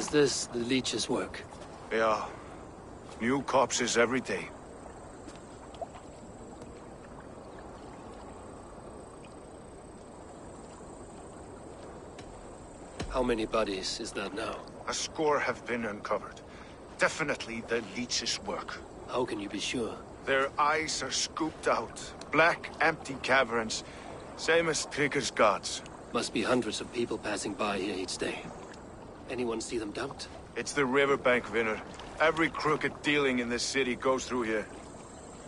Is this the leech's work? Yeah. New corpses every day. How many bodies is that now? A score have been uncovered. Definitely the leech's work. How can you be sure? Their eyes are scooped out. Black, empty caverns. Same as Trigger's gods. Must be hundreds of people passing by here each day. Anyone see them dumped? It's the riverbank, Vinner. Every crooked dealing in this city goes through here.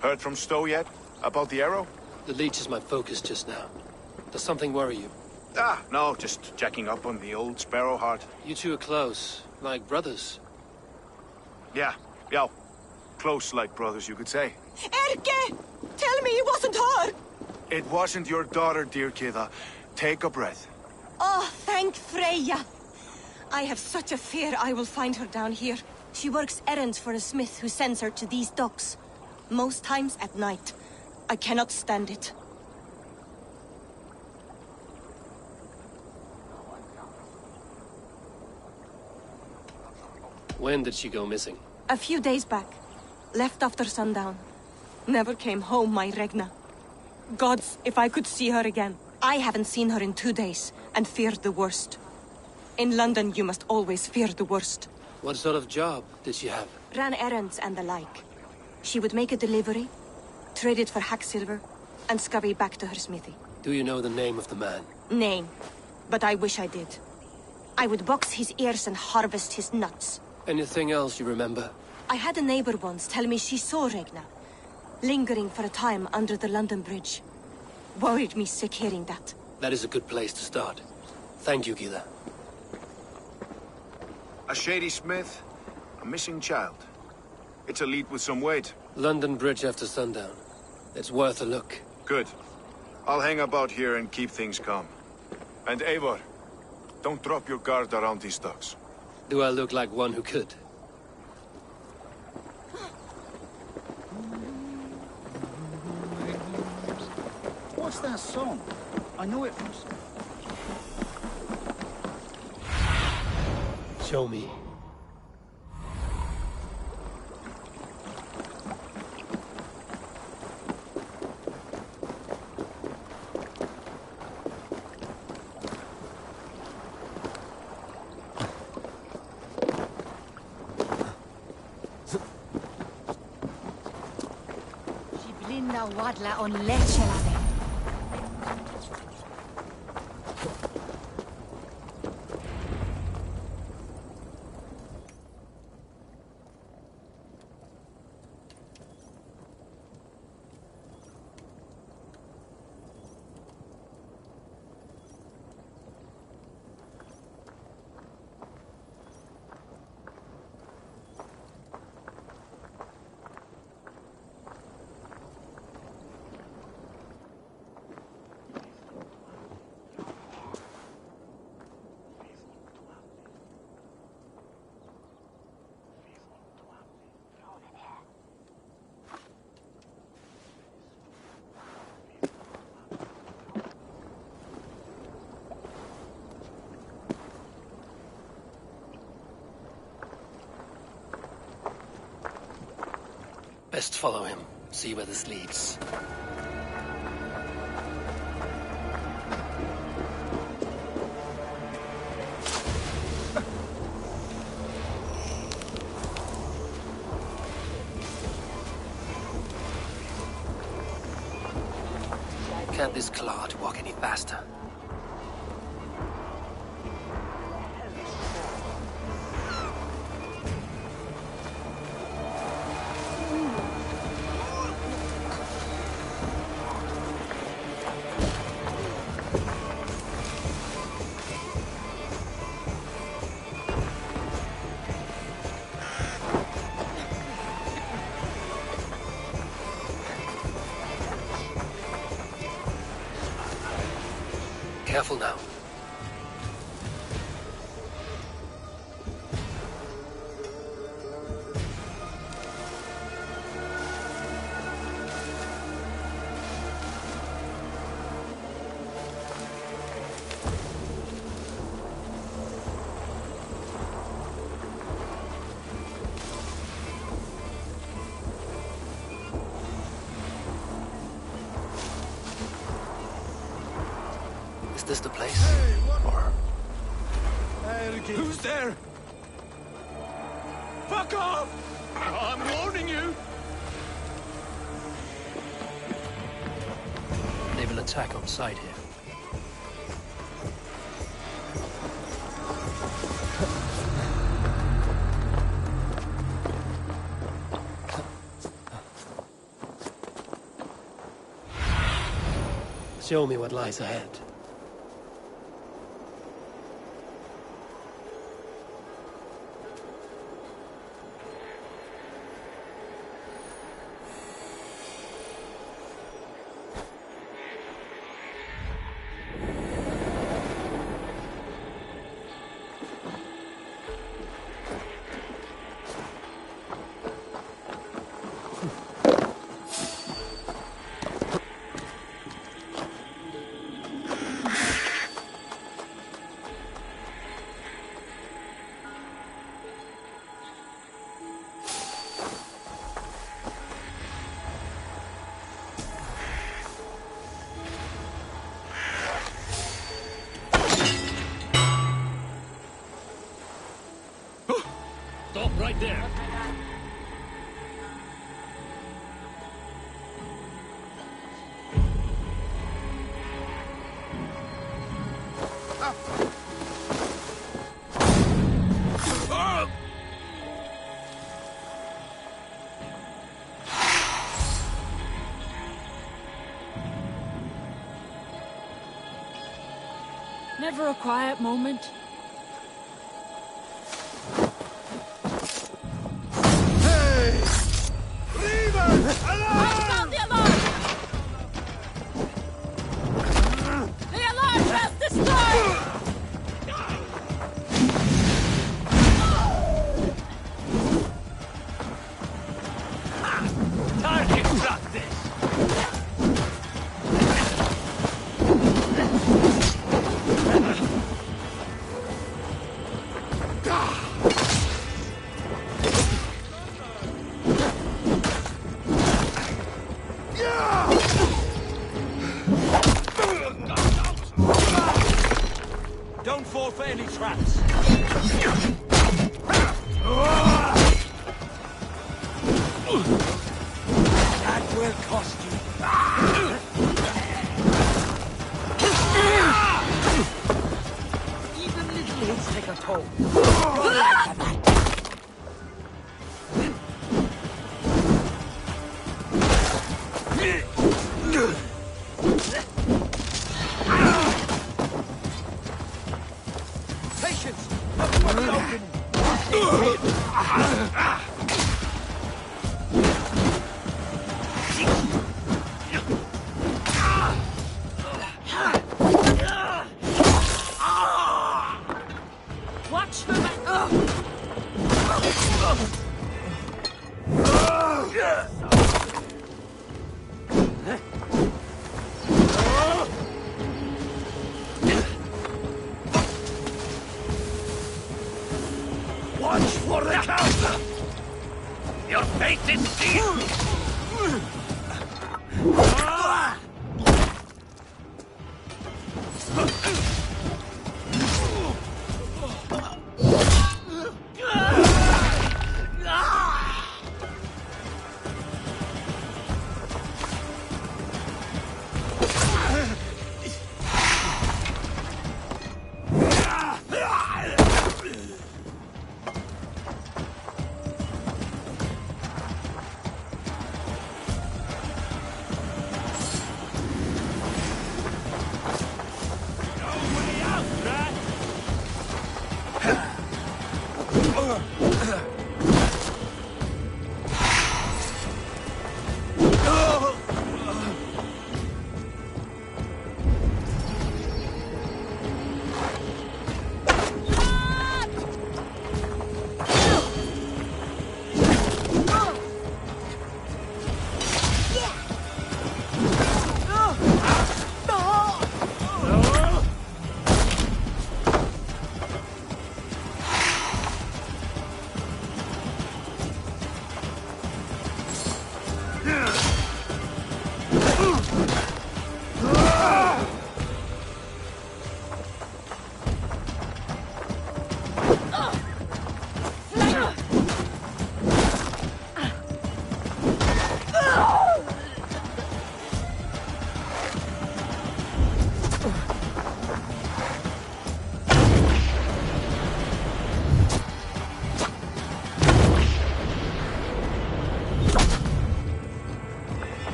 Heard from Stowe yet? About the arrow? The leech is my focus just now. Does something worry you? Ah, no, just checking up on the old Sparrowheart. You two are close, like brothers. Yeah. Close like brothers, you could say. Erke! Tell me it wasn't her! It wasn't your daughter, dear Kida. Take a breath. Oh, thank Freya. I have such a fear I will find her down here. She works errands for a smith who sends her to these docks. Most times at night. I cannot stand it. When did she go missing? A few days back. Left after sundown. Never came home, my Regna. Gods, if I could see her again. I haven't seen her in 2 days, and feared the worst. In London, you must always fear the worst. What sort of job did she have? Ran errands and the like. She would make a delivery, trade it for hack silver, and scurry back to her smithy. Do you know the name of the man? Name. But I wish I did. I would box his ears and harvest his nuts. Anything else you remember? I had a neighbor once tell me she saw Regna, lingering for a time under the London Bridge. Worried me sick hearing that. That is a good place to start. Thank you, Gila. A shady smith, a missing child. It's a lead with some weight. London Bridge after sundown. It's worth a look. Good. I'll hang about here and keep things calm. And Eivor, don't drop your guard around these docks. Do I look like one who could? What's that song? I know it from... Show me. Blinda wadla on lechelabe. Best follow him. See where this leads. Can't this clod walk any faster? Careful now. Is this the place? Or... Who's there? Fuck off! I'm warning you! Naval attack on site here. Show me what lies ahead. Stop right there. Never a quiet moment. Don't fall for any traps. That will cost you. Even little hits take a toll. Patience! Look for the opening! Watch the back. Watch for the counter! Your fate is sealed!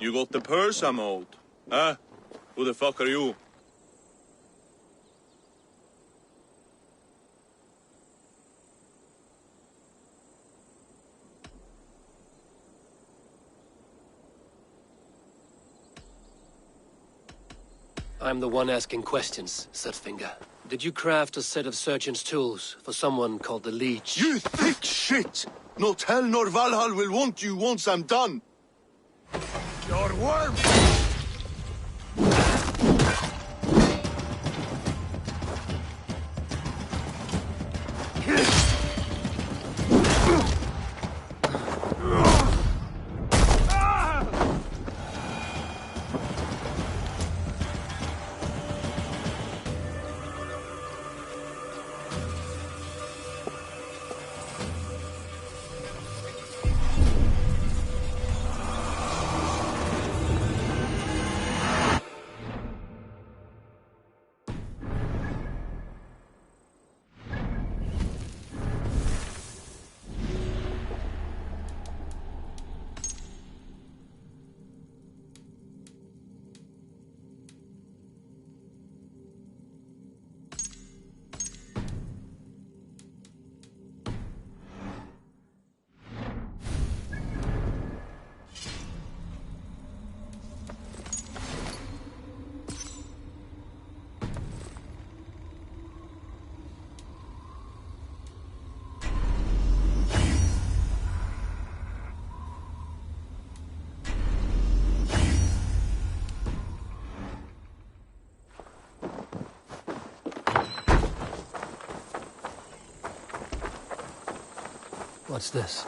You got the purse I'm owed. Huh? Who the fuck are you? I'm the one asking questions, Sutfinger. Did you craft a set of surgeon's tools for someone called the Leech? You thick shit! Not hell nor Valhalla will want you once I'm done. Your worm! What's this?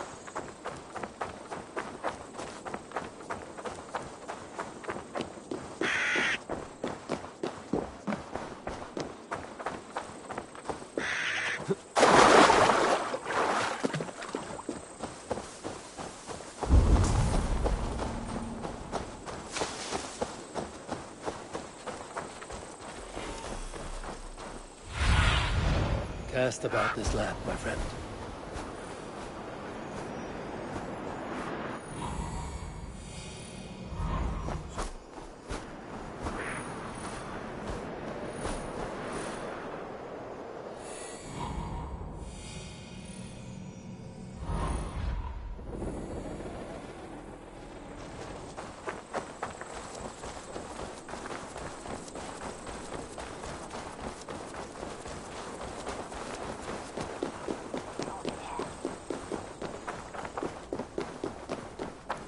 Cast about this land, my friend.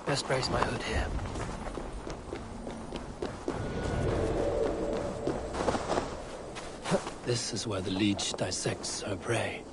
Best brace my hood here. This is where the leech dissects her prey.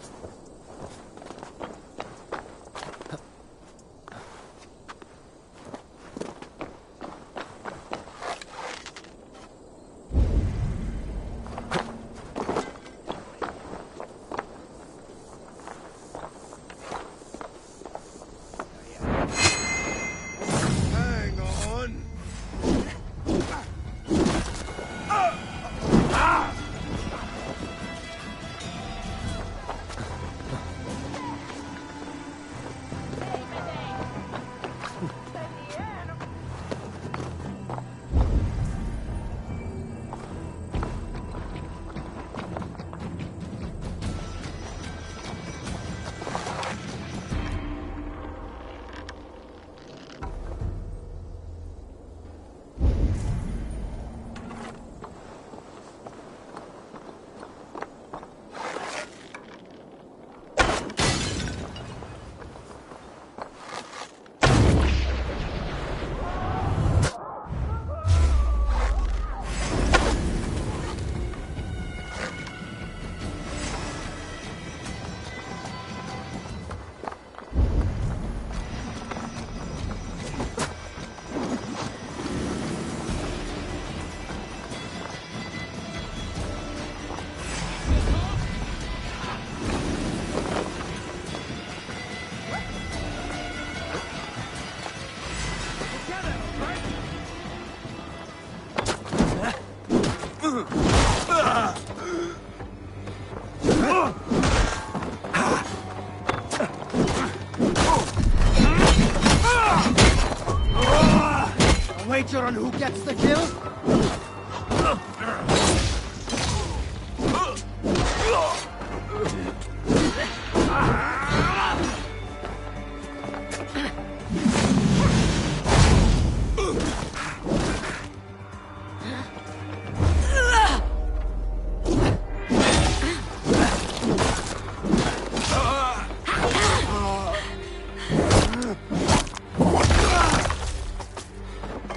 one who gets the kill?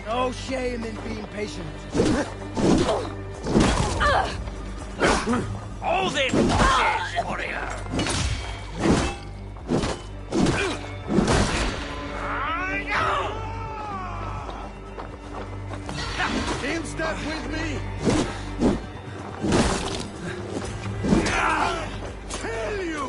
No shame in being patient. Hold it, warrior! In step with me! Kill you!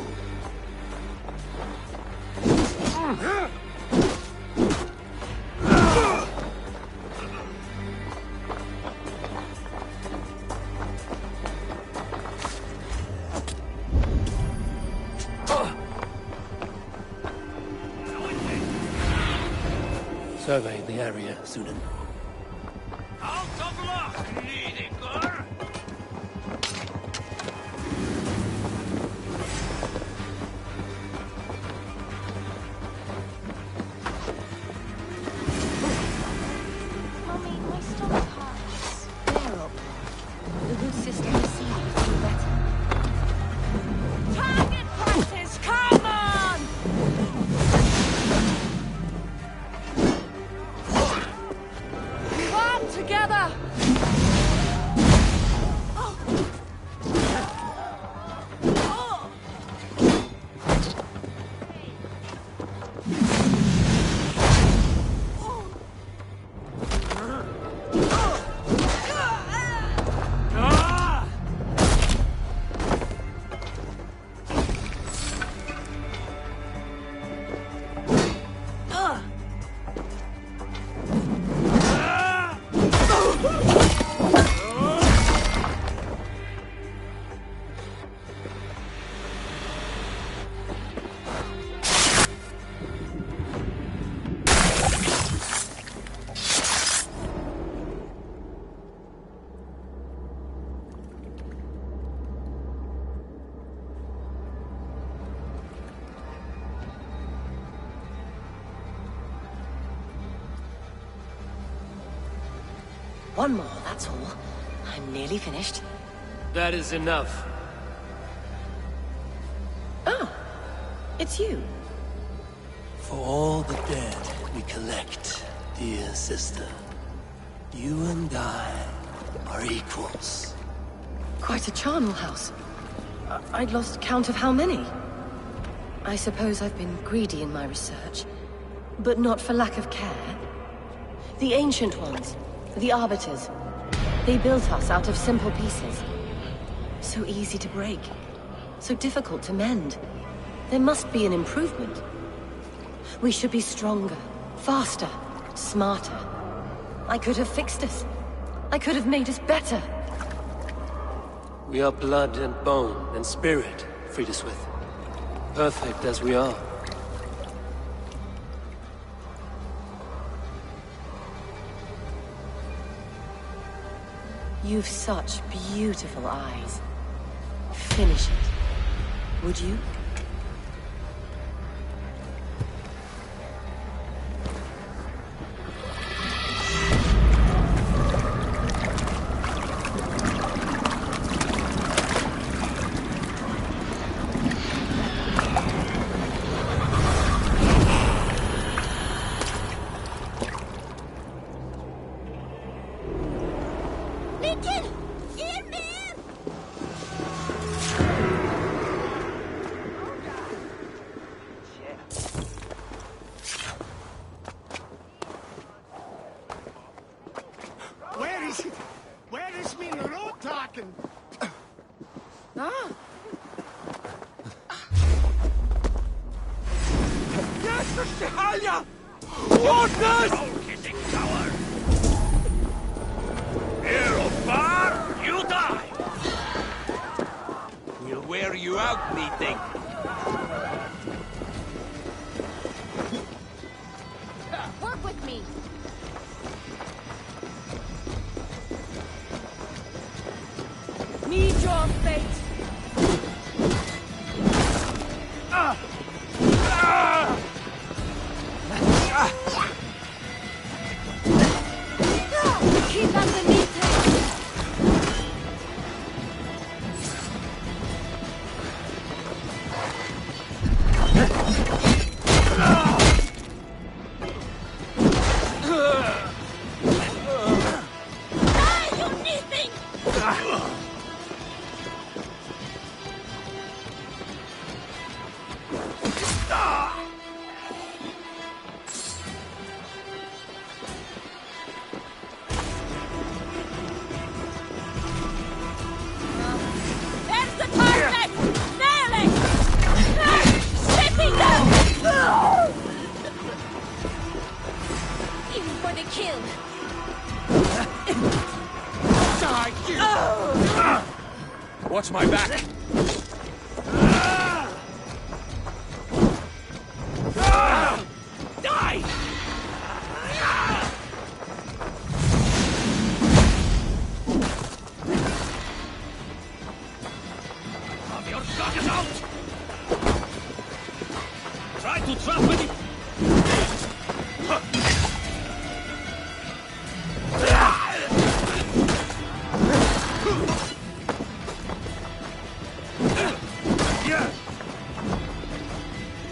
Survey the area, Sunan. Out of luck, Lidiker! Mommy, my stomach hurts. Bear up. The good sister received feel better. Target practice! Come on! Come together! One more, that's all. I'm nearly finished. That is enough. Oh, it's you. For all the dead we collect, dear sister, you and I are equals. Quite a charnel house. I'd lost count of how many. I suppose I've been greedy in my research, but not for lack of care. The Ancient Ones, the Arbiters, they built us out of simple pieces. So easy to break, so difficult to mend. There must be an improvement. We should be stronger, faster, smarter. I could have fixed us. I could have made us better. We are blood and bone and spirit, Friedeswith. Perfect as we are. You've such beautiful eyes. Finish it, would you? your fate. Keep underneath it. There's the target! Nail it! Sitting down! Even for the kill. Watch my back. Die! Your shot is out! Try to trap with it!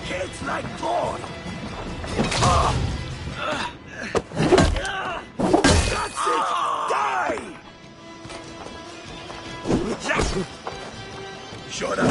Hits like corn! That's it! Die! Shut up!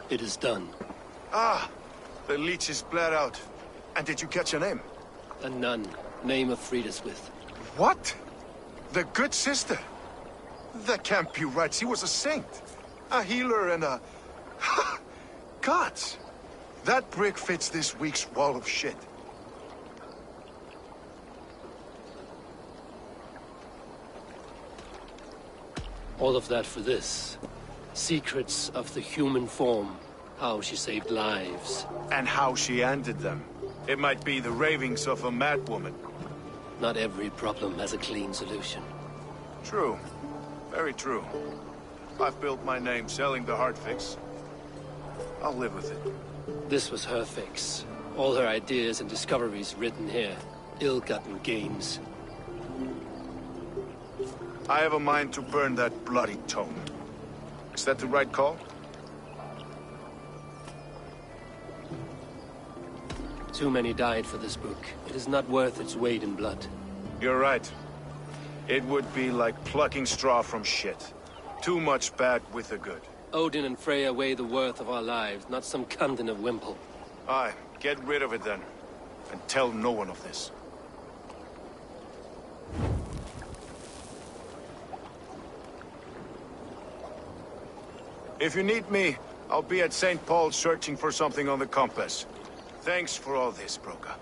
It is done. Ah, the leech is bled out. And did you catch her name? A nun, name of Friedaswith. What? The good sister? That can't be right. She was a saint. A healer and a... Gods! That brick fits this week's wall of shit. All of that for this. Secrets of the human form. How she saved lives. And how she ended them. It might be the ravings of a madwoman. Not every problem has a clean solution. True. Very true. I've built my name selling the heart fix. I'll live with it. This was her fix. All her ideas and discoveries written here. Ill-gotten gains. I have a mind to burn that bloody tome. Is that the right call? Too many died for this book. It is not worth its weight in blood. You're right. It would be like plucking straw from shit. Too much bad with the good. Odin and Freya weigh the worth of our lives, not some cunt in a wimple. Aye, get rid of it then. And tell no one of this. If you need me, I'll be at St. Paul's searching for something on the compass. Thanks for all this, Broka.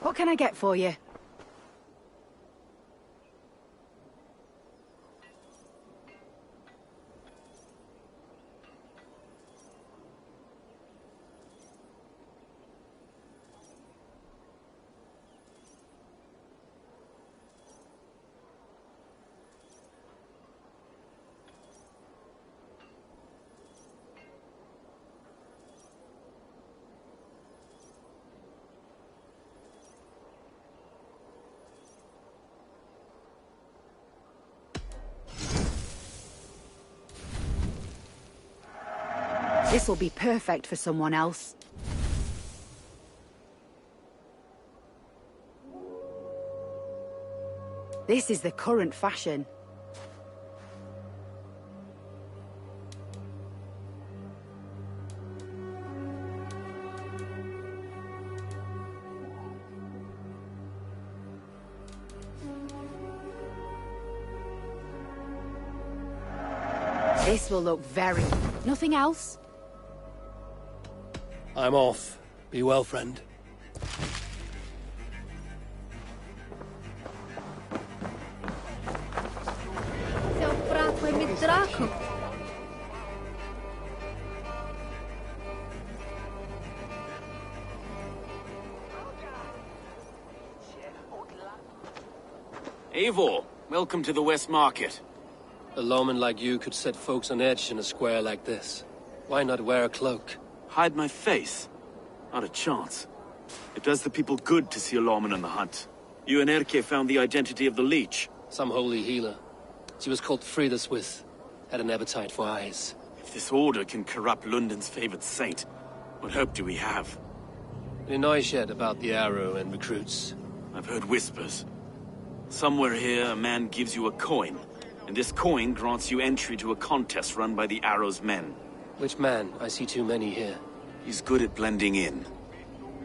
What can I get for you? This'll be perfect for someone else. This is the current fashion. This will look very... Nothing else? I'm off. Be well, friend. Eivor, welcome to the West Market. A lawman like you could set folks on edge in a square like this. Why not wear a cloak? Hide my face? Not a chance. It does the people good to see a lawman on the hunt. You and Erke found the identity of the leech. Some holy healer. She was called Friedaswith. Had an appetite for eyes. If this order can corrupt London's favored saint, what hope do we have? Any noise yet about the arrow and recruits? I've heard whispers. Somewhere here, a man gives you a coin, and this coin grants you entry to a contest run by the Arrow's men. Which man? I see too many here. He's good at blending in.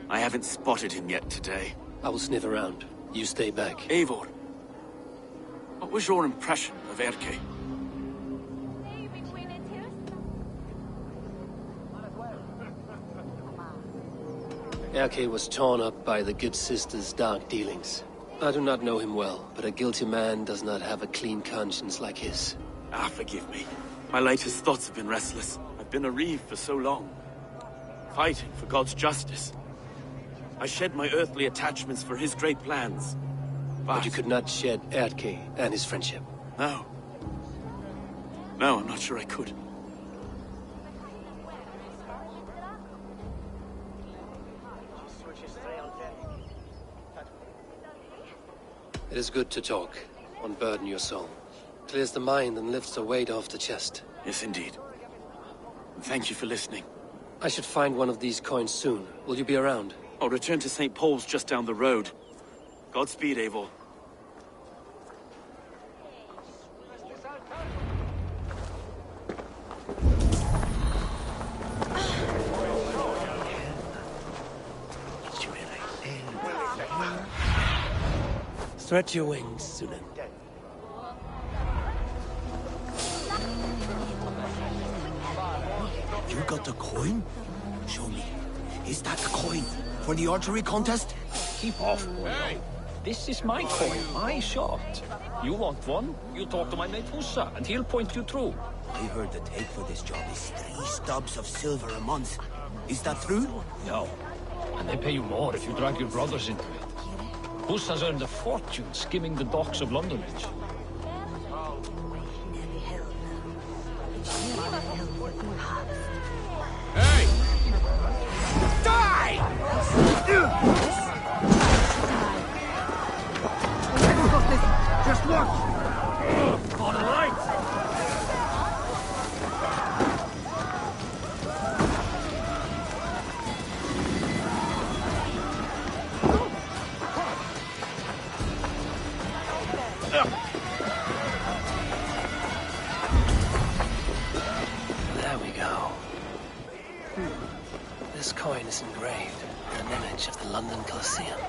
I haven't spotted him yet today. I will sniff around. You stay back. Eivor, what was your impression of Erke? Erke was torn up by the good sister's dark dealings. I do not know him well, but a guilty man does not have a clean conscience like his. Ah, forgive me. My latest thoughts have been restless. I've been a reeve for so long, fighting for God's justice. I shed my earthly attachments for his great plans. But you could not shed Erke and his friendship. No. No, I'm not sure I could. It is good to talk, unburden your soul. Clears the mind and lifts the weight off the chest. Yes, indeed. Thank you for listening. I should find one of these coins soon. Will you be around? I'll return to St. Paul's just down the road. Godspeed, Eivor. Stretch your wings, Sunan. You got the coin? Show me. Is that the coin for the archery contest? Keep off, boy. This is my coin, my shot. You want one? You talk to my mate Hussa, and he'll point you through. I heard the take for this job is 3 stubs of silver a month. Is that true? No. And they pay you more if you drag your brothers into it. Hussa's earned a fortune skimming the docks of London Bridge. Hey! Die! Just watch! On the right! There we go. This coin is engraved with an image of the London Colosseum.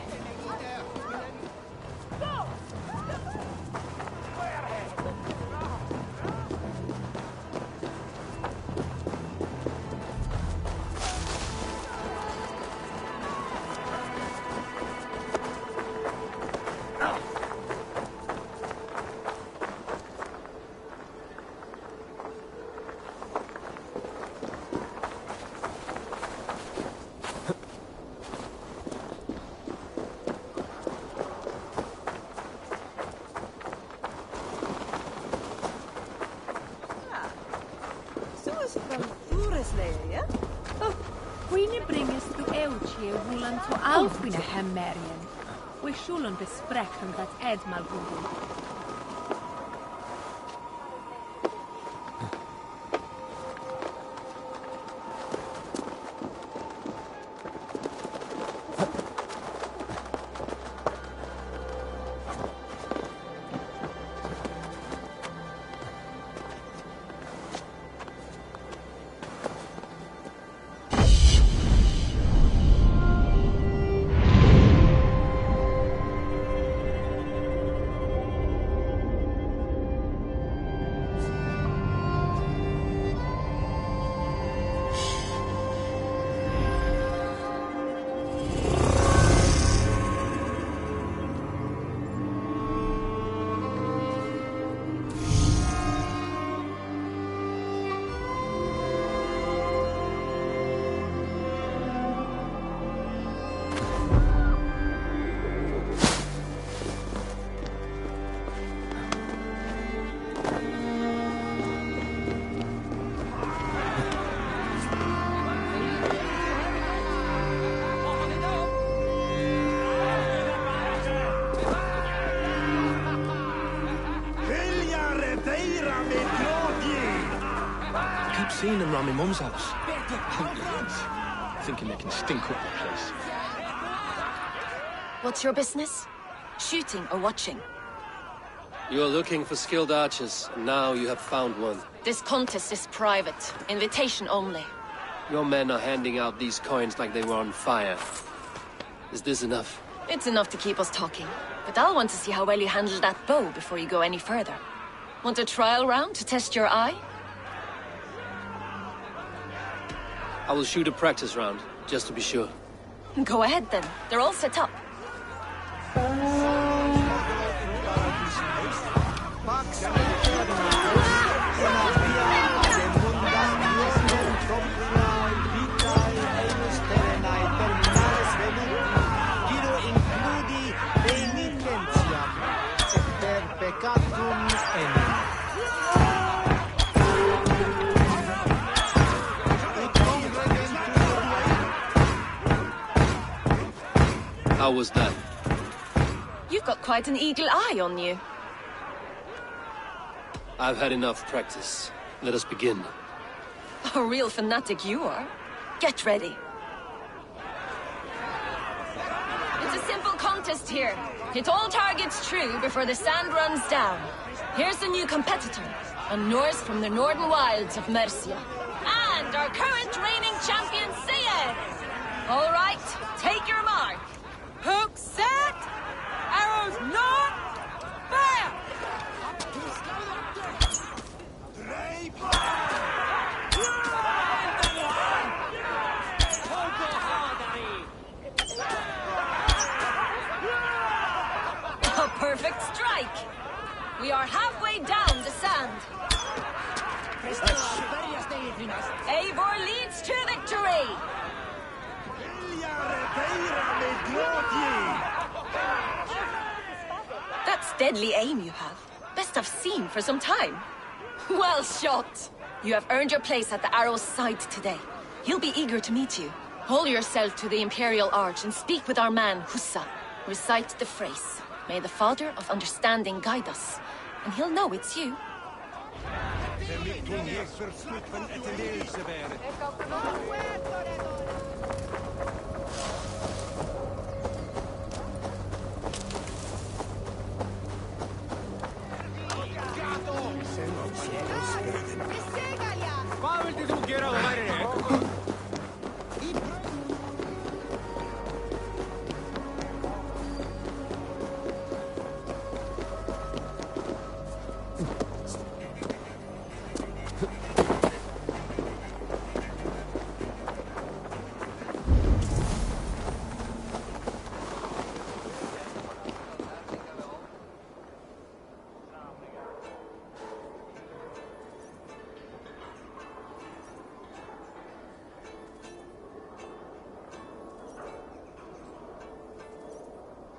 Gwine bringes du eutje wulan to alfwine hemmerian. We schulen besprechen dat edmal goeden. Seen them round my mum's house. Thinking they can stink up the place. What's your business? Shooting or watching? You're looking for skilled archers, and now you have found one. This contest is private. Invitation only. Your men are handing out these coins like they were on fire. Is this enough? It's enough to keep us talking. But I'll want to see how well you handle that bow before you go any further. Want a trial round to test your eye? I will shoot a practice round, just to be sure. Go ahead then. They're all set up. How was that? You've got quite an eagle eye on you. I've had enough practice. Let us begin. A real fanatic you are. Get ready. It's a simple contest here. Hit all targets true before the sand runs down. Here's the new competitor, a Norse from the northern wilds of Mercia. And our current reigning champion, Sayed! All right, take your mark. Hook set! Arrows not! Fire! A perfect strike! We are halfway down the sand. Eivor leads to victory! That's deadly aim you have. Best I've seen for some time. Well shot! You have earned your place at the arrow's side today. He'll be eager to meet you. Hold yourself to the Imperial Arch and speak with our man, Hussa. Recite the phrase. May the Father of Understanding guide us. And he'll know it's you.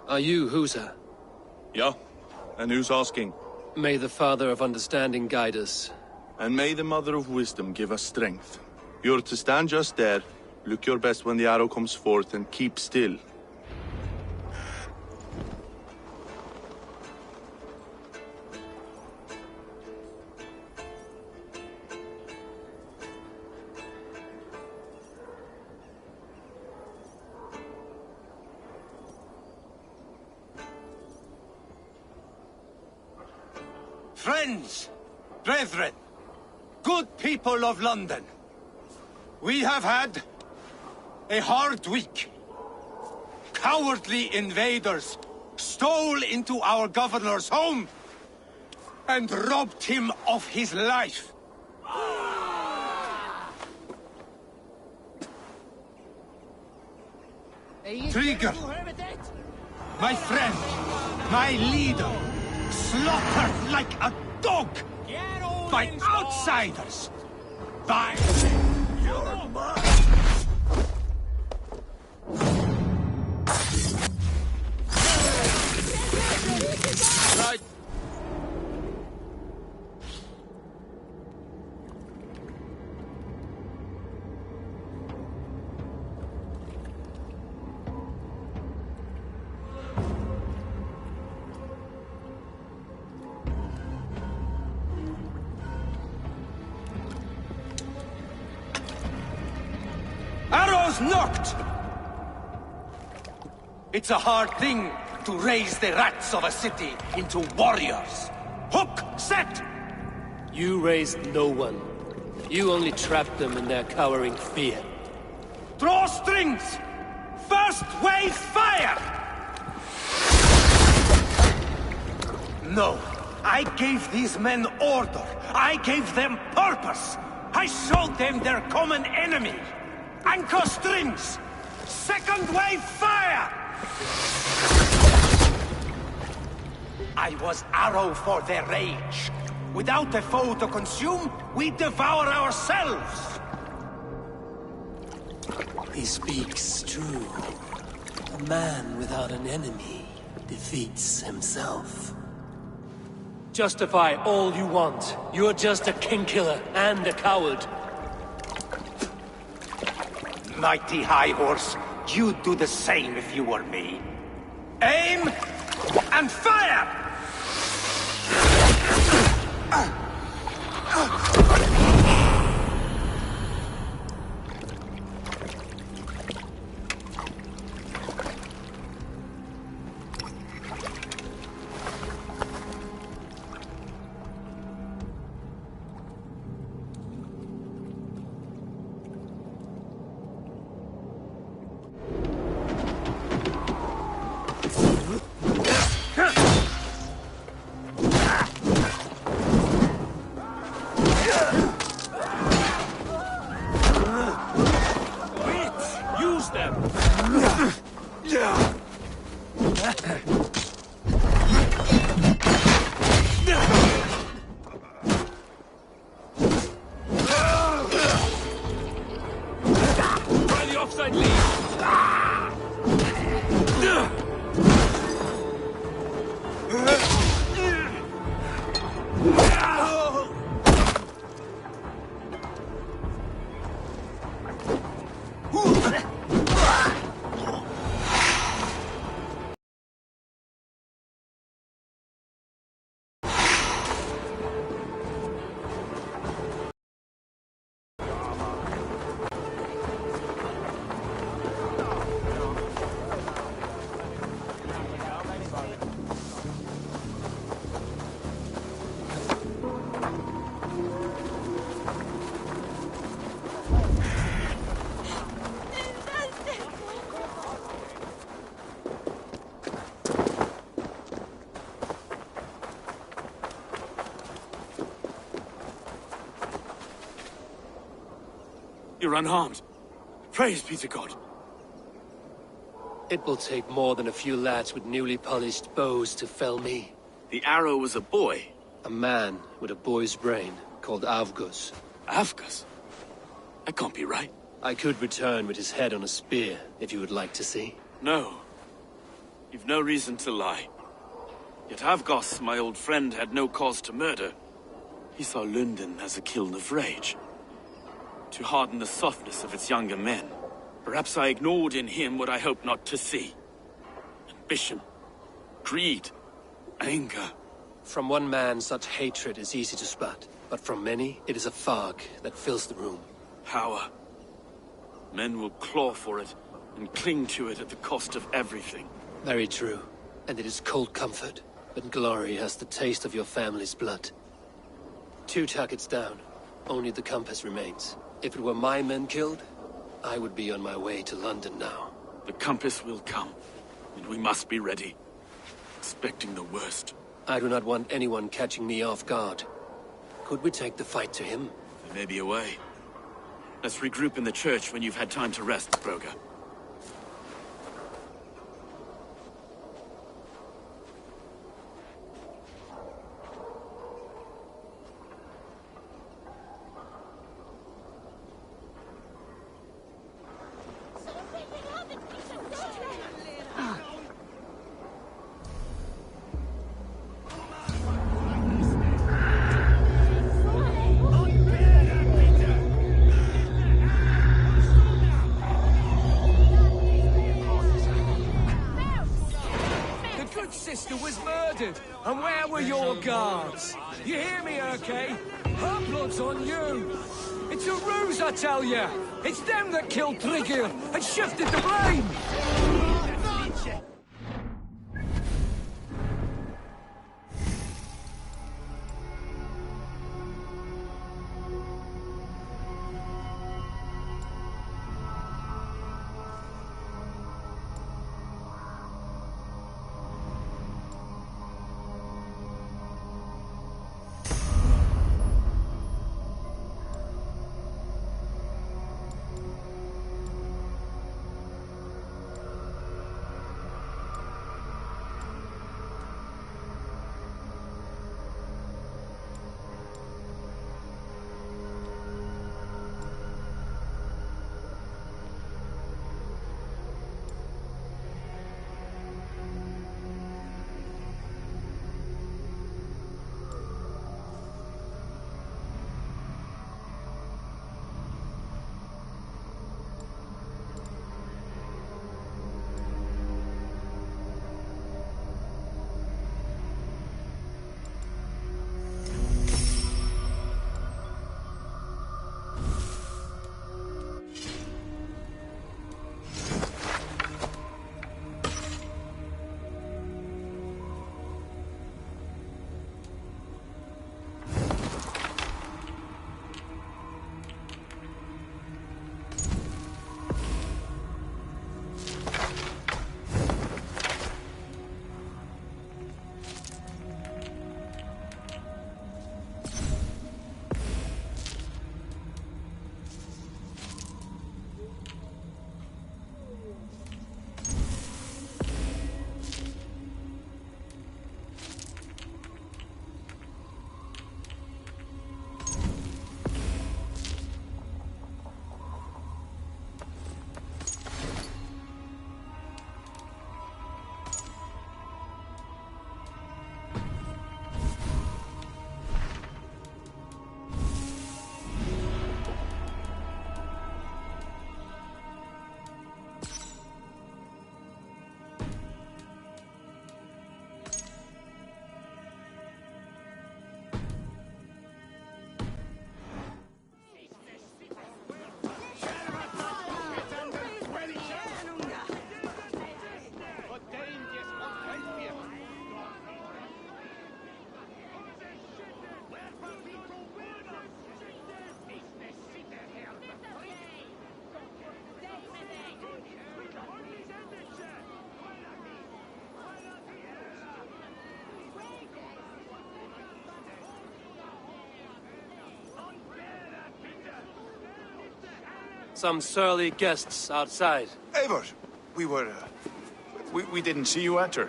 Are you Husa? Yeah, and who's asking? May the Father of Understanding guide us. And may the Mother of Wisdom give us strength. You're to stand just there, look your best when the arrow comes forth, and keep still. Friends, brethren, good people of London, we have had a hard week. Cowardly invaders stole into our governor's home and robbed him of his life. Trigger, my friend, my leader, slaughtered like a dog by outsiders. By your mother. Right. Arrows knocked! It's a hard thing to raise the rats of a city into warriors. Hook, set! You raised no one. You only trapped them in their cowering fear. Draw strings! First wave fire! No. I gave these men order. I gave them purpose. I showed them their common enemy. Anchor strings! Second wave fire! I was arrow for their rage. Without a foe to consume, we devour ourselves! He speaks true. A man without an enemy defeats himself. Justify all you want. You're just a king-killer and a coward. Mighty High Horse, you'd do the same if you were me. Aim and fire! You're unharmed. Praise be to God. It will take more than a few lads with newly polished bows to fell me. The arrow was a boy. A man with a boy's brain, called Avgus. Avgus? That can't be right. I could return with his head on a spear, if you would like to see. No. You've no reason to lie. Yet Avgos, my old friend, had no cause to murder. He saw London as a kiln of rage. To harden the softness of its younger men. Perhaps I ignored in him what I hoped not to see. Ambition, greed, anger. From one man, such hatred is easy to spot, but from many, it is a fog that fills the room. Power. Men will claw for it, and cling to it at the cost of everything. Very true. And it is cold comfort, when glory has the taste of your family's blood. 2 targets down. Only the compass remains. If it were my men killed, I would be on my way to London now. The compass will come, and we must be ready. Expecting the worst. I do not want anyone catching me off guard. Could we take the fight to him? There may be a way. Let's regroup in the church when you've had time to rest, Broga. And where were your guards? You hear me, okay? Her blood's on you. It's a ruse, I tell ya. It's them that killed Trigger and shifted the blame. Some surly guests outside. Eivor, we didn't see you enter.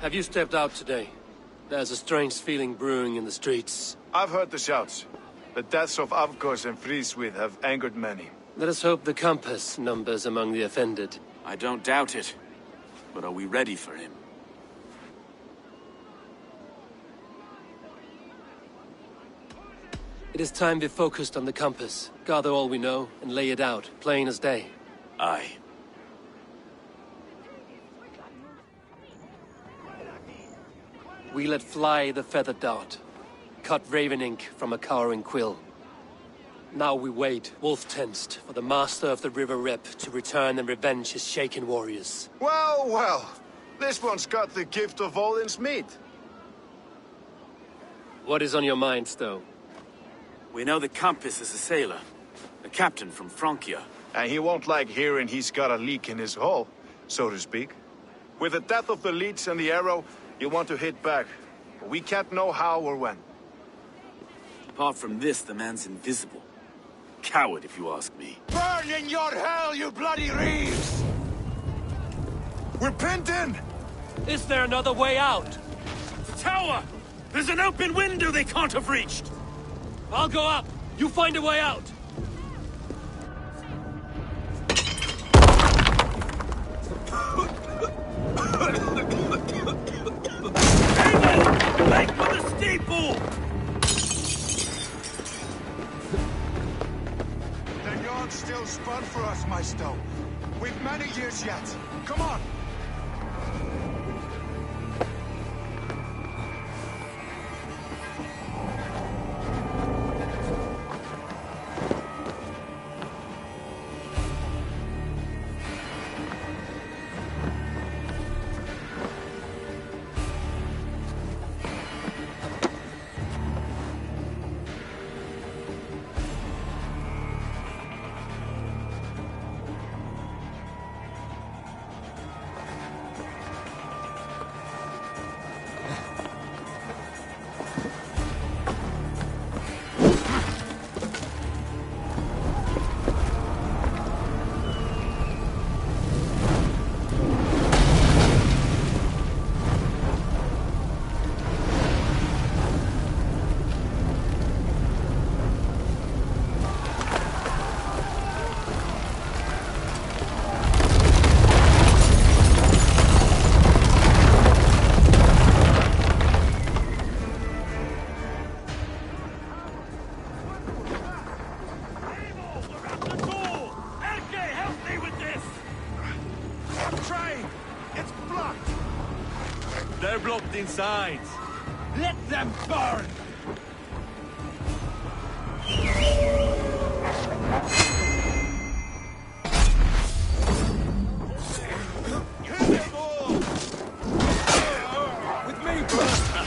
Have you stepped out today? There's a strange feeling brewing in the streets. I've heard the shouts. The deaths of Avgos and Friswith have angered many. Let us hope the Compass numbers among the offended. I don't doubt it. But are we ready for him? It is time we focused on the Compass. Gather all we know and lay it out, plain as day. Aye. We let fly the feathered dart. Cut raven ink from a cowering quill. Now we wait, wolf-tensed, for the master of the River Rep to return and revenge his shaken warriors. Well, well. This one's got the gift of Odin's meat. What is on your mind, Stowe? We know the Compass is a sailor. A captain from Francia. And he won't like hearing he's got a leak in his hull, so to speak. With the death of the leech and the arrow, you want to hit back. But we can't know how or when. Apart from this, the man's invisible. Coward, if you ask me. Burn in your hell, you bloody reeves! We're pinned in! Is there another way out? The tower! There's an open window they can't have reached! I'll go up! You find a way out! Amen! Make for the steeple! The yard's still spun for us, my Stowe. We've many years yet. Come on! They're blocked inside. Let them burn! With me, brother!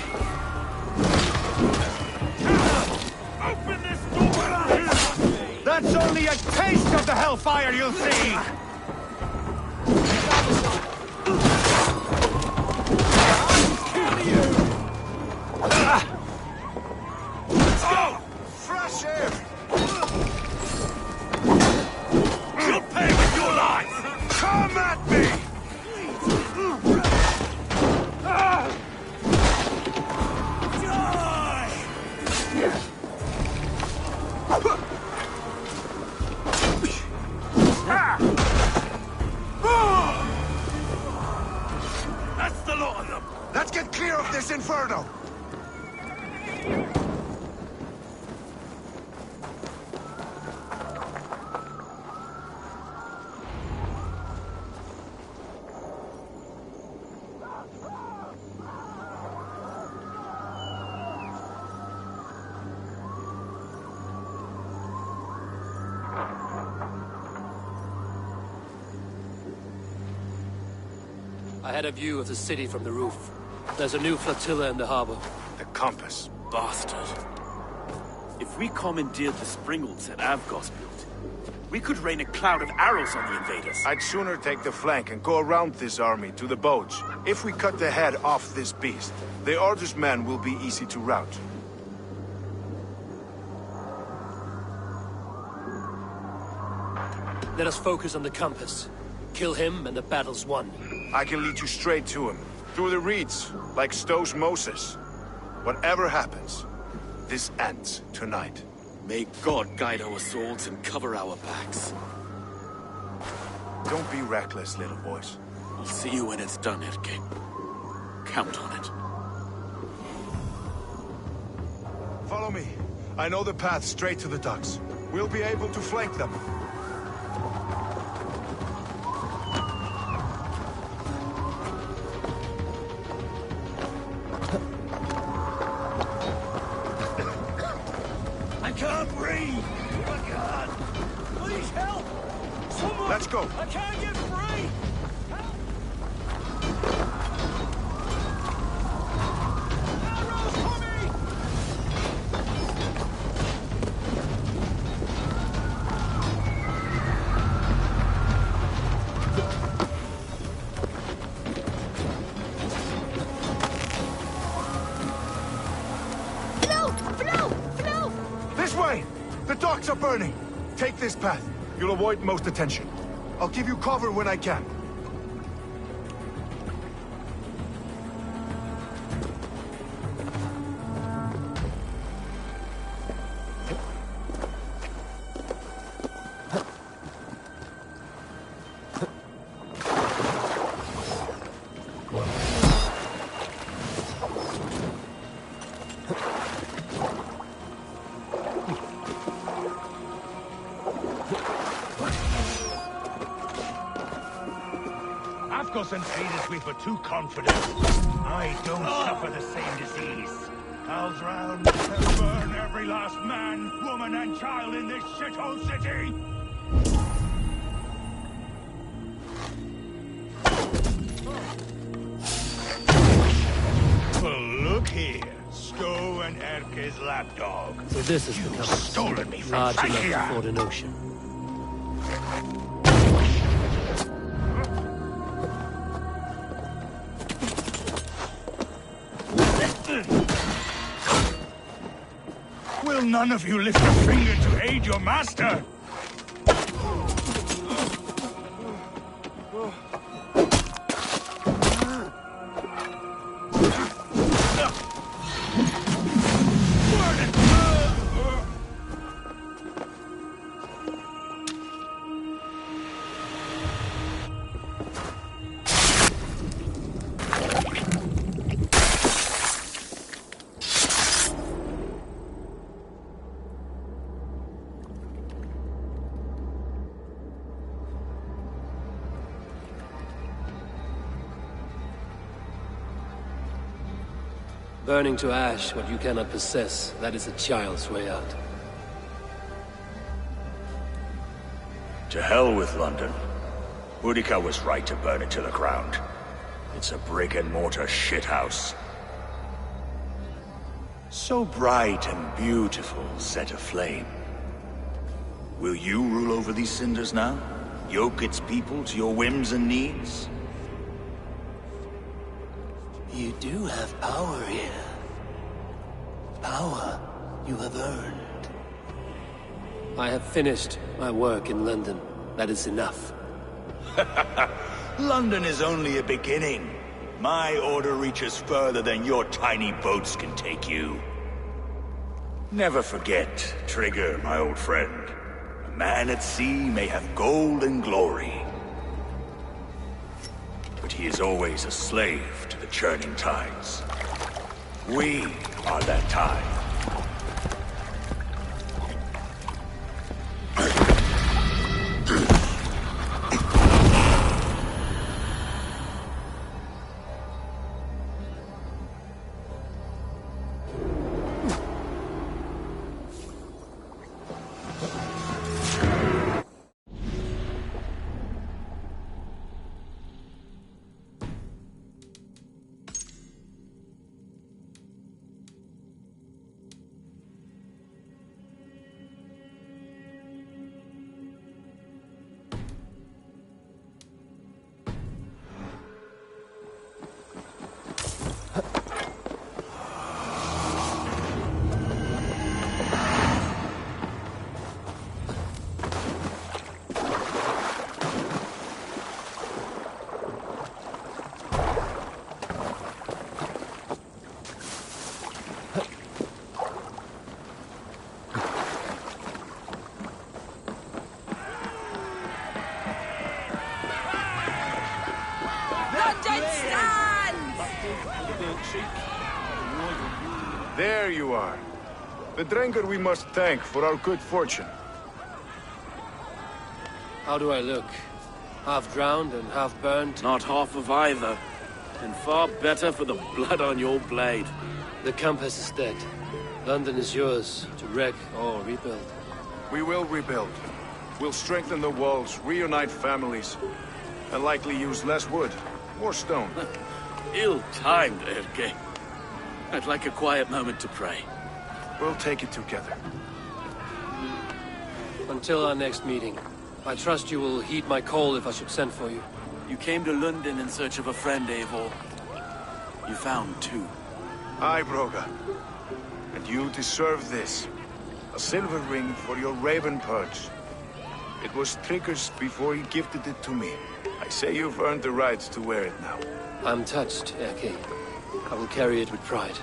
Open this door! That's only a taste of the hellfire you'll see! Fresh air! You'll pay with your life! Come at me! That's the lot of them! Let's get clear of this inferno! I had a view of the city from the roof. There's a new flotilla in the harbor. The Compass. Bastard. If we commandeered the springalds that Avgos built, We could rain a cloud of arrows on the invaders. I'd sooner take the flank and go around this army to the boats. If we cut the head off this beast, the Order's men will be easy to rout. Let us focus on the compass. Kill him and the battle's won. I can lead you straight to him. Through the reeds, like Stowe's Moses. Whatever happens, this ends tonight. May God guide our swords and cover our backs. Don't be reckless, little boys. I'll see you when it's done, Erke. Count on it. Follow me. I know the path straight to the docks. We'll be able to flank them. I can't breathe! Oh my God! Please help! Someone! Let's go! I can't get free! This way! The docks are burning! Take this path. You'll avoid most attention. I'll give you cover when I can. Afgos and traders we were too confident. I don't suffer the same disease. Cal's round to burn every last man, woman, and child in this shithole city! Well, look here. Stowe and Erke's lapdog. So this is the You've compass. stolen me from Large enough Psychia. to ford an ocean. Will none of you lift a finger to aid your master? Burning to ash what you cannot possess, that is a child's way out. To hell with London. Boudica was right to burn it to the ground. It's a brick-and-mortar shithouse. So bright and beautiful, set aflame. Will you rule over these cinders now? Yoke its people to your whims and needs? You do have power here. Power you have earned. I have finished my work in London. That is enough. London is only a beginning. My order reaches further than your tiny boats can take you. Never forget, Trigger, my old friend. A man at sea may have gold and glory, but he is always a slave to the churning tides. We are that tide. There you are. The drinker we must thank for our good fortune. How do I look? Half drowned and half burned? Not half of either. And far better for the blood on your blade. The Compass is dead. London is yours, to wreck or rebuild. We will rebuild. We'll strengthen the walls, reunite families, and likely use less wood, more stone. Ill-timed, Erke. I'd like a quiet moment to pray. We'll take it together. Until our next meeting, I trust you will heed my call if I should send for you. You came to London in search of a friend, Eivor. You found two. Aye, Broga. And you deserve this. A silver ring for your raven perch. It was Trigger's before he gifted it to me. I say you've earned the right to wear it now. I'm touched, Erke. I will carry it with pride.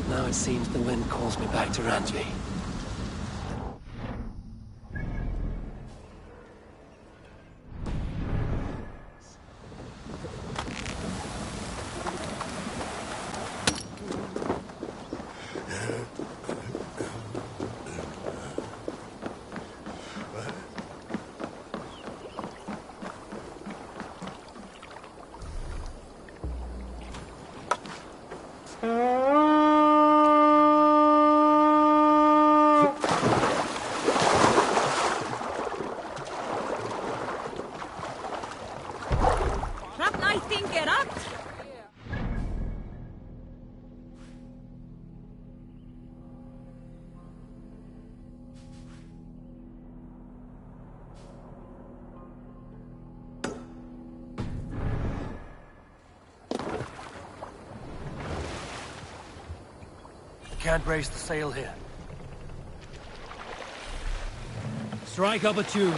Now it seems the wind calls me back to Ransby. Can't raise the sail here. Strike up a tune.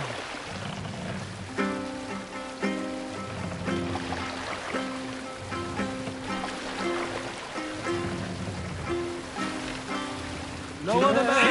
Lower the man!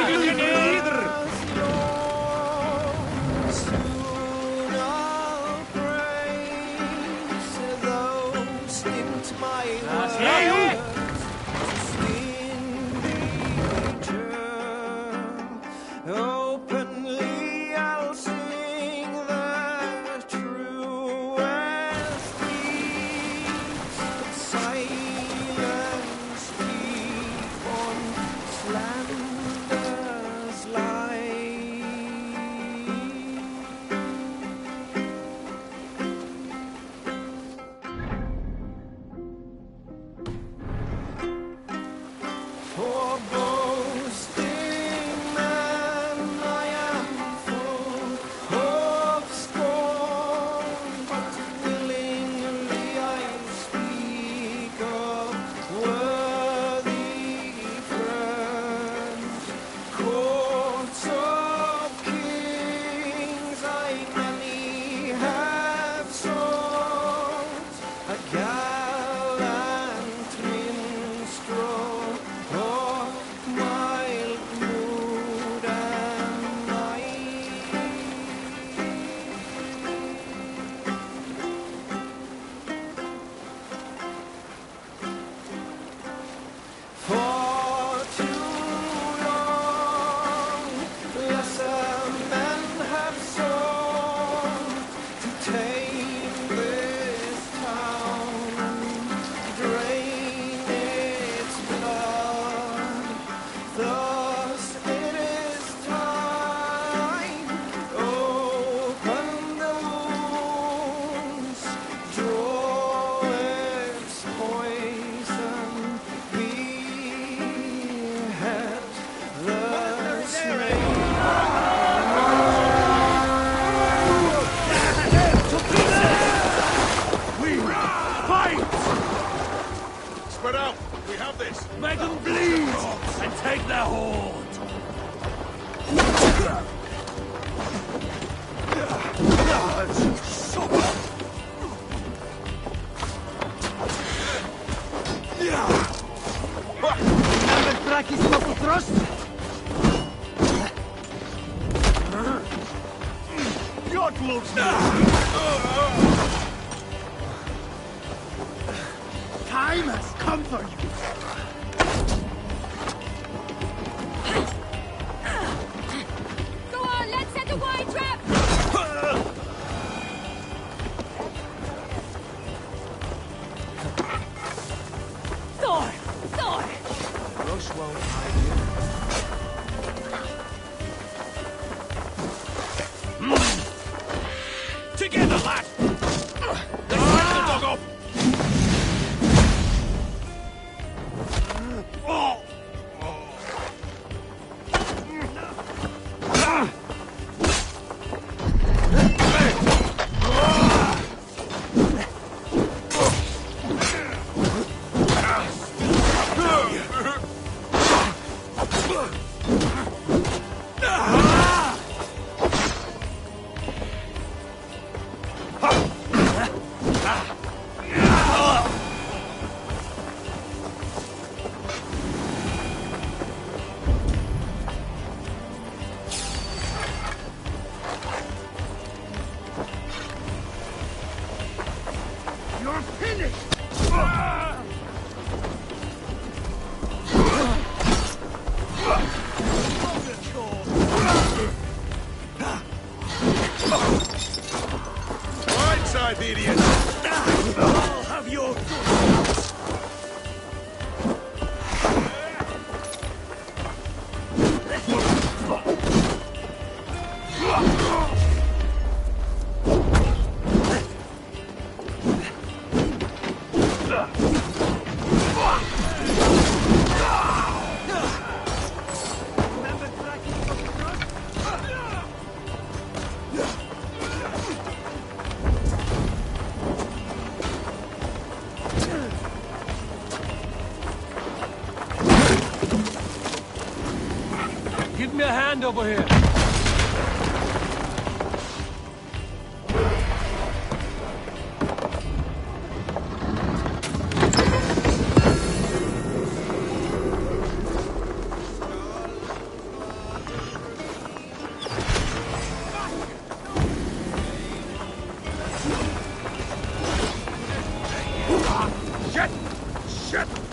Spread out! We have this! Make them bleed! And take their hoard! God loves me! Time has come for you. Go on, let's set the wine trap! Thor! Thor! Rush won't hide you. Together, lad! Let's get the dog off! You're finished! Right side, idiot! I'll have your Give me a hand over here. Shit! Shit!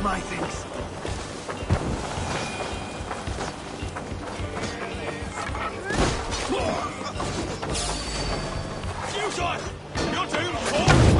my things. Suicide! You're doomed, Paul!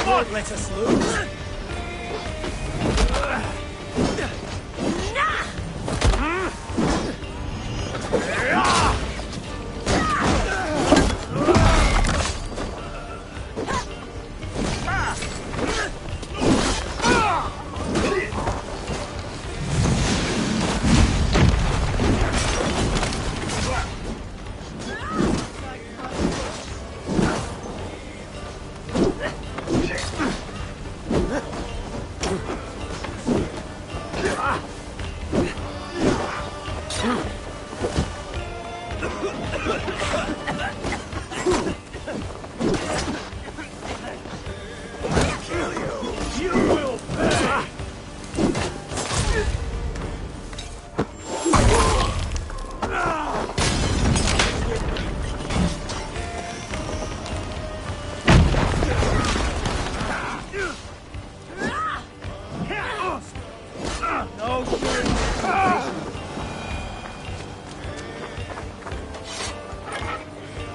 Don't let us lose.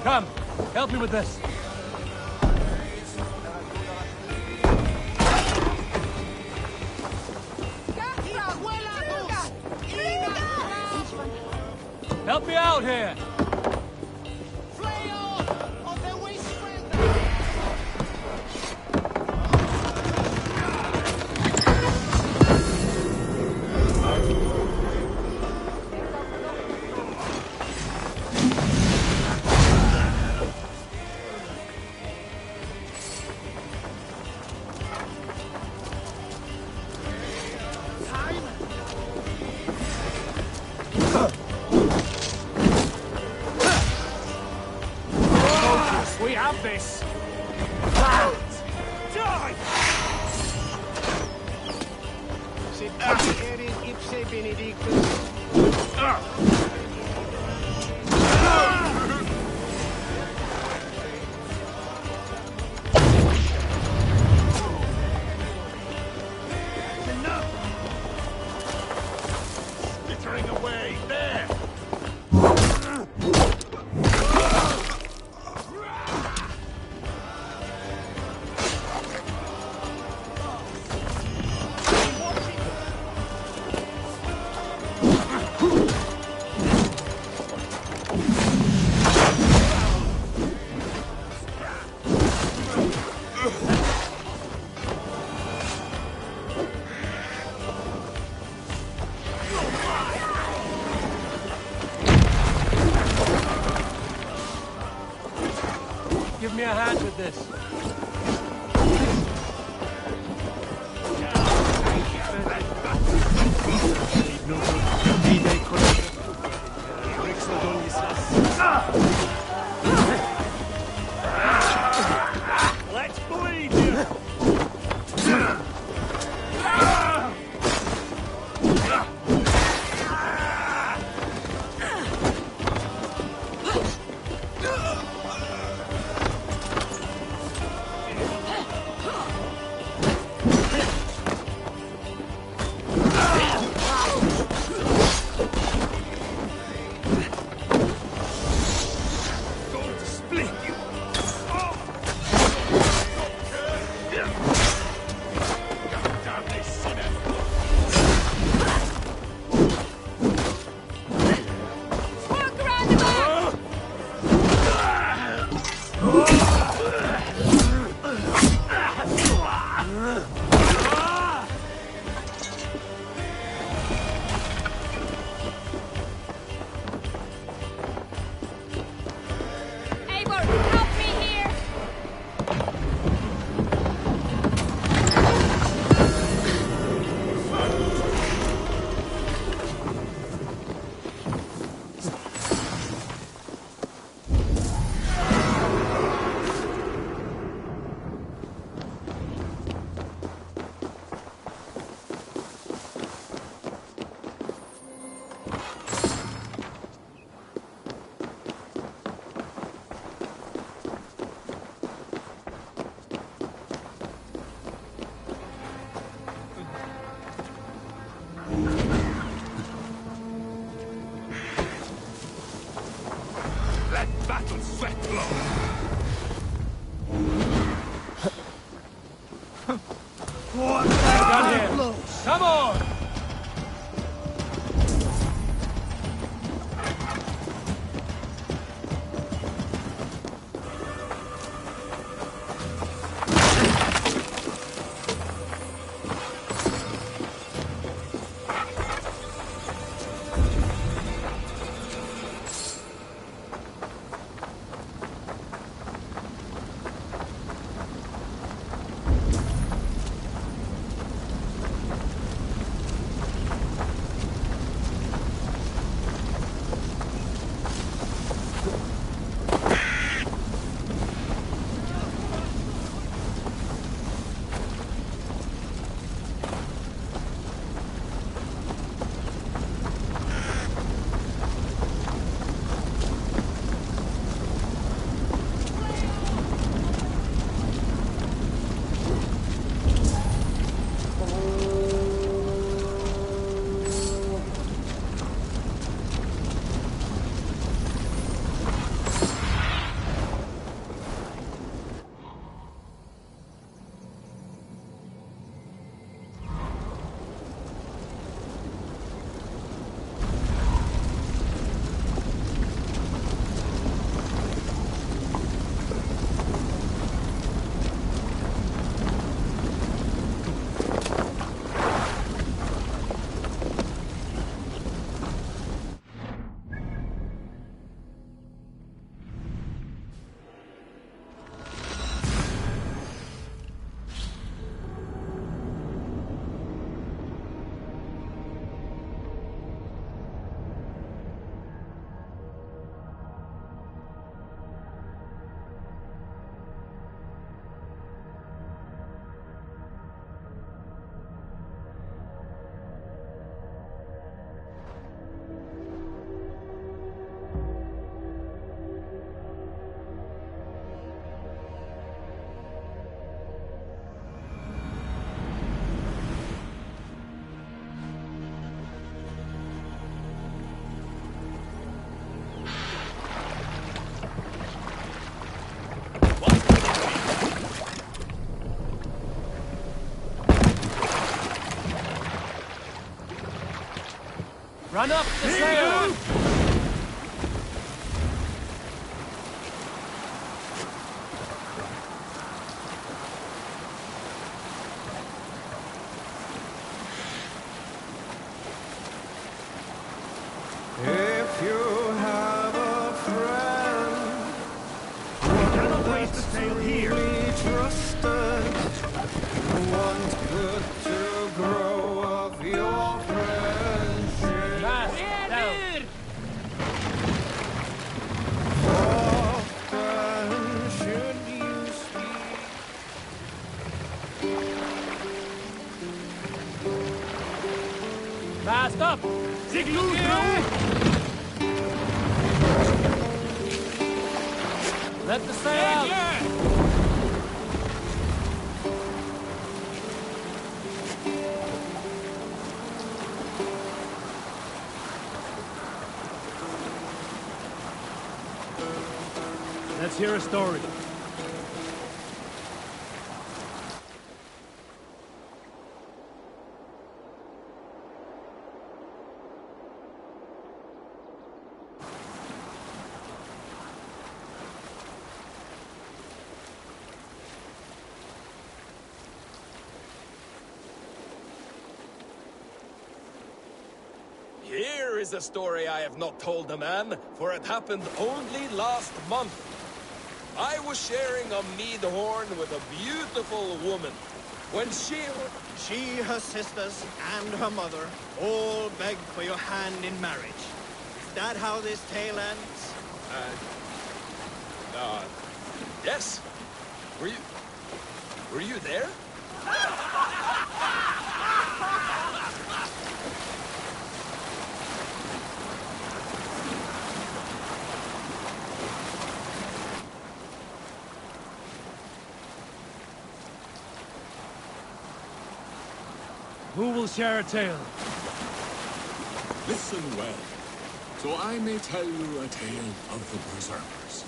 Come, help me with this. Help me out here! We have this! Die! Ipse benedictus. Skittering away, there! Give me a hand with this. Let's bleed you! Let battle sweat flow! Got him! Come on! And up the sail! If you have a friend, one cannot raise the sail here. Trusted, want good to grow of your friendship. Down. Often should you speak. Fast up! Let the sail out! Let's hear a story. Here is a story I have not told a man, for it happened only last month. I was sharing a mead horn with a beautiful woman. When she, her sisters, and her mother all begged for your hand in marriage. Is that how this tale ends? Yes. Were you there? Who will share a tale? Listen well, so I may tell you a tale of the Berserkers,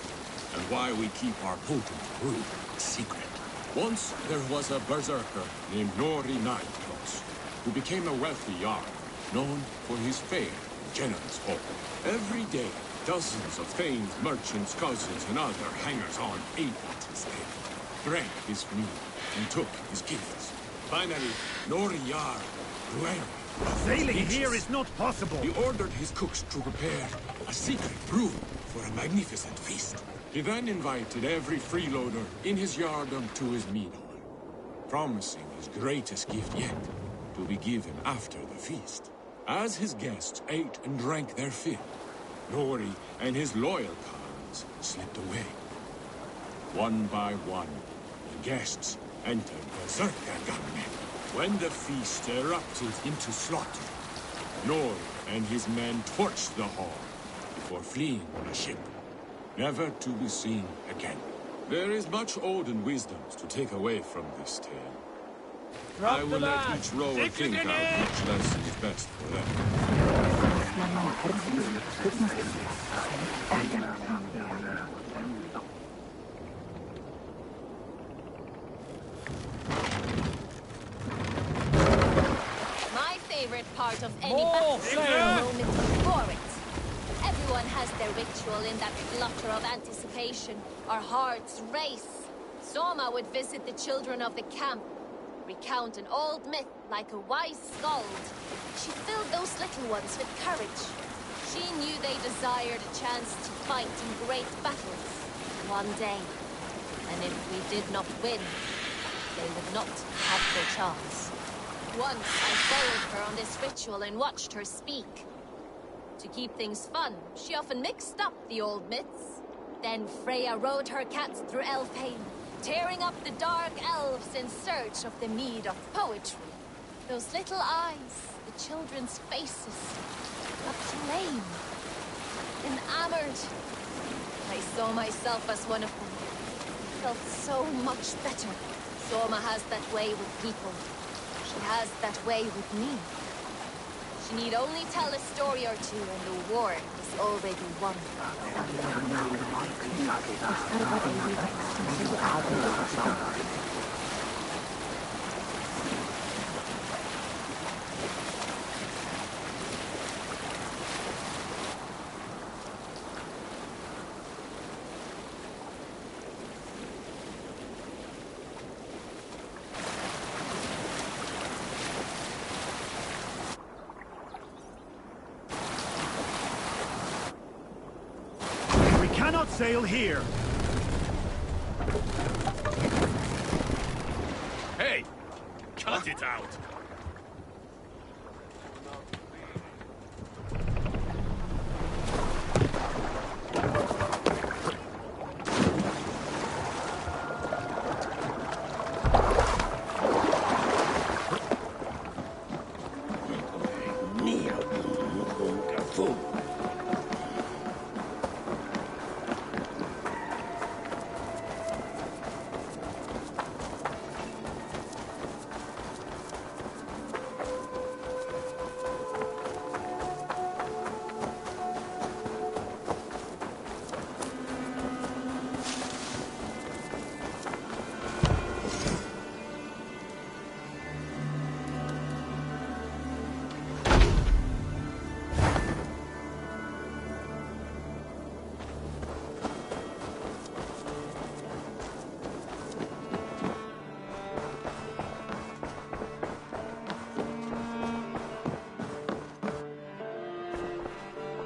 and why we keep our potent brew a secret. Once there was a Berserker named Nori Nightclose, who became a wealthy Jarl, known for his fair and generous hope. Every day, dozens of thanes, merchants, cousins, and other hangers-on ate at his table, drank his mead, and took his gifts. Finally, Nori Jarl grew angry. Sailing here is not possible. He ordered his cooks to prepare a secret brew for a magnificent feast. He then invited every freeloader in his yardom to his mead hall, promising his greatest gift yet to be given after the feast. As his guests ate and drank their fill, Nori and his loyal pals slipped away. One by one, the guests entered Berserker gunmen. When the feast erupted into slaughter, Nori and his men torched the hall before fleeing on a ship, never to be seen again. There is much olden wisdom to take away from this tale. I will let each rower think out which lesson is best for them. Part of any battle moment before it. Everyone has their ritual in that flutter of anticipation. Our hearts race. Soma would visit the children of the camp, recount an old myth like a wise skald. She filled those little ones with courage. She knew they desired a chance to fight in great battles one day. And if we did not win, they would not have their chance. Once I followed her on this ritual and watched her speak. To keep things fun, she often mixed up the old myths. Then Freya rode her cats through Elfheim, tearing up the dark elves in search of the mead of poetry. Those little eyes, the children's faces, aflame, enamored. I saw myself as one of them. Felt so much better. Soma has that way with people. She has that way with me. She need only tell a story or two and the war is already won. cannot sail here! Hey! Cut it out!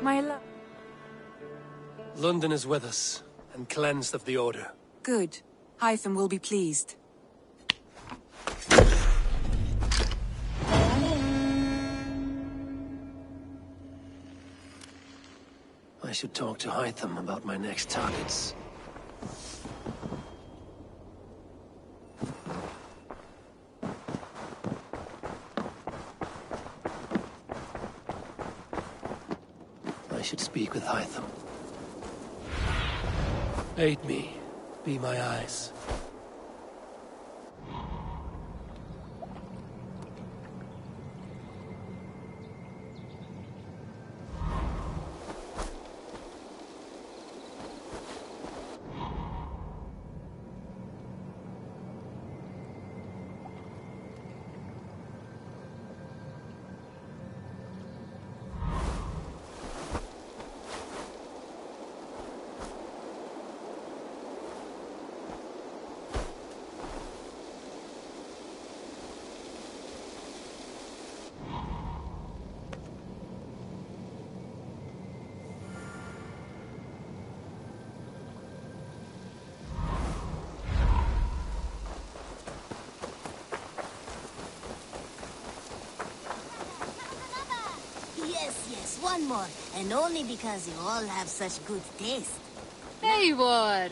My love. London is with us, and cleansed of the Order. Good. Hytham will be pleased. I should talk to Hytham about my next targets. I should speak with Hytham. Aid me. Be my eyes. Yes, one more. And only because you all have such good taste. Eivor!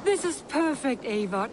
This is perfect, Eivor.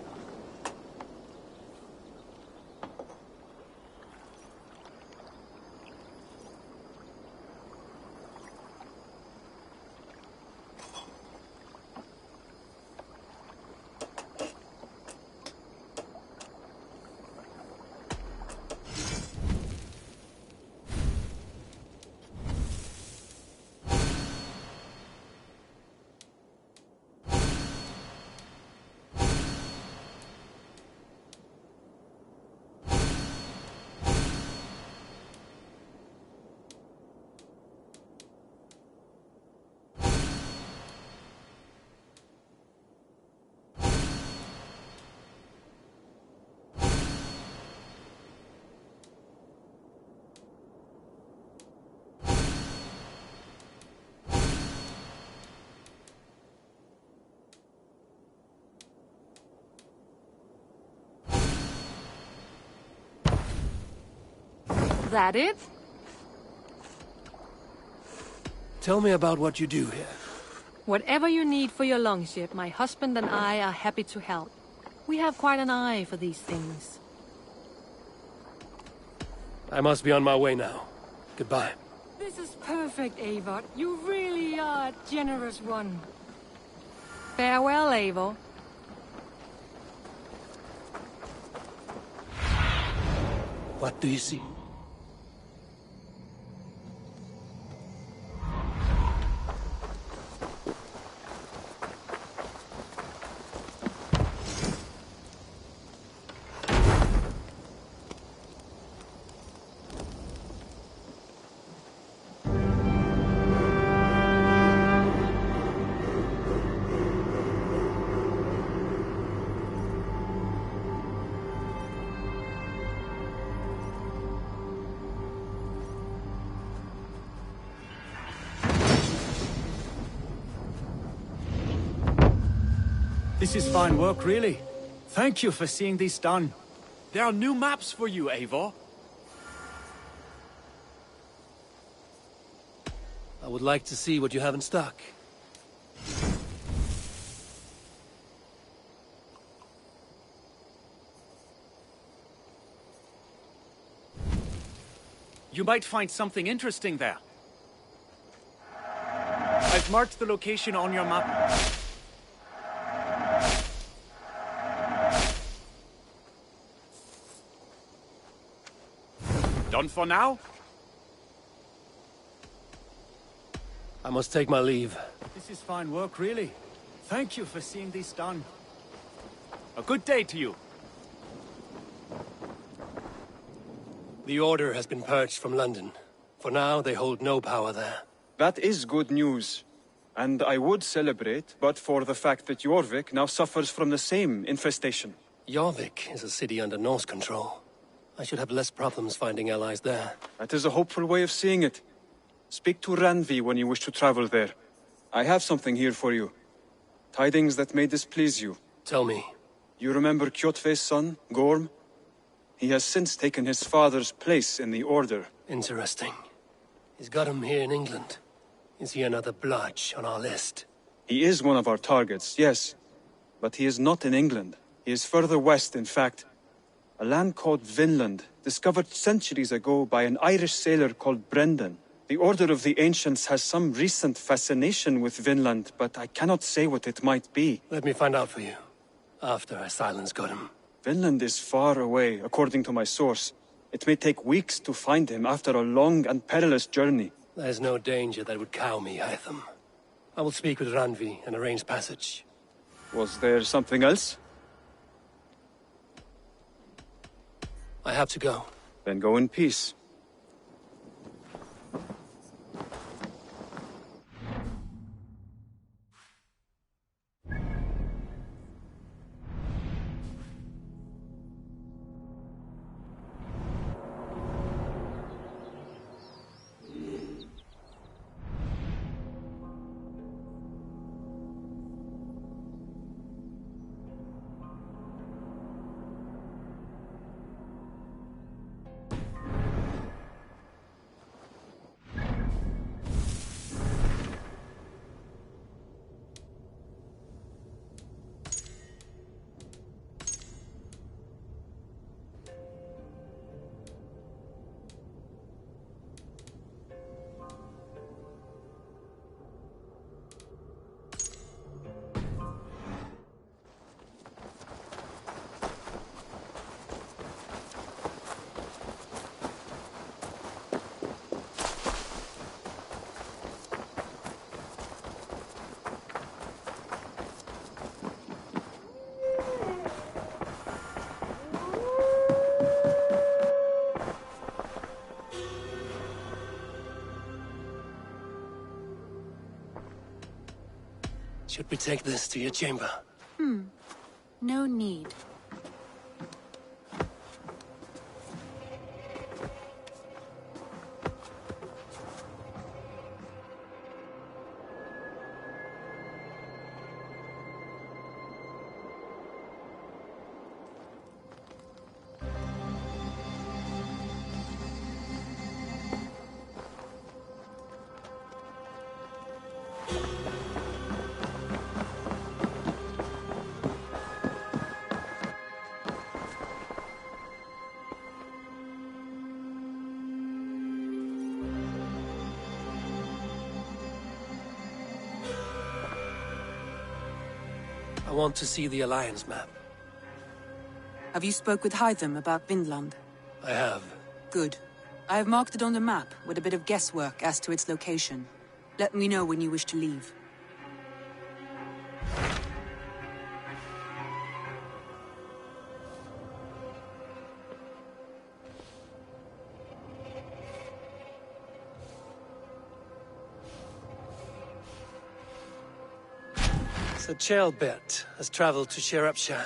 That it? Tell me about what you do here. Whatever you need for your longship, my husband and I are happy to help. We have quite an eye for these things. I must be on my way now. Goodbye. This is perfect, Eivor. You really are a generous one. Farewell, Eivor. What do you see? This is fine work, really. Thank you for seeing this done. There are new maps for you, Eivor. I would like to see what you have in stock. You might find something interesting there. I've marked the location on your map. Done for now? I must take my leave. This is fine work, really. Thank you for seeing this done. A good day to you. The Order has been purged from London. For now, they hold no power there. That is good news. And I would celebrate, but for the fact that Jorvik now suffers from the same infestation. Jorvik is a city under Norse control. I should have less problems finding allies there. That is a hopeful way of seeing it. Speak to Ranvi when you wish to travel there. I have something here for you. Tidings that may displease you. Tell me. You remember Kjotve's son, Gorm? He has since taken his father's place in the Order. Interesting. He's got him here in England. Is he another blotch on our list? He is one of our targets, yes. But he is not in England. He is further west, in fact. A land called Vinland, discovered centuries ago by an Irish sailor called Brendan. The Order of the Ancients has some recent fascination with Vinland, but I cannot say what it might be. Let me find out for you, after I silence Godham. Vinland is far away, according to my source. It may take weeks to find him after a long and perilous journey. There's no danger that would cow me, Hytham. I will speak with Ranvi and arrange passage. Was there something else? I have to go. Then go in peace. Should we take this to your chamber? No need. I want to see the Alliance map. Have you spoke with Hytham about Vinland? I have. Good. I have marked it on the map with a bit of guesswork as to its location. Let me know when you wish to leave. So Chaelbert has traveled to Shirapshire.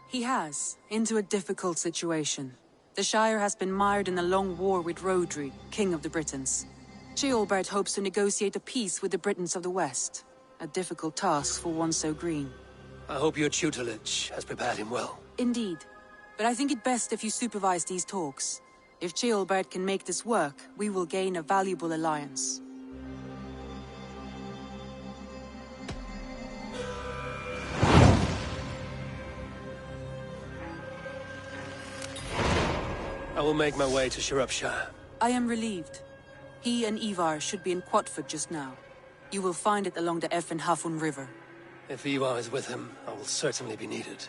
He has, into a difficult situation. The Shire has been mired in a long war with Rodri, King of the Britons. Ceolbert hopes to negotiate a peace with the Britons of the West. A difficult task for one so green. I hope your tutelage has prepared him well. Indeed. But I think it best if you supervise these talks. If Ceolbert can make this work, we will gain a valuable alliance. I will make my way to Shirapshire. I am relieved. He and Ivar should be in Quatford just now. You will find it along the Effen Hafun River. If Ivar is with him, I will certainly be needed.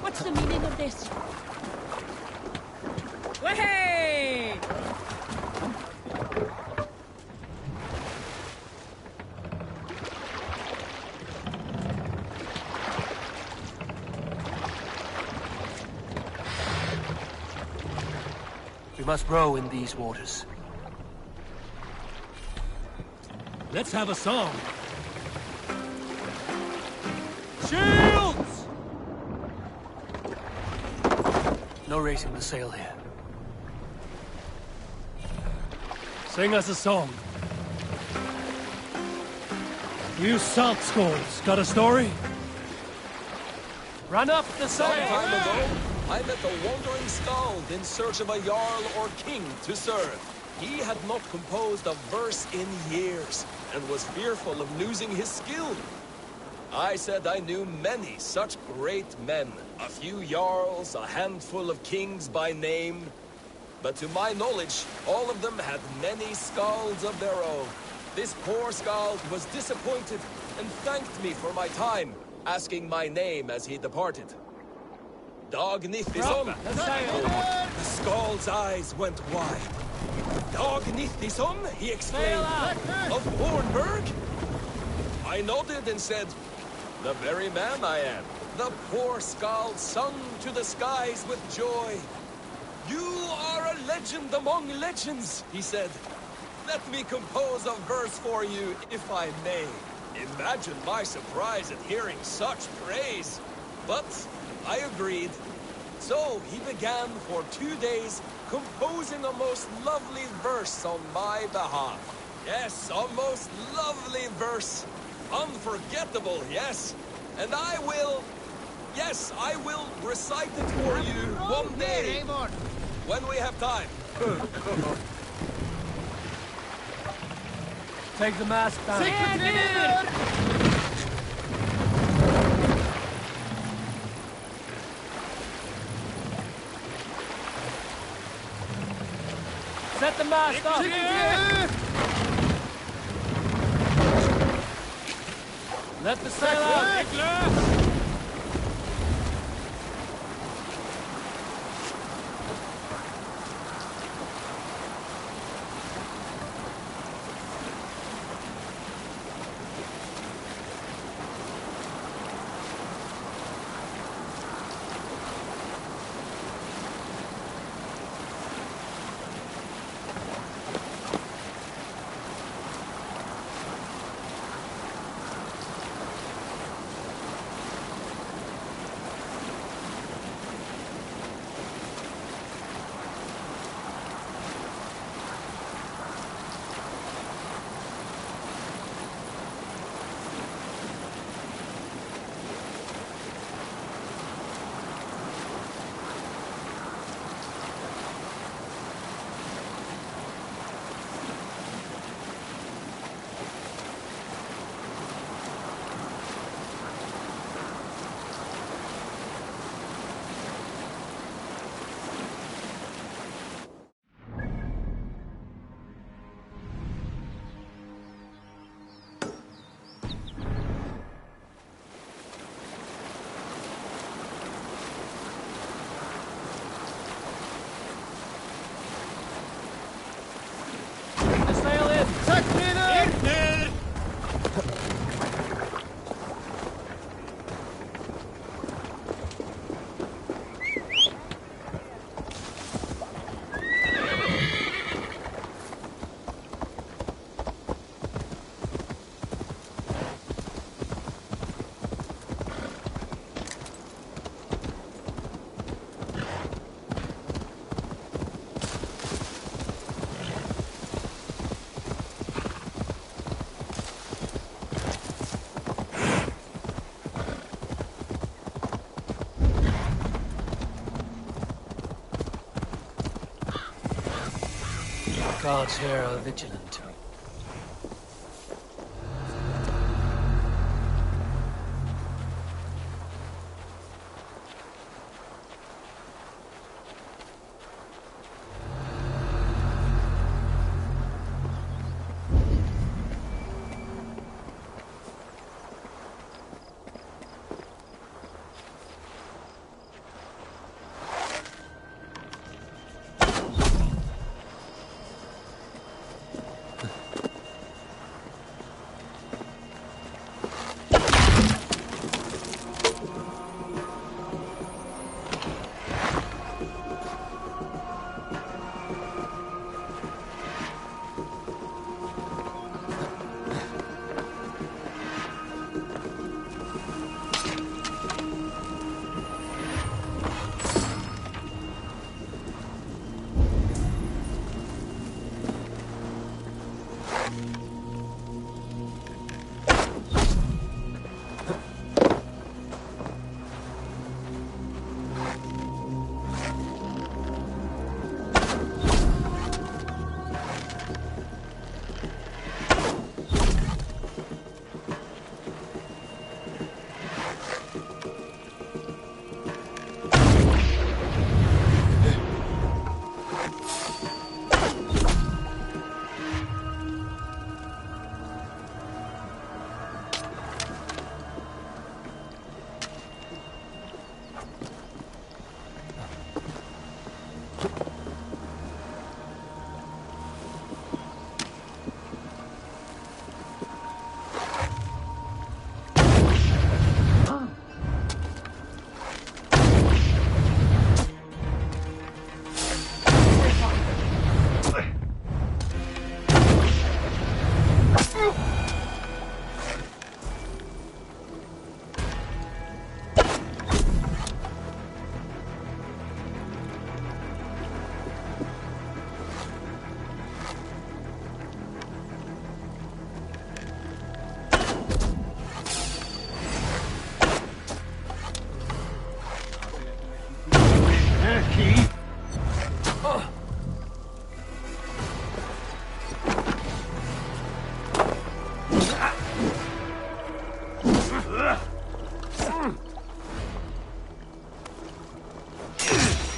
What's the meaning of this? Way! We must row in these waters. Let's have a song. Shields! No raising the sail here. Sing us a song. You salt skulls, got a story? Run up the sail! Some time ago, I met a wandering skald in search of a jarl or king to serve. He had not composed a verse in years, and was fearful of losing his skill. I said I knew many such great men, a few jarls, a handful of kings by name. But to my knowledge, all of them had many skalds of their own. This poor skald was disappointed and thanked me for my time, asking my name as he departed. Dag Nithison! The skald's eyes went wide. Dag Nithison, he exclaimed. Of Bornberg? I nodded and said, the very man I am. The poor skald sung to the skies with joy. You are a legend among legends, he said. Let me compose a verse for you, if I may. Imagine my surprise at hearing such praise. But I agreed. So he began for 2 days composing a most lovely verse on my behalf. Yes, a most lovely verse. Unforgettable, yes. And I will recite it for you one day. When we have time. Take the mask down. Set the mast up! Let the sail out! Guards here are vigilant.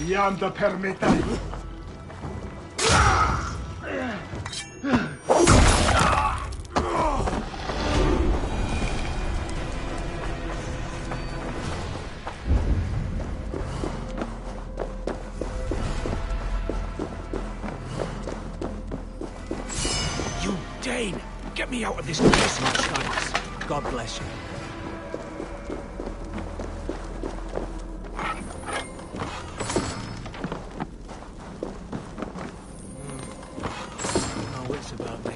Yanda permetai. You Dane! Get me out of this place, Marshals. God bless you. No wits about me.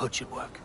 hood should work.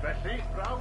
Precies, vrouw.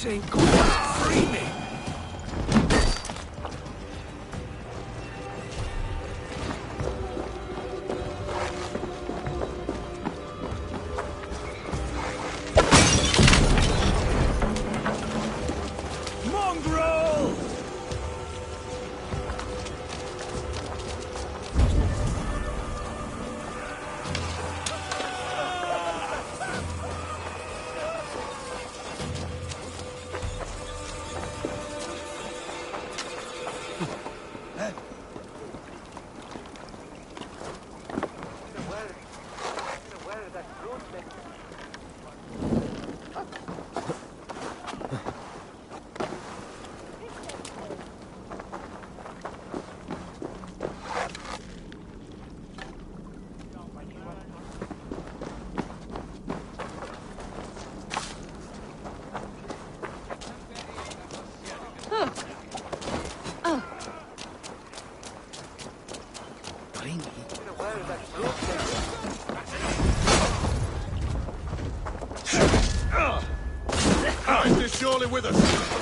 Saint God, free me! Mongrel! Christ is surely with us.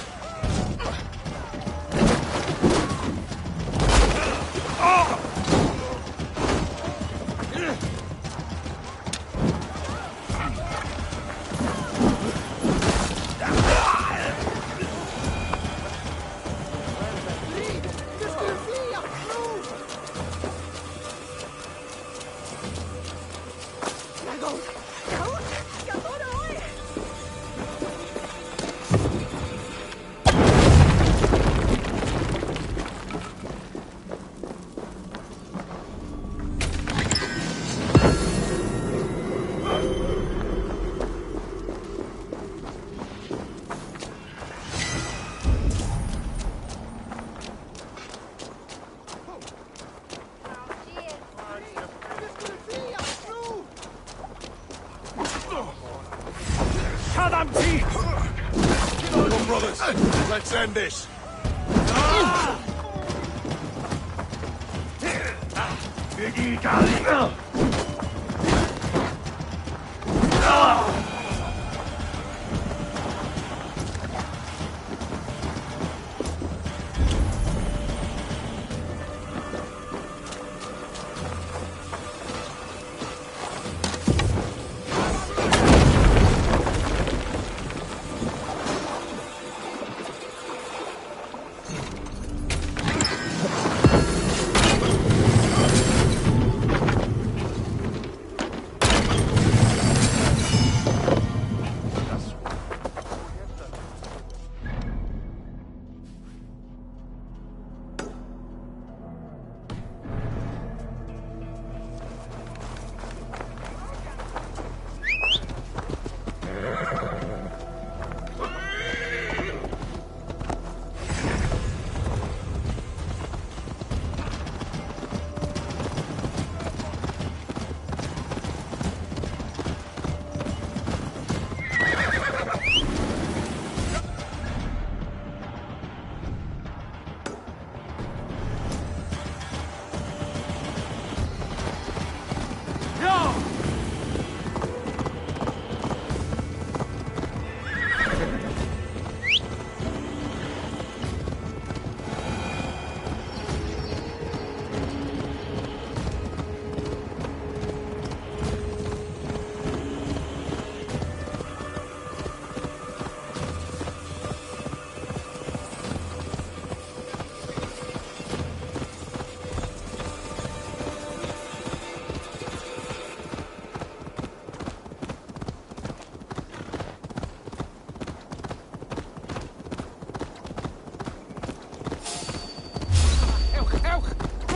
Come on, brothers. Let's end this.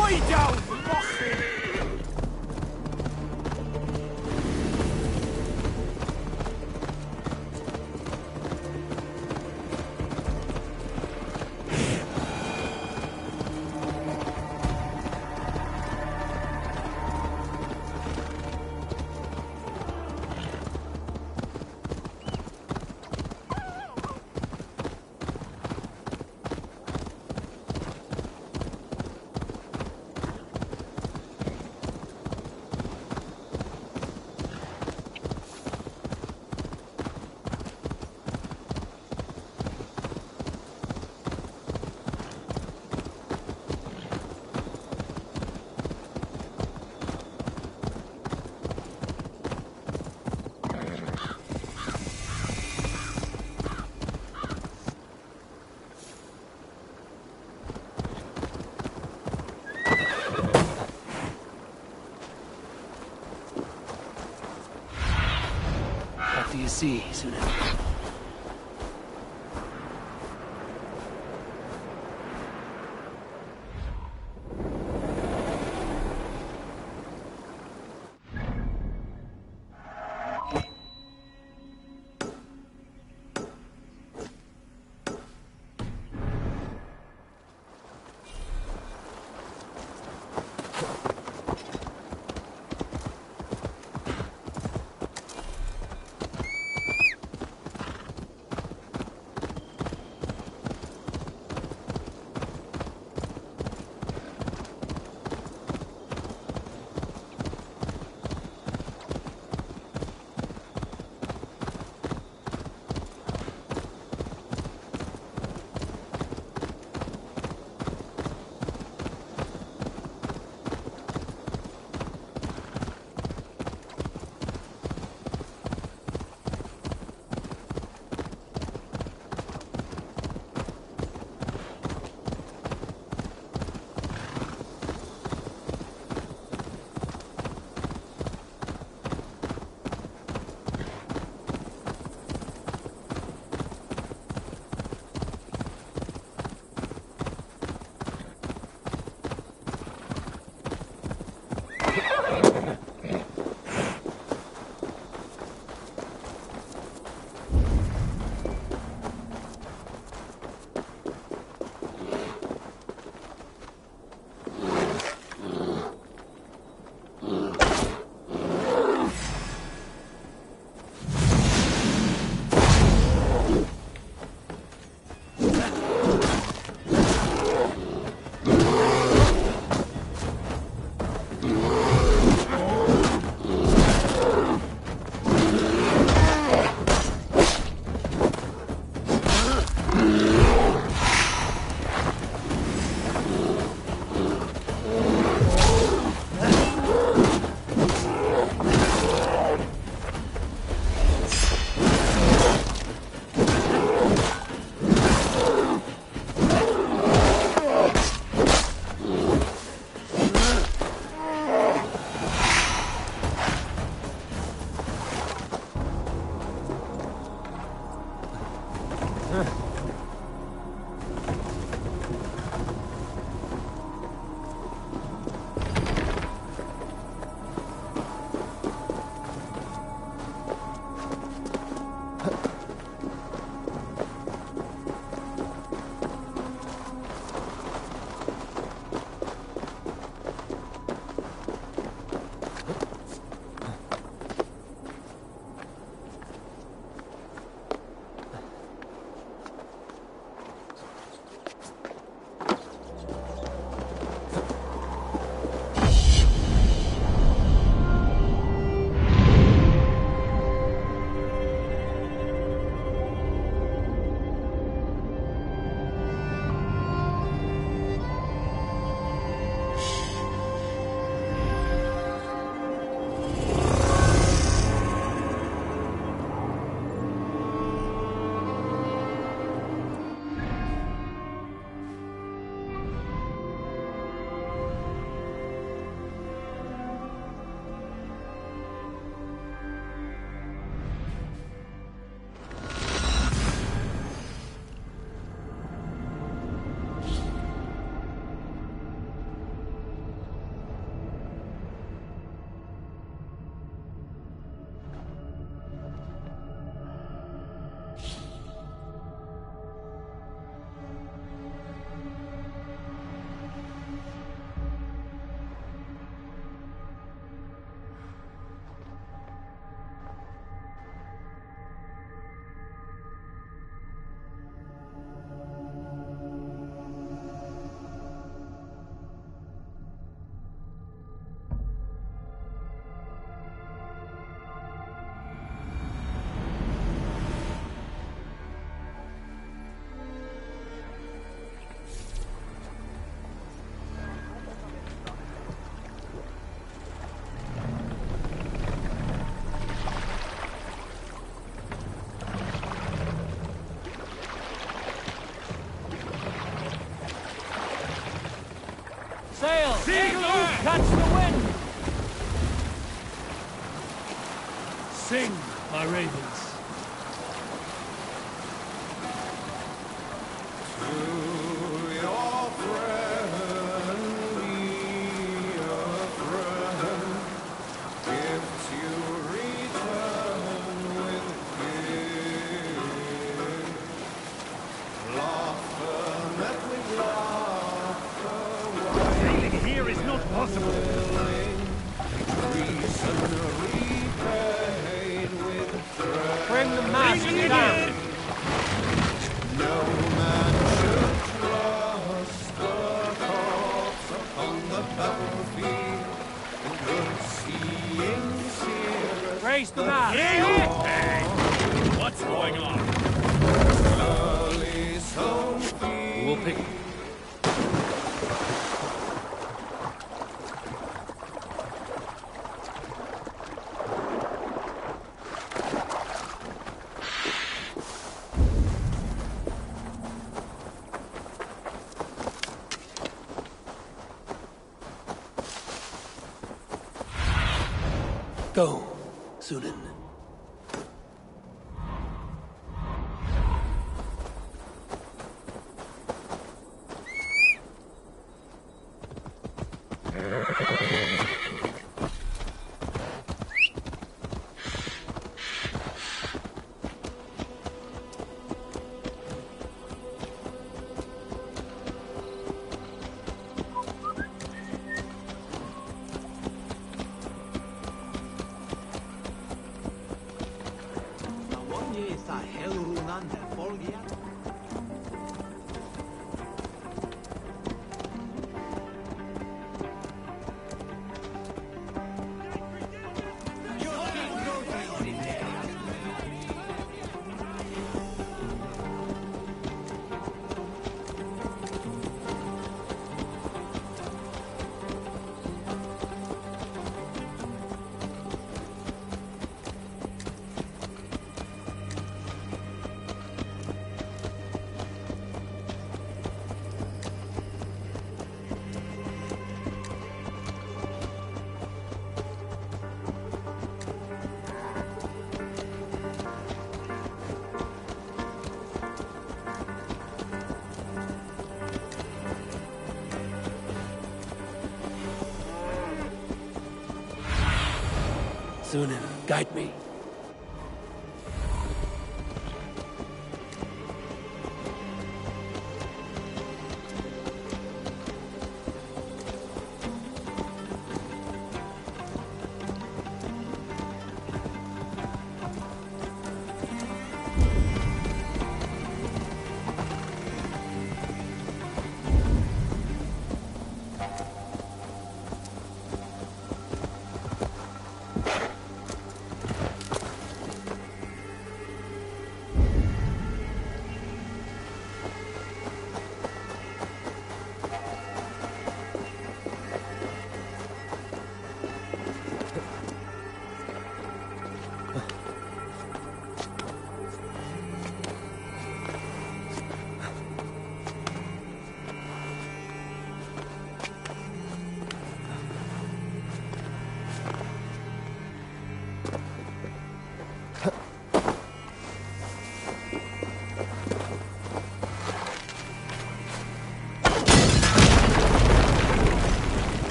Way down, mocker! What do you see, Sunan? sail! Seagull, catch the wind! Sing, my ravens. Bring the mast down! No man should trust the corpse upon the battlefield. Good seeing seers. Raise the mast! Hey, what's going on? Early sown field. We'll pick. Go, Sunan. Sunan, guide me.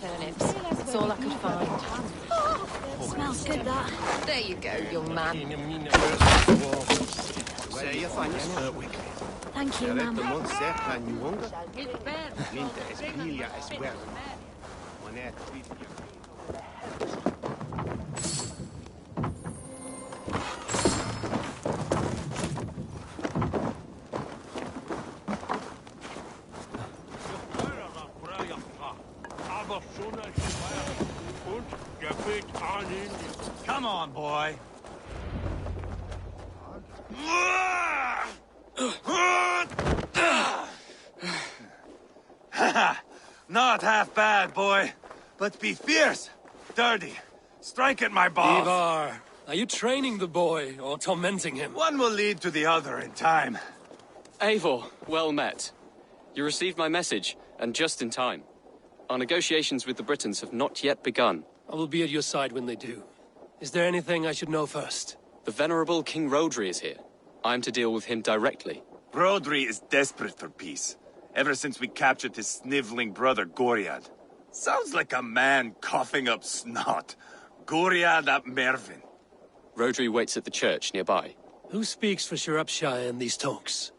Turnips. That's all I could find. Smells good, that. There you go, young man. Thank you, ma'am. Come on, boy. Not half bad, boy. But be fierce, dirty. Strike at my balls. Ivar, are you training the boy or tormenting him? One will lead to the other in time. Eivor, well met. You received my message, and just in time. Our negotiations with the Britons have not yet begun. I will be at your side when they do. Is there anything I should know first? The venerable King Rodri is here. I am to deal with him directly. Rodri is desperate for peace, ever since we captured his sniveling brother Goriad. Sounds like a man coughing up snot. Goriad ap Mervin. Rodri waits at the church nearby. Who speaks for Shropshire in these talks?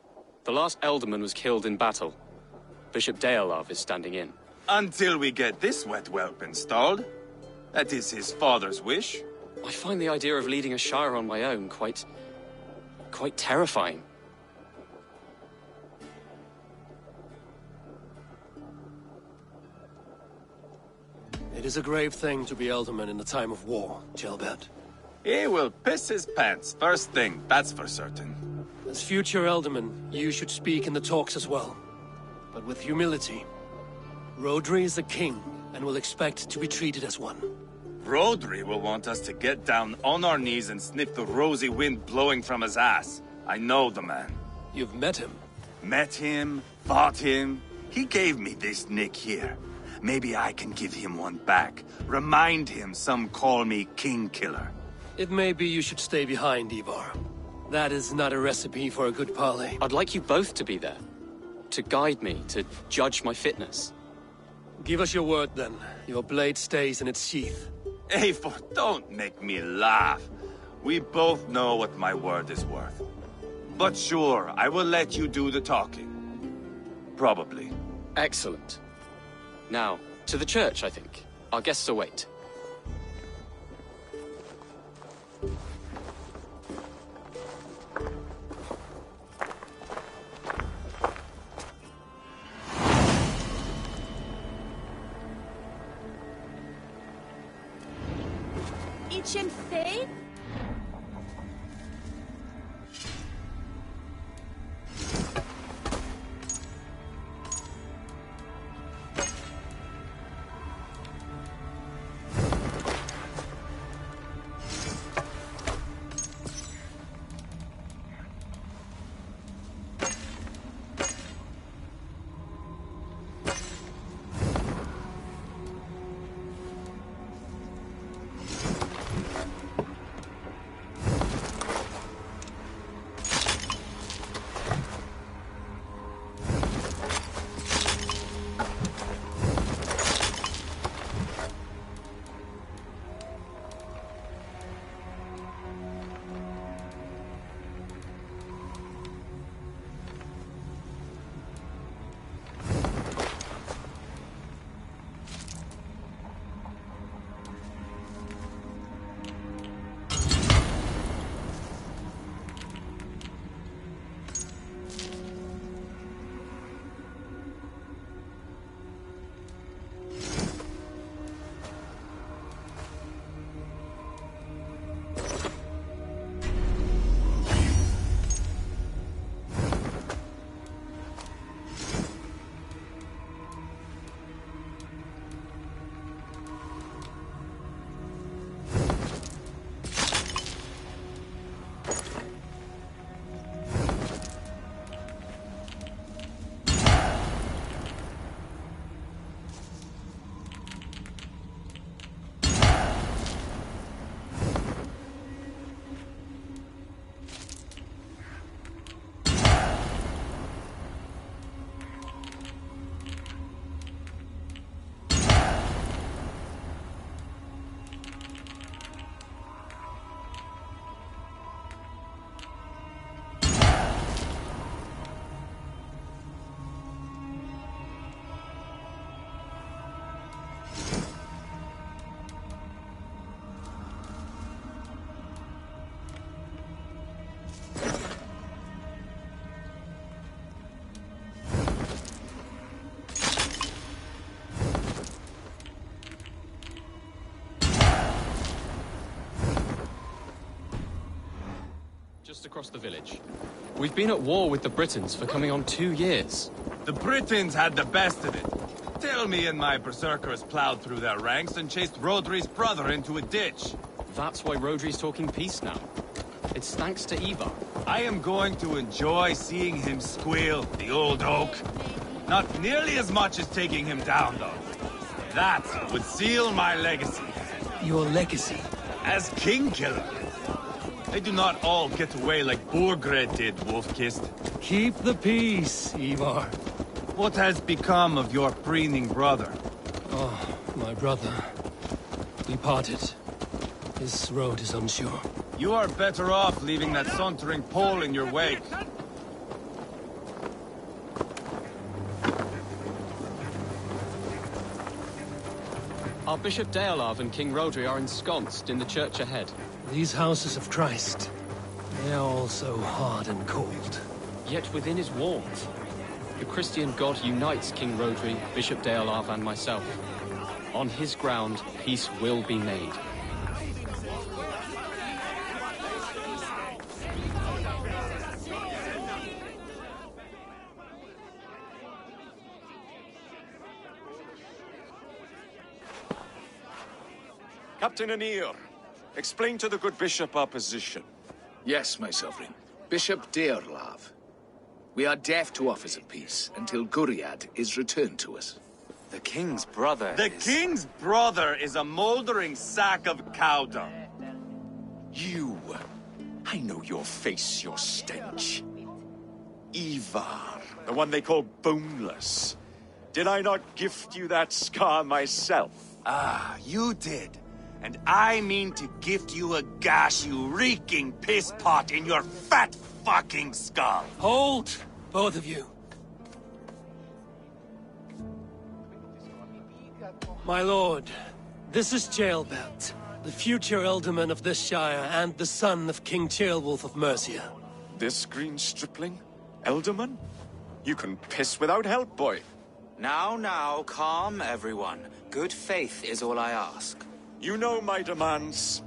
The last alderman was killed in battle. Bishop Deolav is standing in. Until we get this wet whelp installed. That is his father's wish. I find the idea of leading a shire on my own quite terrifying. It is a grave thing to be alderman in the time of war, Gelbert. He will piss his pants, first thing, that's for certain. As future alderman, you should speak in the talks as well. But with humility. Rodri is the king, and will expect to be treated as one. Rodri will want us to get down on our knees and sniff the rosy wind blowing from his ass. I know the man. You've met him? Met him, fought him. He gave me this nick here. Maybe I can give him one back. Remind him some call me King Killer. It may be you should stay behind, Ivar. That is not a recipe for a good parley. I'd like you both to be there. To guide me, to judge my fitness. Give us your word, then. Your blade stays in its sheath. Eivor, don't make me laugh. We both know what my word is worth. But sure, I will let you do the talking. Probably. Excellent. Now, to the church, I think. Our guests await. Itchen Faith? just across the village. We've been at war with the Britons for coming on 2 years. The Britons had the best of it. Till me and my berserkers plowed through their ranks and chased Rodri's brother into a ditch. That's why Rodri's talking peace now. It's thanks to Ivar. I am going to enjoy seeing him squeal, the old oak. Not nearly as much as taking him down, though. That would seal my legacy. Your legacy? As king killer. They do not all get away like Borgred did, Wolf-Kissed. Keep the peace, Ivar. What has become of your preening brother? Oh, my brother. We parted. His road is unsure. You are better off leaving that sauntering Pole in your wake. Our Bishop Deolav and King Rodri are ensconced in the church ahead. These houses of Christ, they are all so hard and cold. Yet within is warmth. The Christian God unites King Rodri, Bishop Deolav, and myself. On his ground, peace will be made. Captain Anir, explain to the good bishop our position. Yes, my sovereign. Bishop Deolav. We are deaf to offers of peace until Guriad is returned to us. The king's brother The king's brother is a moldering sack of cow dung. You! I know your face, your stench. Ivar, the one they call boneless. Did I not gift you that scar myself? Ah, you did. And I mean to gift you a gash, you reeking piss pot in your fat fucking skull. Hold! Both of you. My lord, this is Jailbelt, the future alderman of this shire and the son of King Ceolwulf of Mercia. This green stripling? Elderman? You can piss without help, boy. Now, calm everyone. Good faith is all I ask. You know my demands.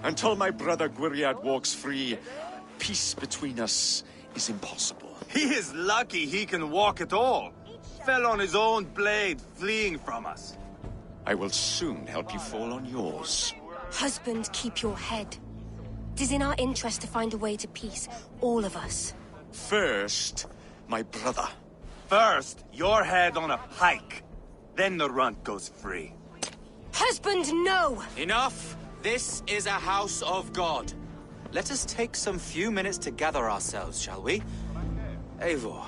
Until my brother Gwiriad walks free, peace between us is impossible. He is lucky he can walk at all. Fell on his own blade, fleeing from us. I will soon help you fall on yours. Husband, keep your head. It is in our interest to find a way to peace, all of us. First, my brother. First, your head on a pike. Then the runt goes free. Husband, no! Enough! This is a house of God. Let us take some few minutes to gather ourselves, shall we? Eivor,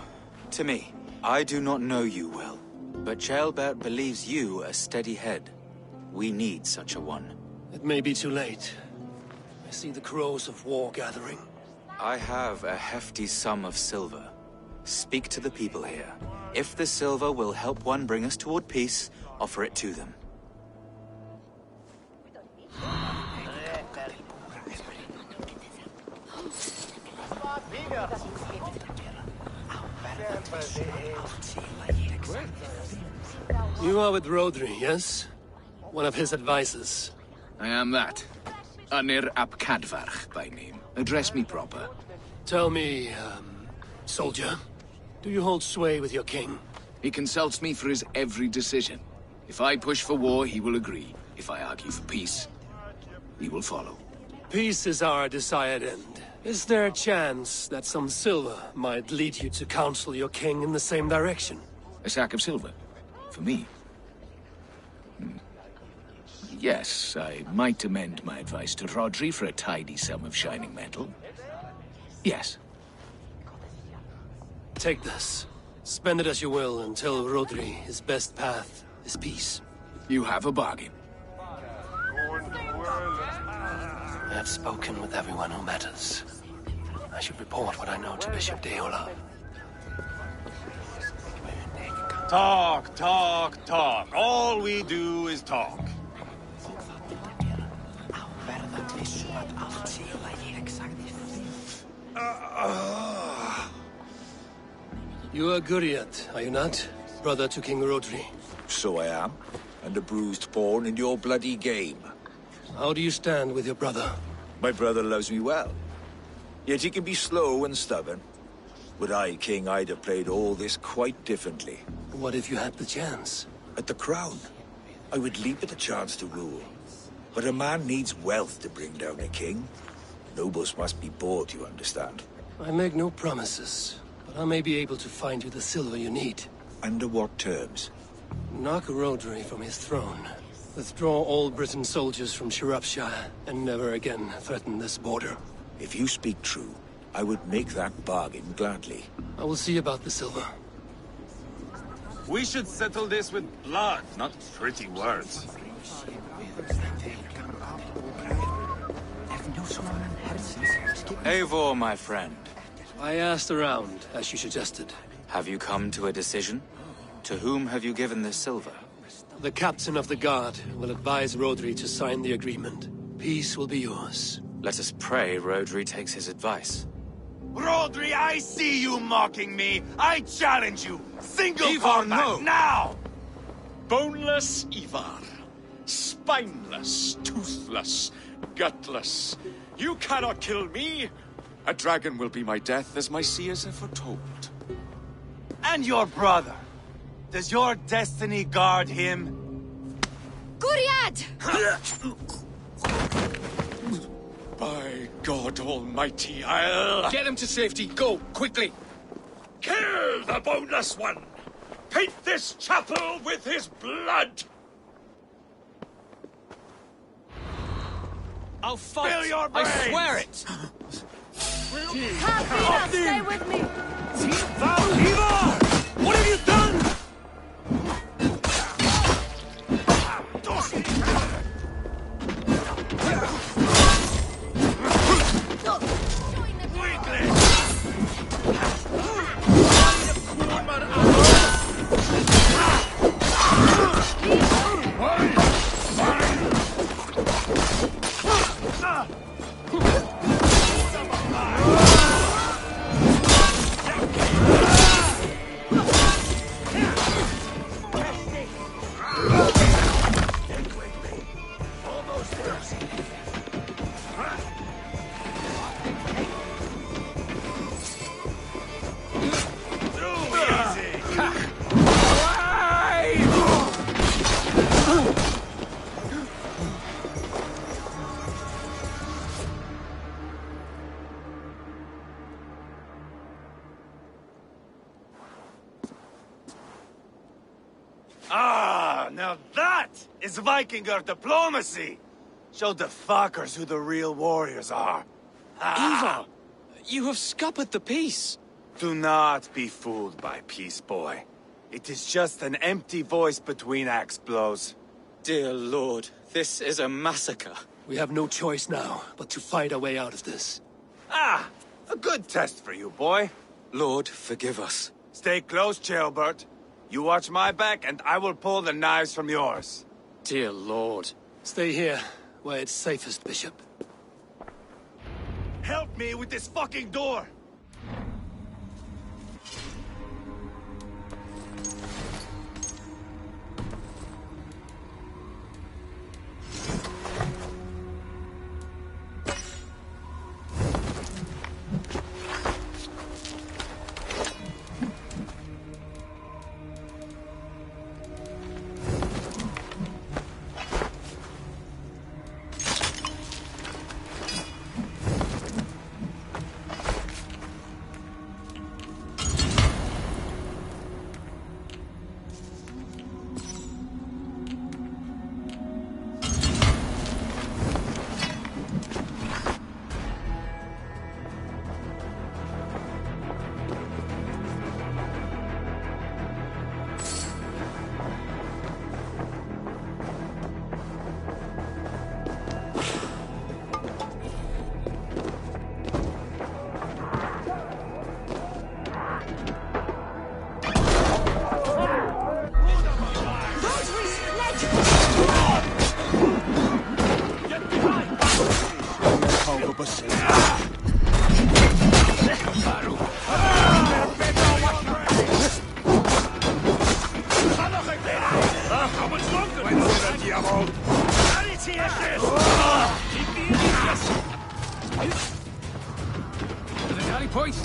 to me, I do not know you well, but Ceolbert believes you a steady head. We need such a one. It may be too late. I see the crows of war gathering. I have a hefty sum of silver. Speak to the people here. If the silver will help one bring us toward peace, offer it to them. You are with Rodri, yes? One of his advisors. I am that. Anir ap Cadfarch by name. Address me proper. Tell me, soldier, do you hold sway with your king? He consults me for his every decision. If I push for war, he will agree. If I argue for peace, he will follow. Peace is our desired end. Is there a chance that some silver might lead you to counsel your king in the same direction? A sack of silver? For me? Yes, I might amend my advice to Rodri for a tidy sum of shining metal. Yes. Take this. Spend it as you will until Rodri, his best path, is peace. You have a bargain. I have spoken with everyone who matters. I should report what I know to Bishop Deolav. Talk, talk, talk. All we do is talk. You are Guriat, are you not? Brother to King Rodri. So I am, and a bruised pawn in your bloody game. How do you stand with your brother? My brother loves me well. Yet he can be slow and stubborn. Were I king, I'd have played all this quite differently. What if you had the chance? At the crown, I would leap at the chance to rule. But a man needs wealth to bring down a king. Nobles must be bought, you understand. I make no promises, but I may be able to find you the silver you need. Under what terms? Knock Rodri from his throne. Withdraw all Britain soldiers from Shropshire, and never again threaten this border. If you speak true, I would make that bargain gladly. I will see about the silver. We should settle this with blood, not pretty words. Eivor, my friend. I asked around, as you suggested. Have you come to a decision? To whom have you given this silver? The captain of the guard will advise Rodri to sign the agreement. Peace will be yours. Let us pray Rodri takes his advice. Rodri, I see you mocking me! I challenge you! Single Ivar, combat, no. now! Boneless Ivar. Spineless, toothless, gutless. You cannot kill me! A dragon will be my death, as my seers have foretold. And your brother? Does your destiny guard him? Guriad! By God Almighty, I'll... Get him to safety. Go, quickly. Kill the boneless one! Paint this chapel with his blood! I'll fight! Spill your brains! I swear it! Katrina, stay with me! Ivar! What have you done? Now that is Vikinger diplomacy! Show the fuckers who the real warriors are. Ivar! You have scuppered the peace! Do not be fooled by peace, boy. It is just an empty voice between axe blows. Dear Lord, this is a massacre. We have no choice now, but to fight our way out of this. Ah! A good test for you, boy. Lord, forgive us. Stay close, Ceolbert. You watch my back, and I will pull the knives from yours. Dear Lord. Stay here, where it's safest, Bishop. Help me with this fucking door! point!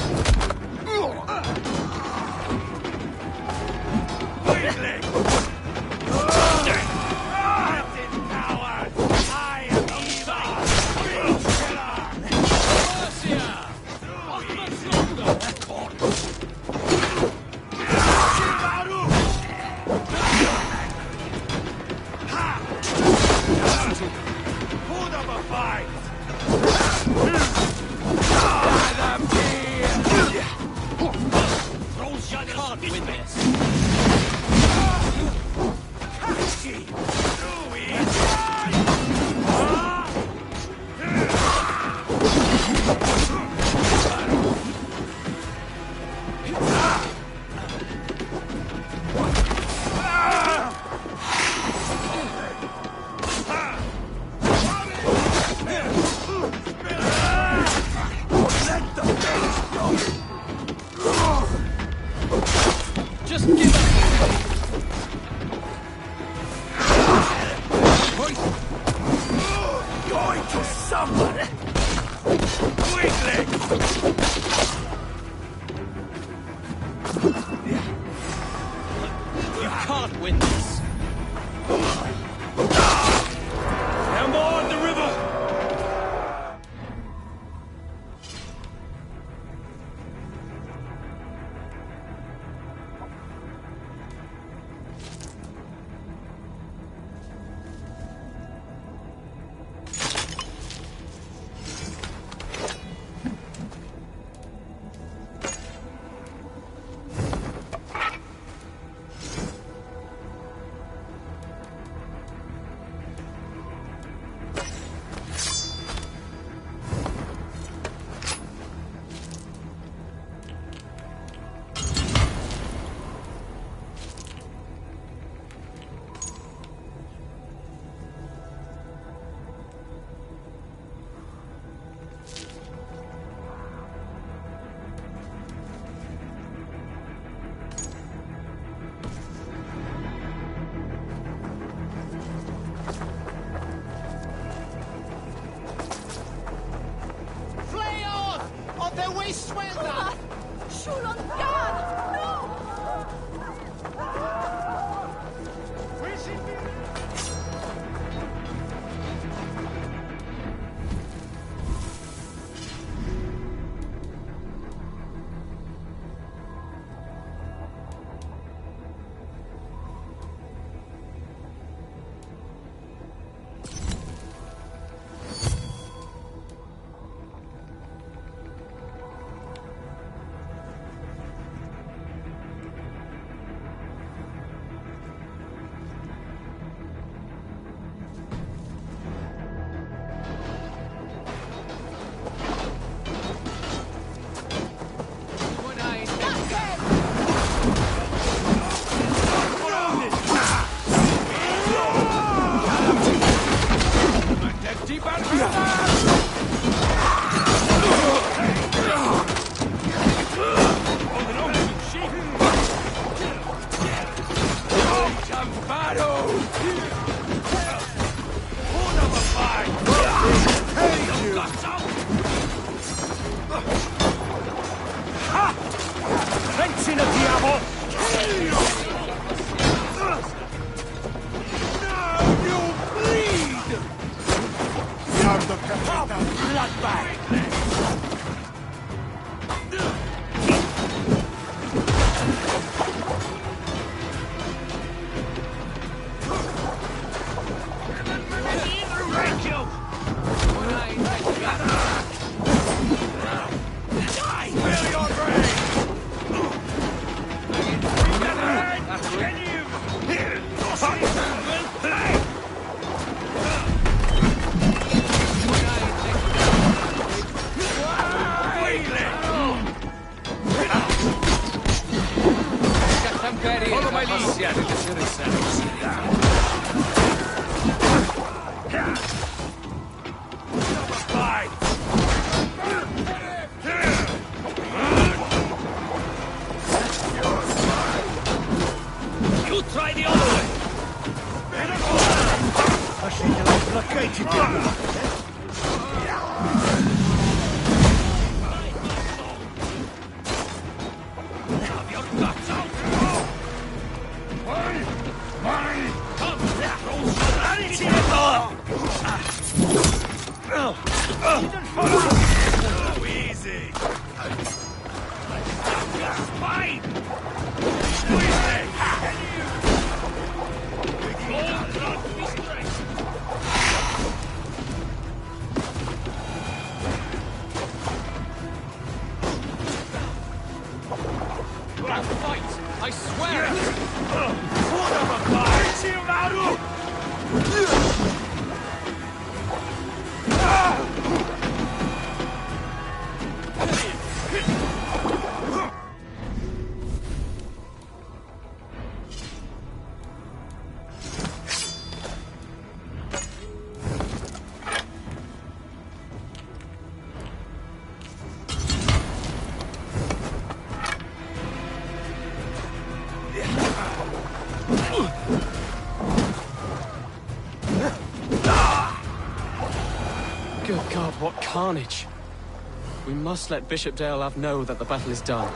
Just give up! Going to suffer! Quickly! You can't win this! Now more on the river! Follow my lead. You try the other way! Easy. Fight! I swear it! Good God, what carnage! We must let Bishop Deolav know that the battle is done.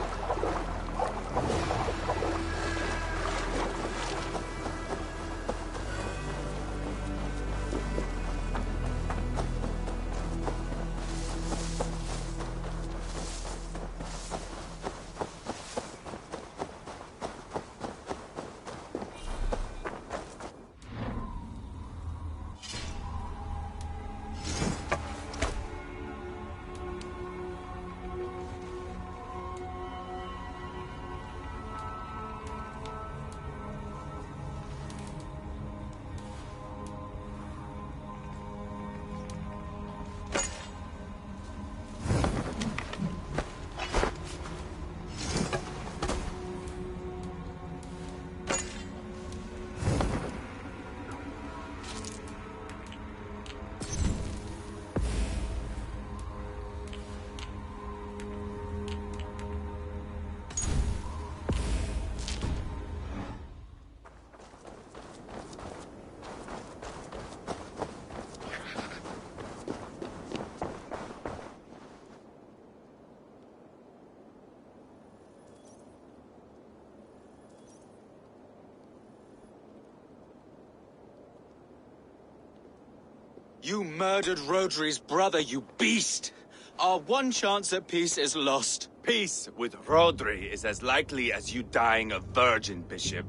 You murdered Rodri's brother, you beast! Our one chance at peace is lost. Peace with Rodri is as likely as you dying a virgin, Bishop.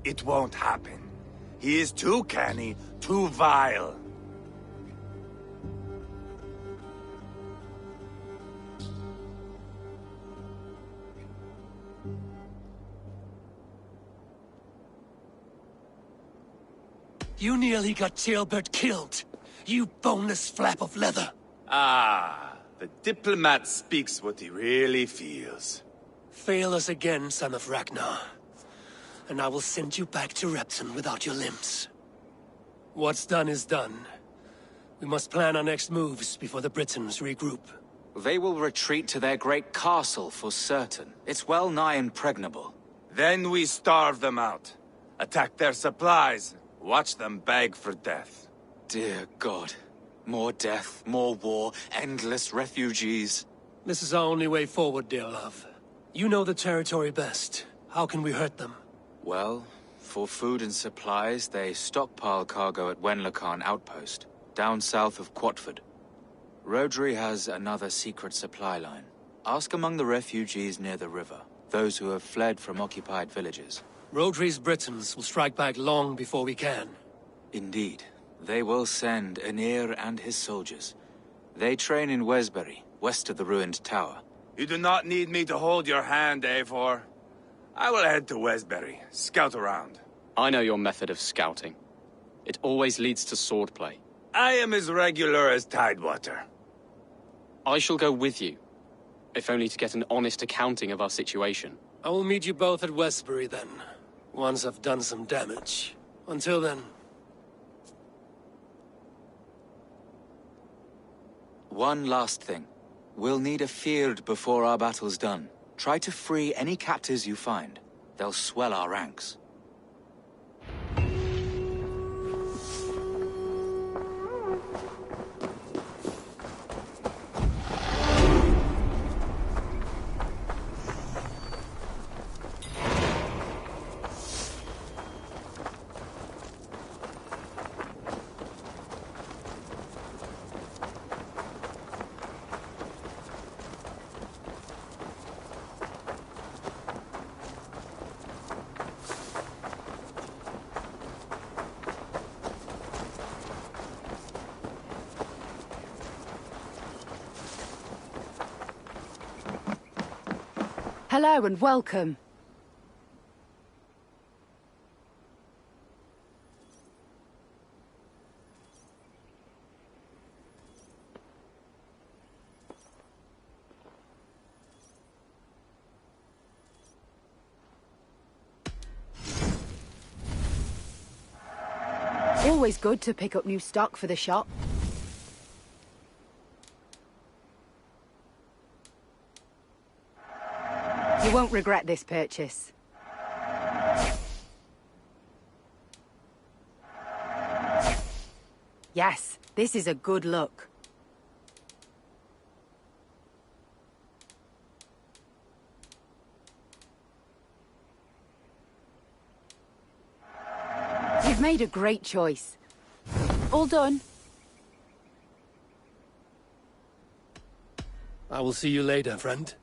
It won't happen. He is too canny, too vile. You nearly got Ceolbert killed. You boneless flap of leather. Ah, the diplomat speaks what he really feels. Fail us again, son of Ragnar. And I will send you back to Repton without your limbs. What's done is done. We must plan our next moves before the Britons regroup. They will retreat to their great castle for certain. It's well nigh impregnable. Then we starve them out. Attack their supplies. Watch them beg for death. Dear God. More death, more war, endless refugees. This is our only way forward, dear love. You know the territory best. How can we hurt them? Well, for food and supplies, they stockpile cargo at Wenlocan outpost, down south of Quatford. Rodri has another secret supply line. Ask among the refugees near the river, those who have fled from occupied villages. Rodri's Britons will strike back long before we can. Indeed. They will send Aenir and his soldiers. They train in Wesbury, west of the ruined tower. You do not need me to hold your hand, Eivor. I will head to Wesbury, scout around. I know your method of scouting. It always leads to swordplay. I am as regular as Tidewater. I shall go with you, if only to get an honest accounting of our situation. I will meet you both at Westbury then, once I've done some damage. Until then... One last thing. We'll need a field before our battle's done. Try to free any captives you find. They'll swell our ranks. Hello and welcome. Always good to pick up new stock for the shop. You won't regret this purchase. Yes, this is a good look. You've made a great choice. All done. I will see you later, friend.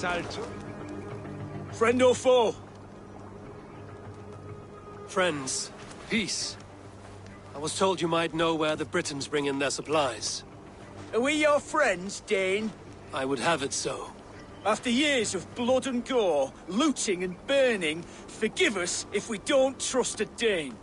Salto. Friend or foe? Friends. Peace. I was told you might know where the Britons bring in their supplies. Are we your friends, Dane? I would have it so. After years of blood and gore, looting and burning, forgive us if we don't trust a Dane.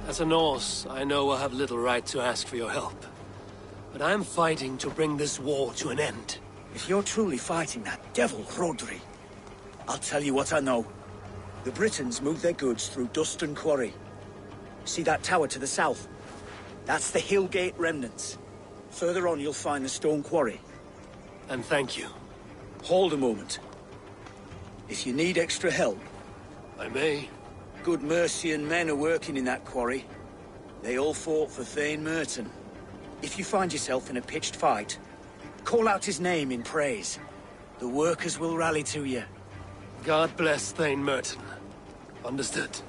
As a Norse, I know I have little right to ask for your help. But I am fighting to bring this war to an end. If you're truly fighting that devil, Rodri, I'll tell you what I know. The Britons move their goods through Dustin Quarry. See that tower to the south? That's the Hillgate remnants. Further on, you'll find the stone quarry. And thank you. Hold a moment. If you need extra help... I may. Good Mercian men are working in that quarry. They all fought for Thane Merton. If you find yourself in a pitched fight, call out his name in praise. The workers will rally to you. God bless Thane Merton. Understood.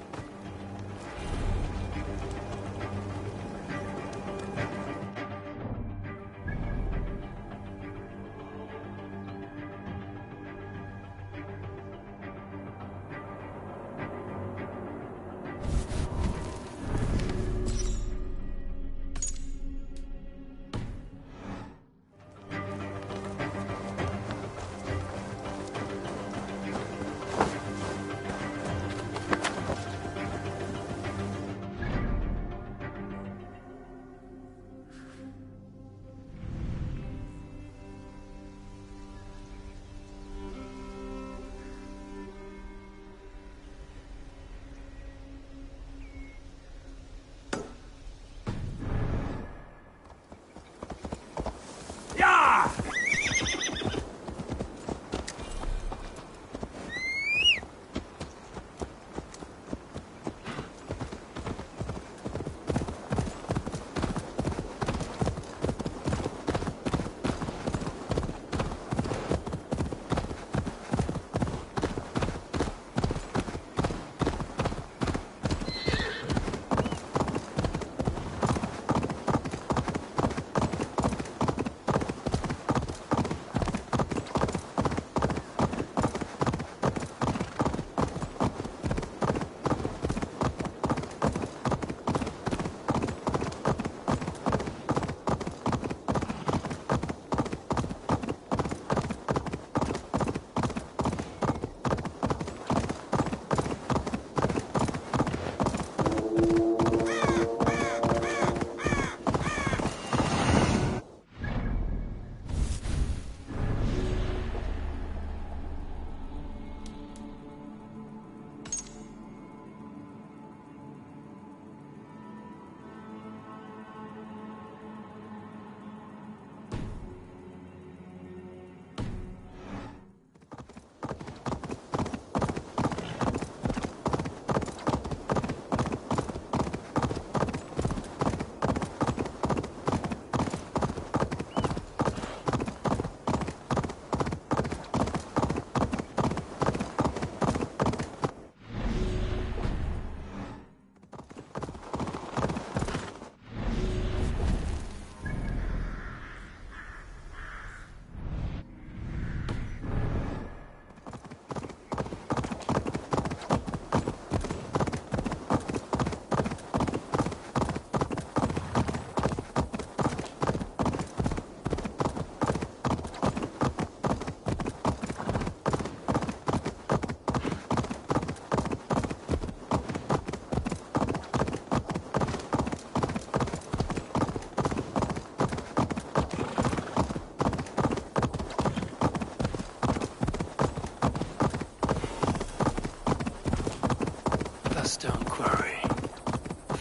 stone quarry,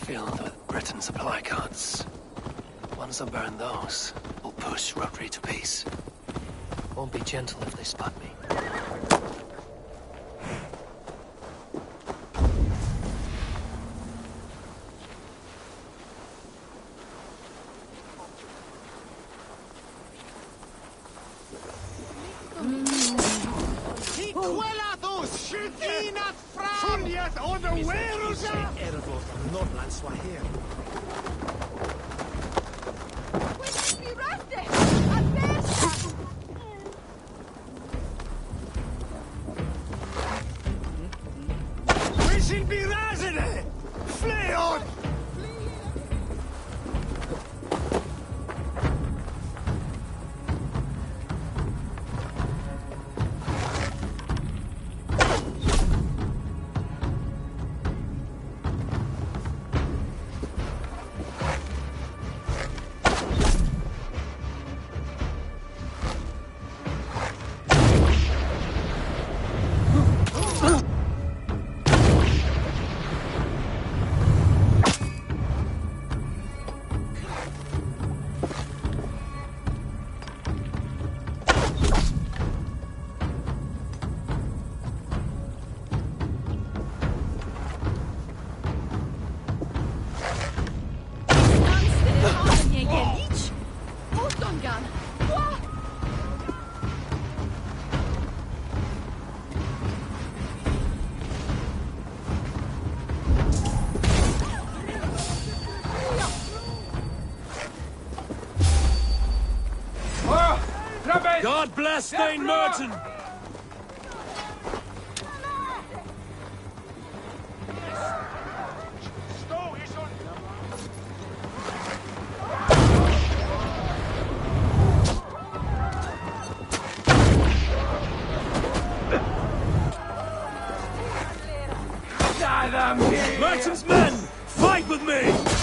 filled with Britain supply carts. Once I burn those, we'll push Rhodri to peace. Won't be gentle if they spot me. God bless Thane Merton! Merton's men! Fight with me!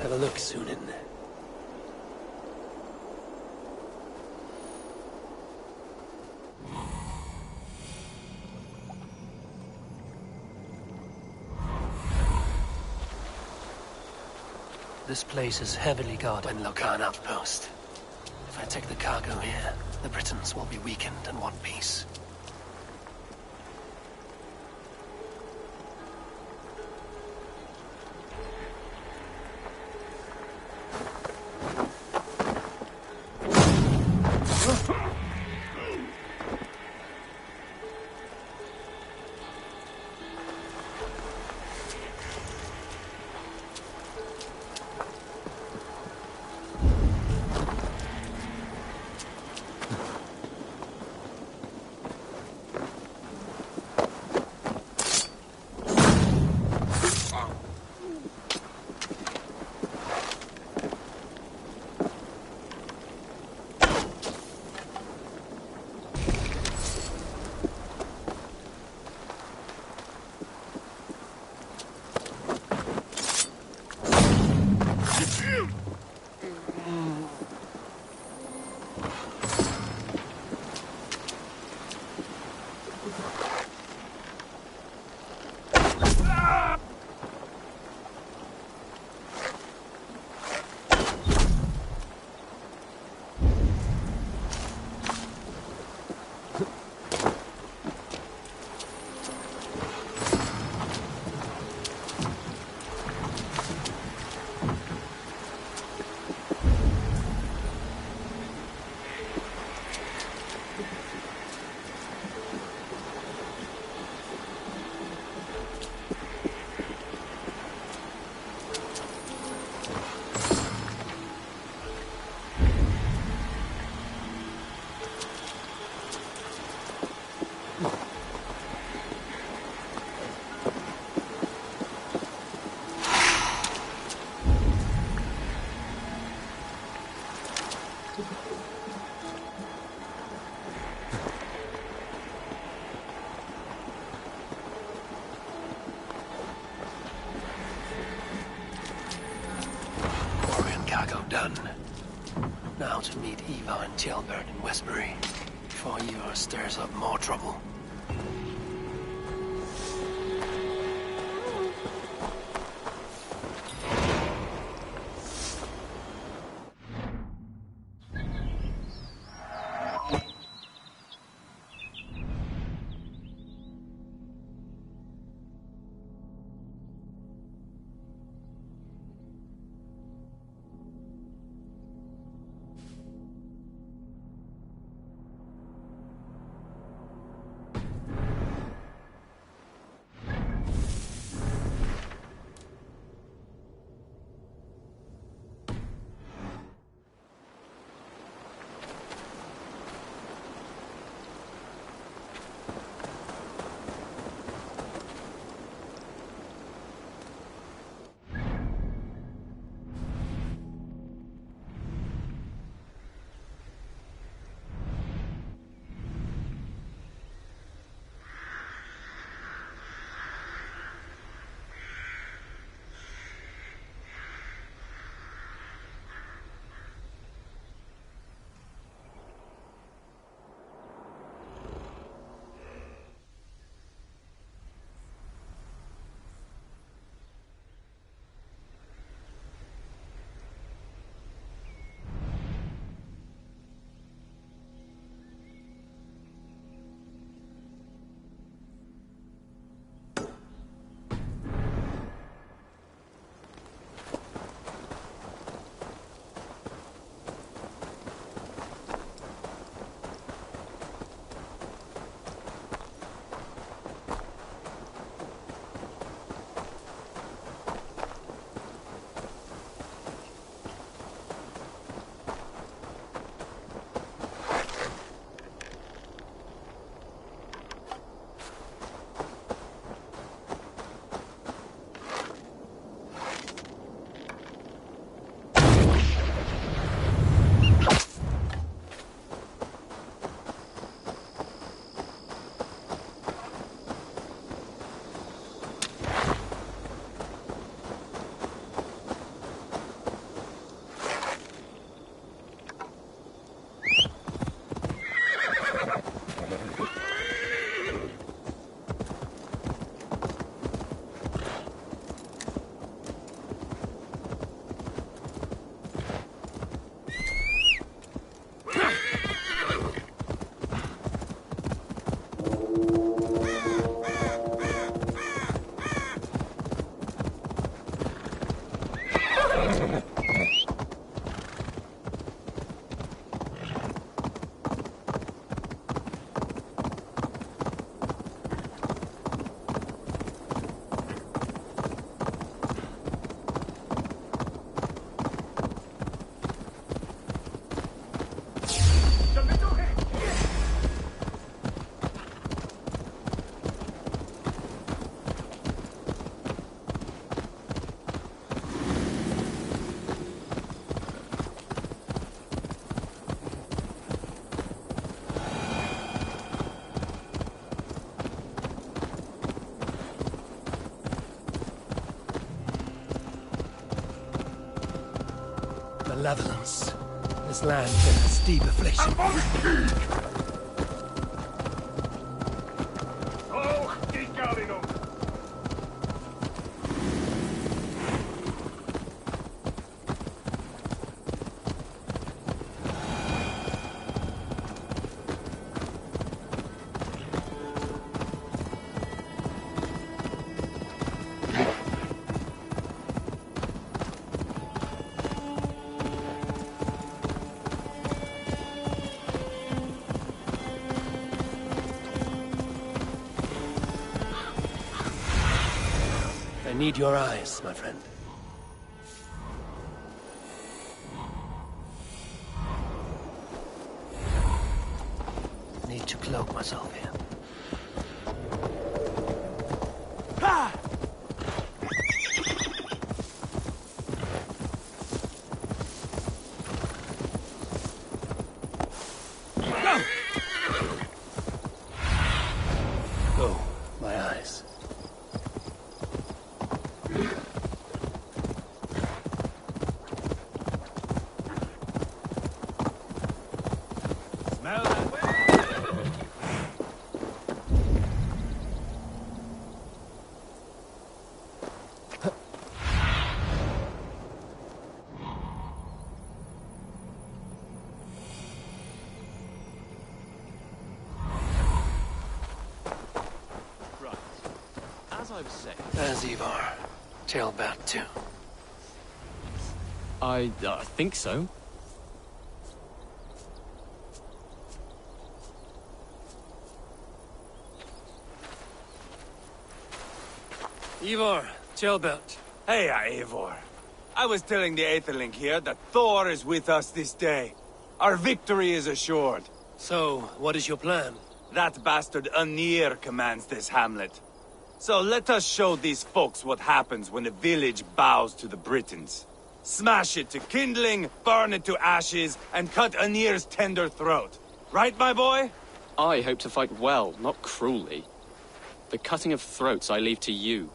Have a look, Sunan. This place is heavily guarded in Locan outpost. If I take the cargo here, the Britons will be weakened and want peace. cargo done. Now to meet Eva and Tjelbert in Westbury, before Eva stirs up more trouble. Malevolence. This land has deep affliction. I need your eyes, my friend. I need to cloak myself here. Go, my eyes. as I was saying... As Ivar. Tailbat too. I think so. Ivar, Tailbat. Hey, Eivor. I was telling the Aetherling here that Thor is with us this day. Our victory is assured. So, what is your plan? That bastard Anir commands this hamlet. So let us show these folks what happens when a village bows to the Britons. Smash it to kindling, burn it to ashes, and cut Anir's tender throat. Right, my boy? I hope to fight well, not cruelly. The cutting of throats I leave to you.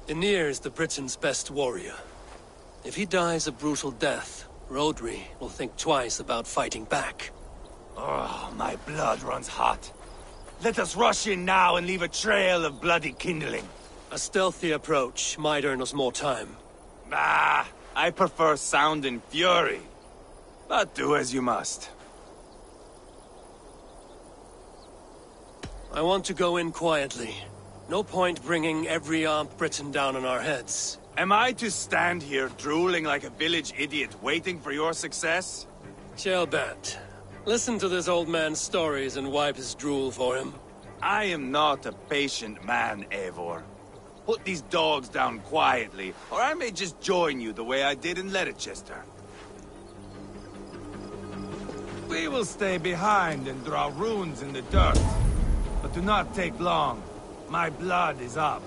Aenir is the Britons' best warrior. If he dies a brutal death, Rodri will think twice about fighting back. Oh, my blood runs hot. Let us rush in now and leave a trail of bloody kindling. A stealthy approach might earn us more time. Ah, I prefer sound and fury. But do as you must. I want to go in quietly. No point bringing every armed Briton down on our heads. Am I to stand here drooling like a village idiot waiting for your success? Tailbat, listen to this old man's stories and wipe his drool for him. I am not a patient man, Eivor. Put these dogs down quietly, or I may just join you the way I did in Leicester. We will stay behind and draw runes in the dirt. But do not take long. My blood is up.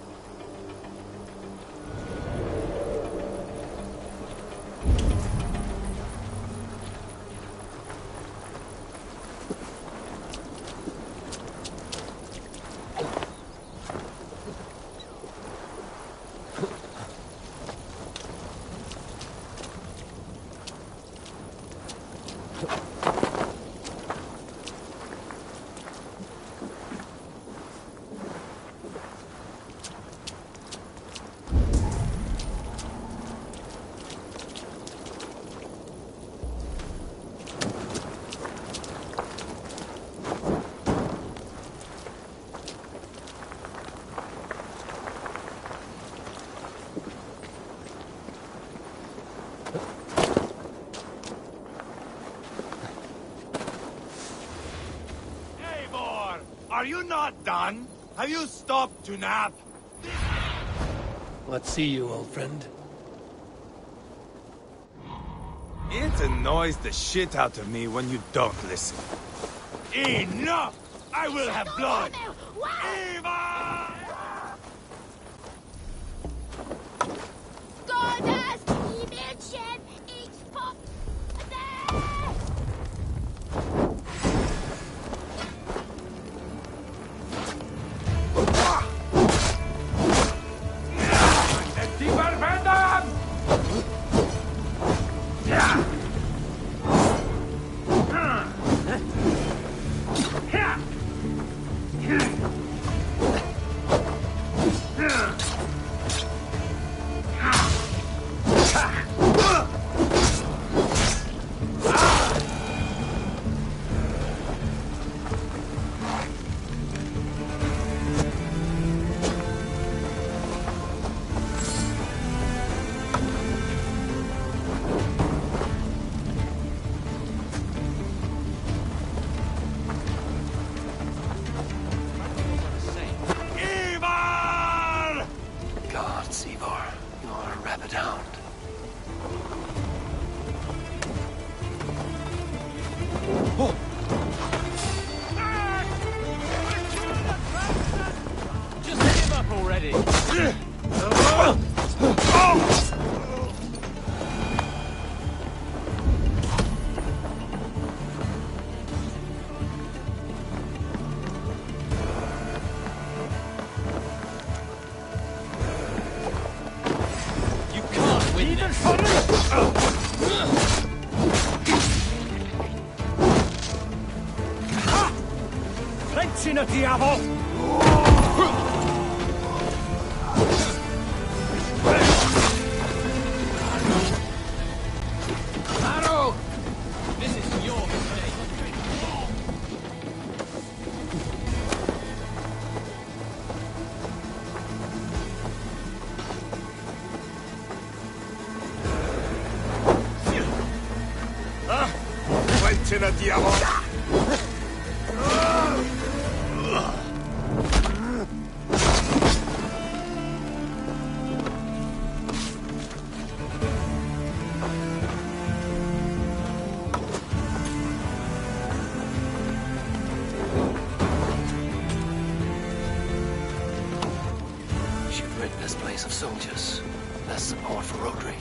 Are you not done? Have you stopped to nap? What see you, old friend? It annoys the shit out of me when you don't listen. Enough! I will have blood! Eva! Frecina, diavolo! Putina diavolo! Should rid this place of soldiers. Less support for Rodri.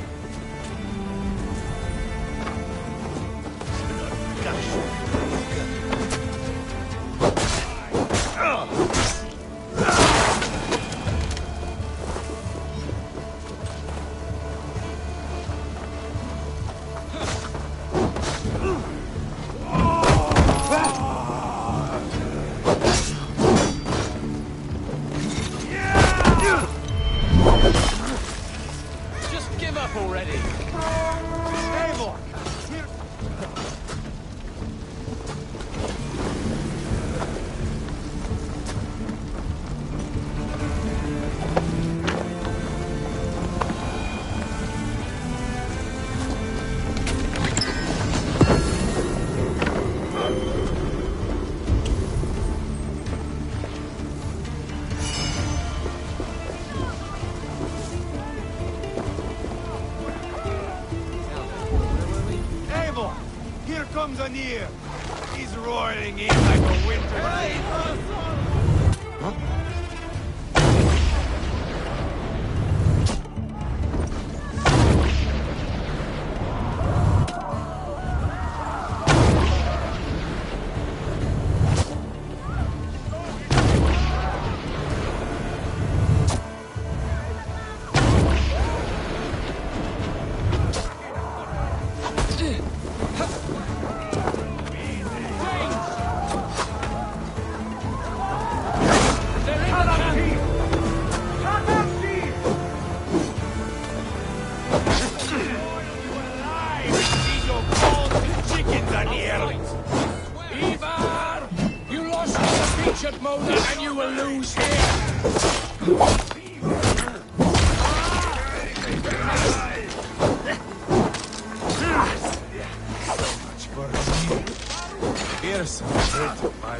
Just give up already! Eivor! Eivor! Here comes Anir! He's roiling in like a winter Ivar! You lost on the beach at Mona, and you will lose here! Here's some fruit of my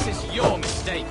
This is your mistake.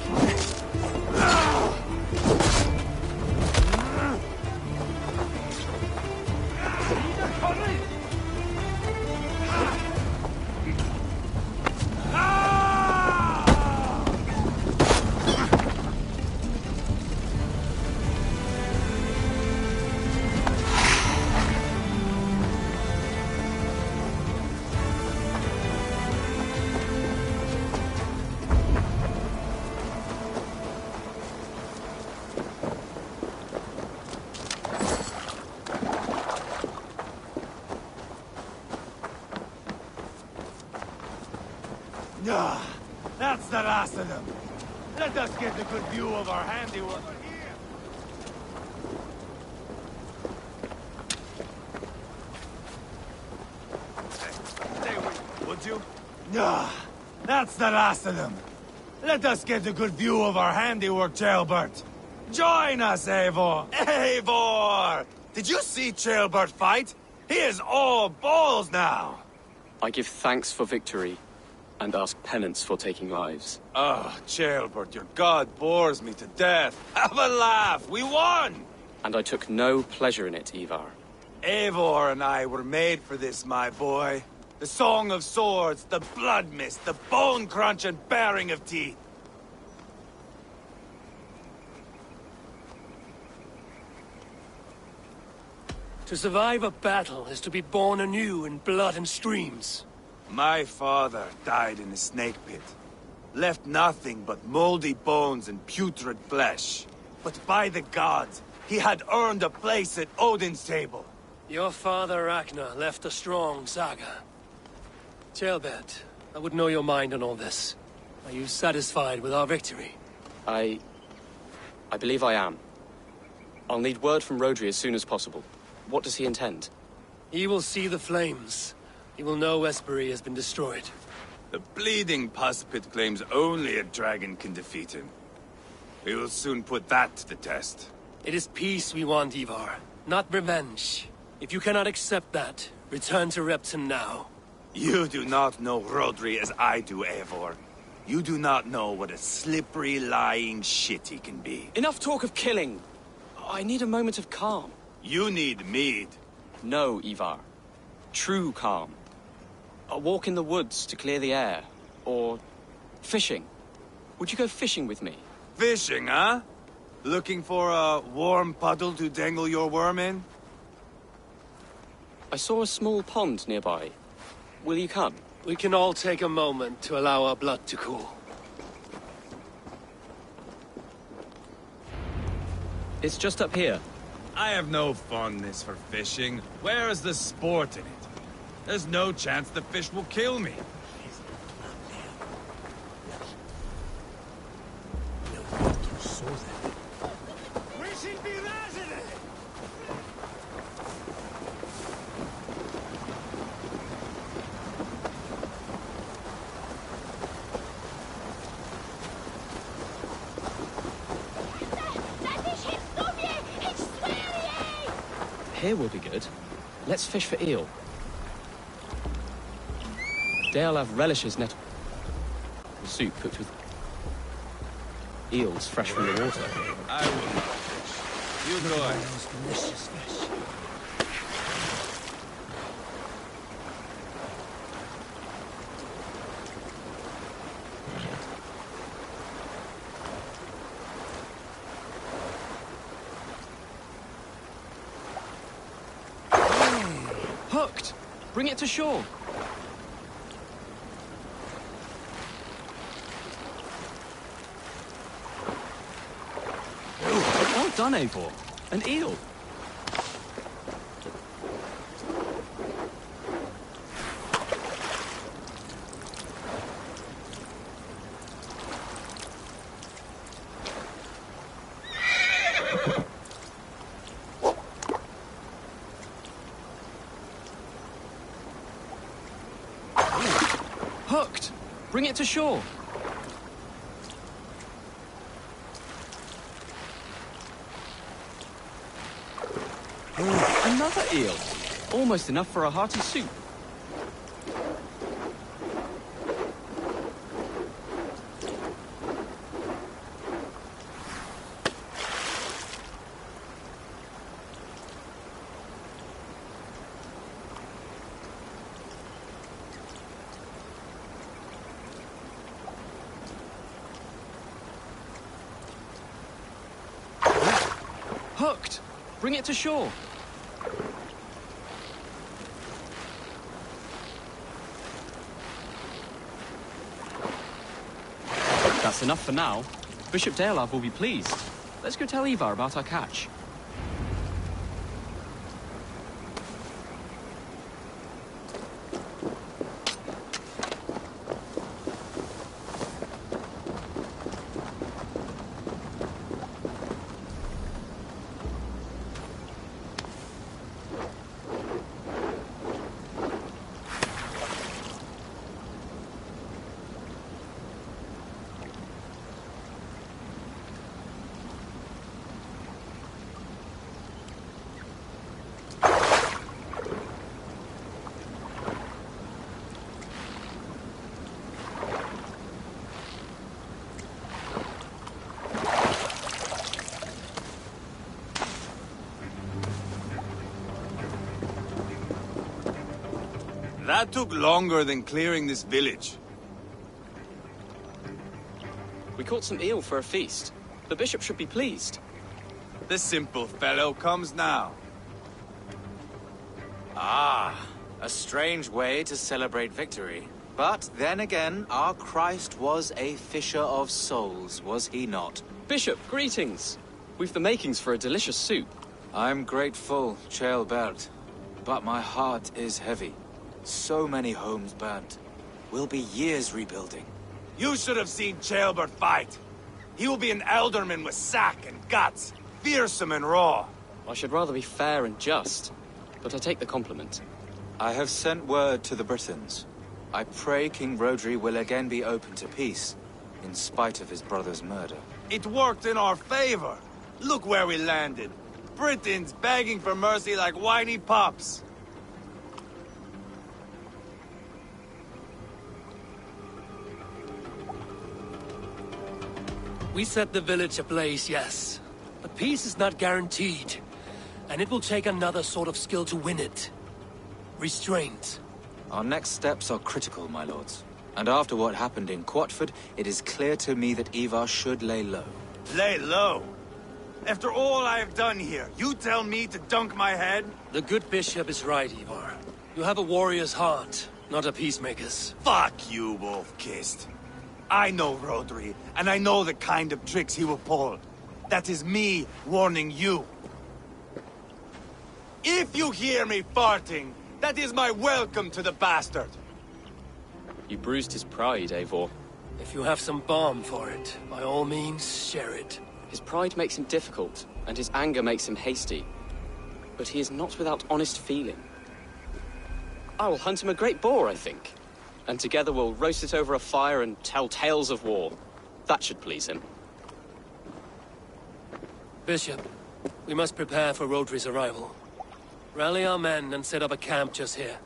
Ah, that's the last of them. Let us get a good view of our handiwork. Stay with me, would you? Ah, that's the last of them. Let us get a good view of our handiwork, Jailbert. Join us, Eivor! Eivor! Did you see Ceolbert fight? He is all balls now! I give thanks for victory, and ask penance for taking lives. Oh, Ceolbert, your god bores me to death. Have a laugh! We won! And I took no pleasure in it, Ivar. Eivor and I were made for this, my boy. The song of swords, the blood mist, the bone crunch and baring of teeth. To survive a battle is to be born anew in blood and streams. My father died in a snake pit. Left nothing but moldy bones and putrid flesh. But by the gods, he had earned a place at Odin's table. Your father Ragnar left a strong saga. Ceolbert, I would know your mind on all this. Are you satisfied with our victory? I believe I am. I'll need word from Rodri as soon as possible. What does he intend? He will see the flames. He will know Westbury has been destroyed. The bleeding pus pit claims only a dragon can defeat him. We will soon put that to the test. It is peace we want, Ivar, not revenge. If you cannot accept that, return to Repton now. You do not know Rodri as I do, Eivor. You do not know what a slippery, lying shit he can be. Enough talk of killing! I need a moment of calm. You need mead. No, Ivar. True calm. A walk in the woods to clear the air. Or fishing. Would you go fishing with me? Fishing, huh? Looking for a warm puddle to dangle your worm in? I saw a small pond nearby. Will you come? We can all take a moment to allow our blood to cool. It's just up here. I have no fondness for fishing. Where is the sport in it? There's no chance the fish will kill me. Here will be good. Let's fish for eel. Deolav relishes net soup cooked with eels fresh from the water. I will not fish. You go ahead. Delicious fish. Hooked! Bring it to shore. Well done, Eivor. An eel. Hooked! Bring it to shore. Another eel. Almost enough for a hearty soup. Hooked! Bring it to shore. That's enough for now. Bishop Deolav will be pleased. Let's go tell Ivar about our catch. That took longer than clearing this village. We caught some eel for a feast. The bishop should be pleased. The simple fellow comes now. Ah, a strange way to celebrate victory. But then again, our Christ was a fisher of souls, was he not? Bishop, greetings. We've the makings for a delicious soup. I'm grateful, Ceolbert, but my heart is heavy. So many homes burnt. We'll be years rebuilding. You should have seen Ceolbert fight. He will be an alderman with sack and guts, fearsome and raw. I should rather be fair and just, but I take the compliment. I have sent word to the Britons. I pray King Rodri will again be open to peace, in spite of his brother's murder. It worked in our favor. Look where we landed. Britons begging for mercy like whiny pups. We set the village ablaze, yes. But peace is not guaranteed. And it will take another sort of skill to win it. Restraint. Our next steps are critical, my lords. And after what happened in Quatford, it is clear to me that Ivar should lay low. Lay low? After all I have done here, you tell me to dunk my head? The good bishop is right, Ivar. You have a warrior's heart, not a peacemaker's. Fuck you, Wolf-Kissed. I know Rodri, and I know the kind of tricks he will pull. That is me warning you. If you hear me farting, that is my welcome to the bastard. You bruised his pride, Eivor. If you have some balm for it, by all means, share it. His pride makes him difficult, and his anger makes him hasty. But he is not without honest feeling. I will hunt him a great boar, I think. And together we'll roast it over a fire and tell tales of war. That should please him. Bishop, we must prepare for Rodri's arrival. Rally our men and set up a camp just here.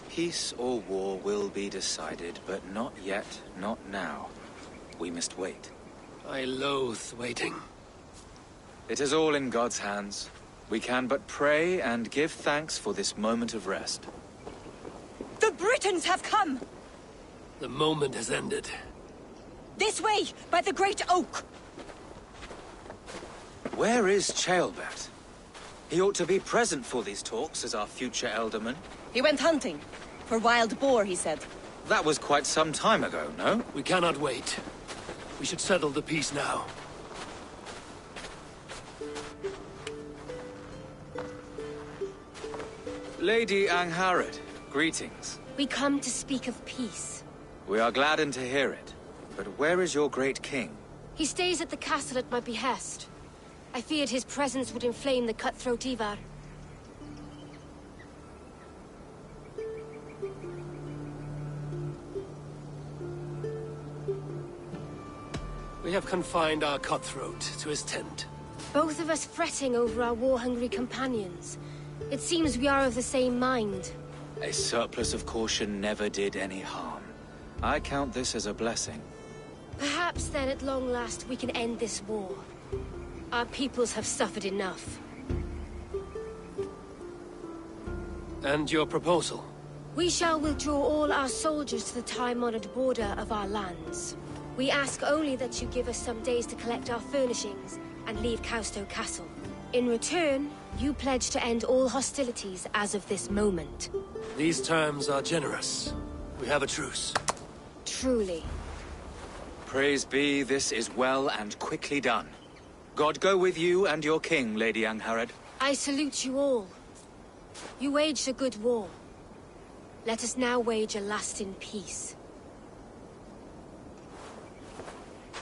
Peace or war will be decided, but not yet, not now. We must wait. I loathe waiting. It is all in God's hands. We can but pray and give thanks for this moment of rest. The Britons have come! The moment has ended. This way, by the Great Oak! Where is Ceolbert? He ought to be present for these talks as our future alderman. He went hunting. For wild boar, he said. That was quite some time ago, no? We cannot wait. We should settle the peace now. Lady Angharad, greetings. We come to speak of peace. We are gladdened to hear it. But where is your great king? He stays at the castle at my behest. I feared his presence would inflame the cutthroat Ivar. We have confined our cutthroat to his tent. Both of us fretting over our war-hungry companions. It seems we are of the same mind. A surplus of caution never did any harm. I count this as a blessing. Perhaps then at long last we can end this war. Our peoples have suffered enough. And your proposal? We shall withdraw all our soldiers to the time-honored border of our lands. We ask only that you give us some days to collect our furnishings and leave Causto Castle. In return, you pledge to end all hostilities as of this moment. These terms are generous. We have a truce. Truly. Praise be, this is well and quickly done. God go with you and your king, Lady Angharad. I salute you all. You waged a good war. Let us now wage a lasting peace.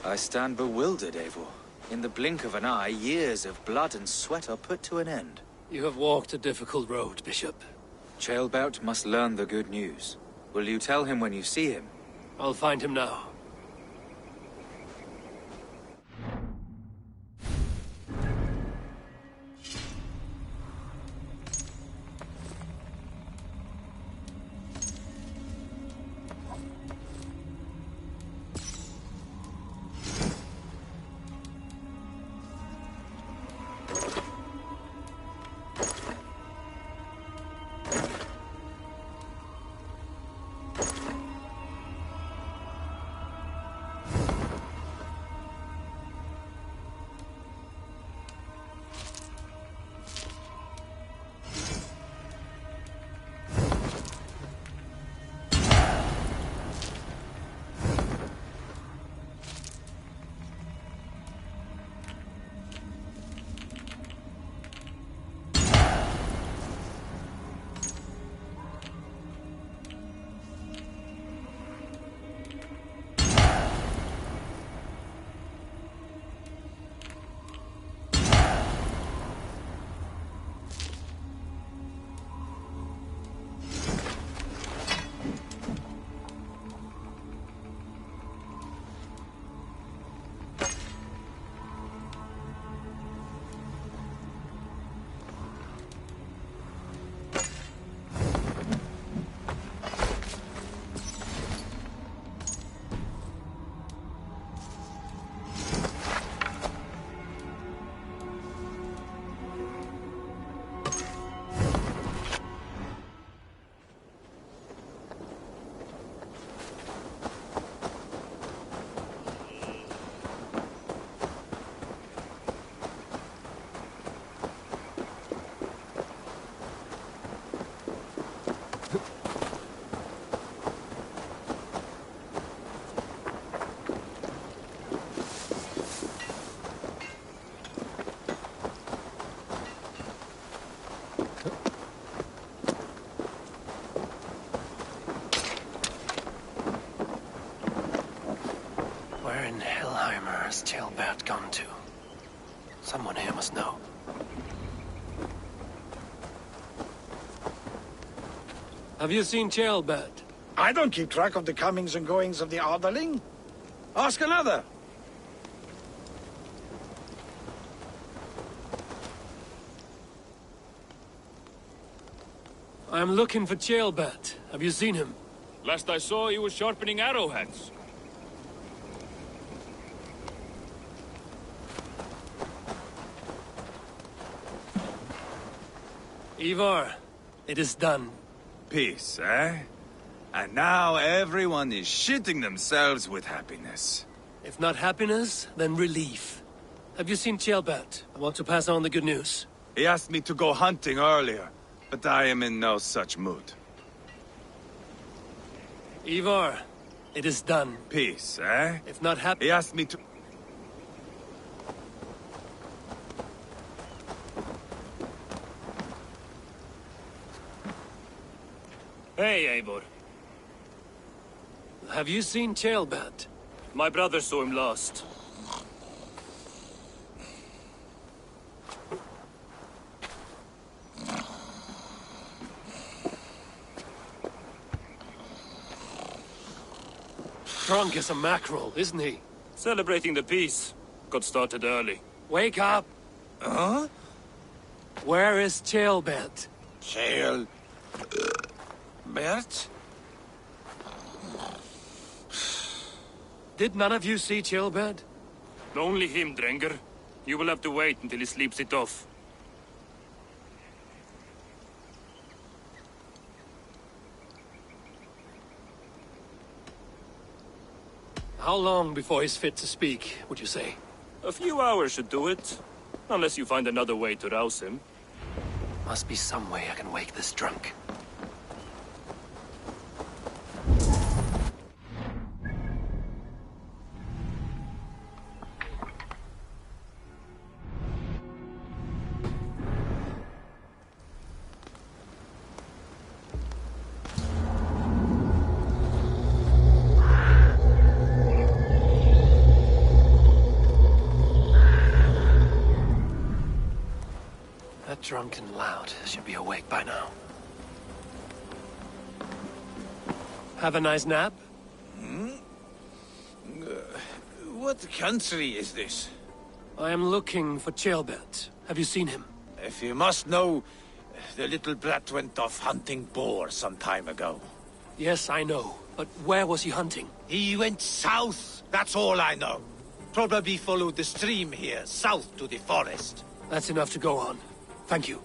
I stand bewildered, Eivor. In the blink of an eye, years of blood and sweat are put to an end. You have walked a difficult road, Bishop. Chaelbert must learn the good news. Will you tell him when you see him? I'll find him now. Where in Hellheimer has Chaelbert gone to? Someone here must know. Have you seen Chaelbert? I don't keep track of the comings and goings of the Adeling. Ask another. I'm looking for Chaelbert. Have you seen him? Last I saw, he was sharpening arrowheads. Ivar, it is done. Peace, eh? And now everyone is shitting themselves with happiness. If not happiness, then relief. Have you seen Chaelbert? I want to pass on the good news. He asked me to go hunting earlier, but I am in no such mood. Ivar, it is done. Peace, eh? If not happy... He asked me to... Hey, Eivor. Have you seen Chaelbert? My brother saw him last. Drunk as a mackerel, isn't he? Celebrating the peace. Got started early. Wake up! Huh? Where is Chaelbert? Bert? Did none of you see Chaelbert? Only him, Drenger. You will have to wait until he sleeps it off. How long before he's fit to speak, would you say? A few hours should do it. Unless you find another way to rouse him. Must be some way I can wake this drunk. drunk and loud. Should be awake by now. Have a nice nap? What country is this? I am looking for Ceolbert. Have you seen him? If you must know, the little brat went off hunting boar some time ago. Yes, I know. But where was he hunting? He went south, that's all I know. Probably followed the stream here, south to the forest. That's enough to go on. Thank you.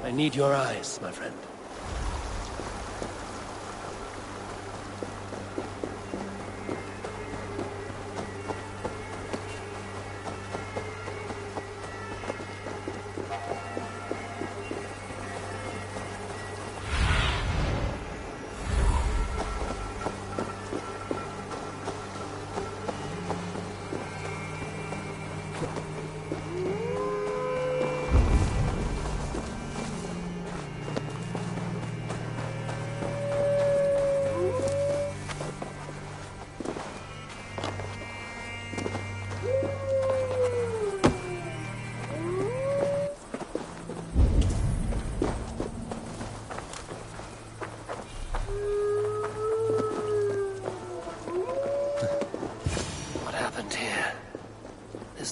I need your eyes, my friend.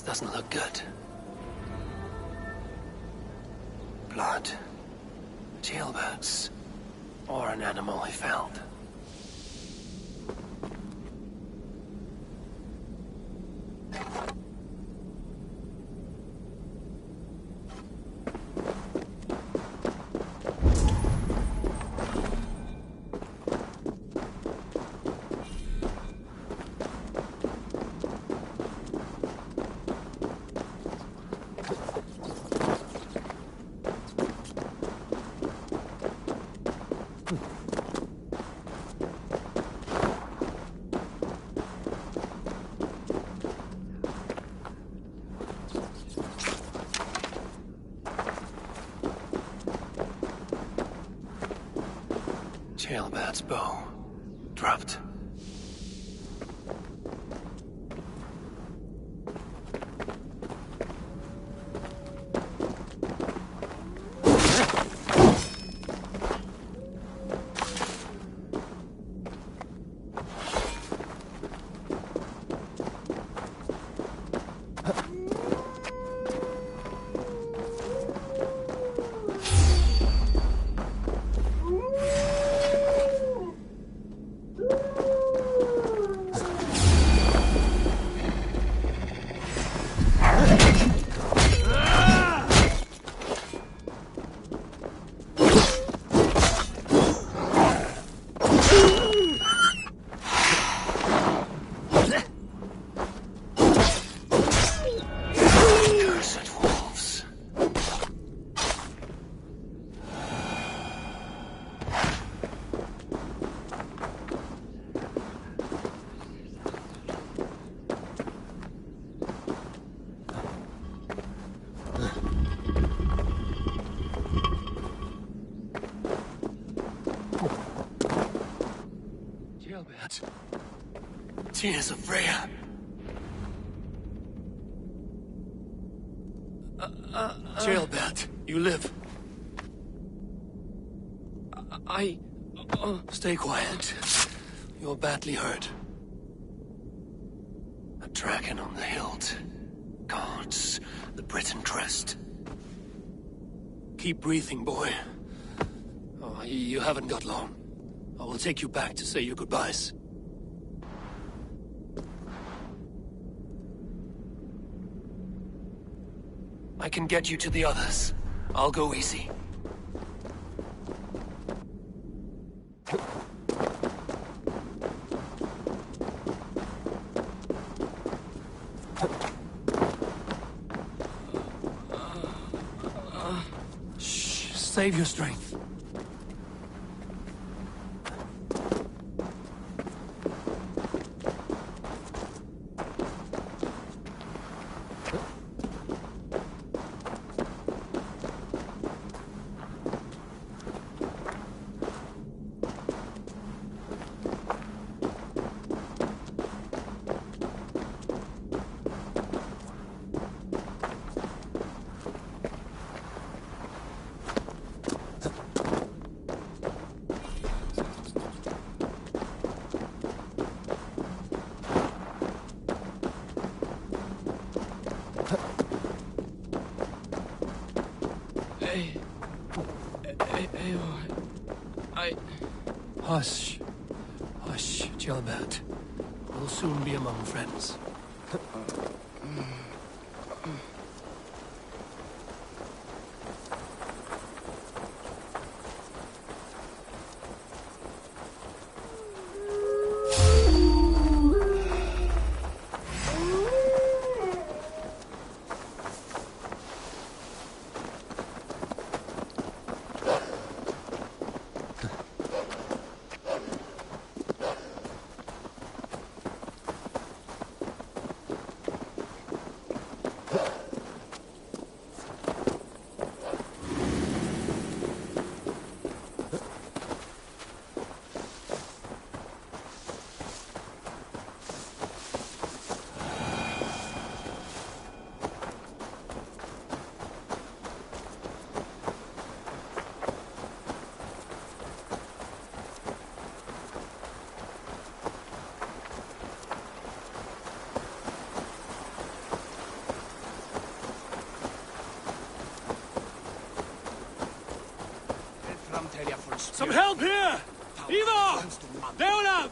Doesn't look good. Blood. Jailbirds. Or an animal he felled. Jailbird's bow. Dropped. Tears of Freya. Jailbert, you live. Stay quiet. You're badly hurt. A dragon on the hilt. gods, the Briton crest. Keep breathing, boy. Oh, you haven't got long. I will take you back to say your goodbyes. I can get you to the others. I'll go easy. Shh, save your strength. Hush. Hush, Gilbert. We'll soon be among friends. Some help here! Ivar! Leonard!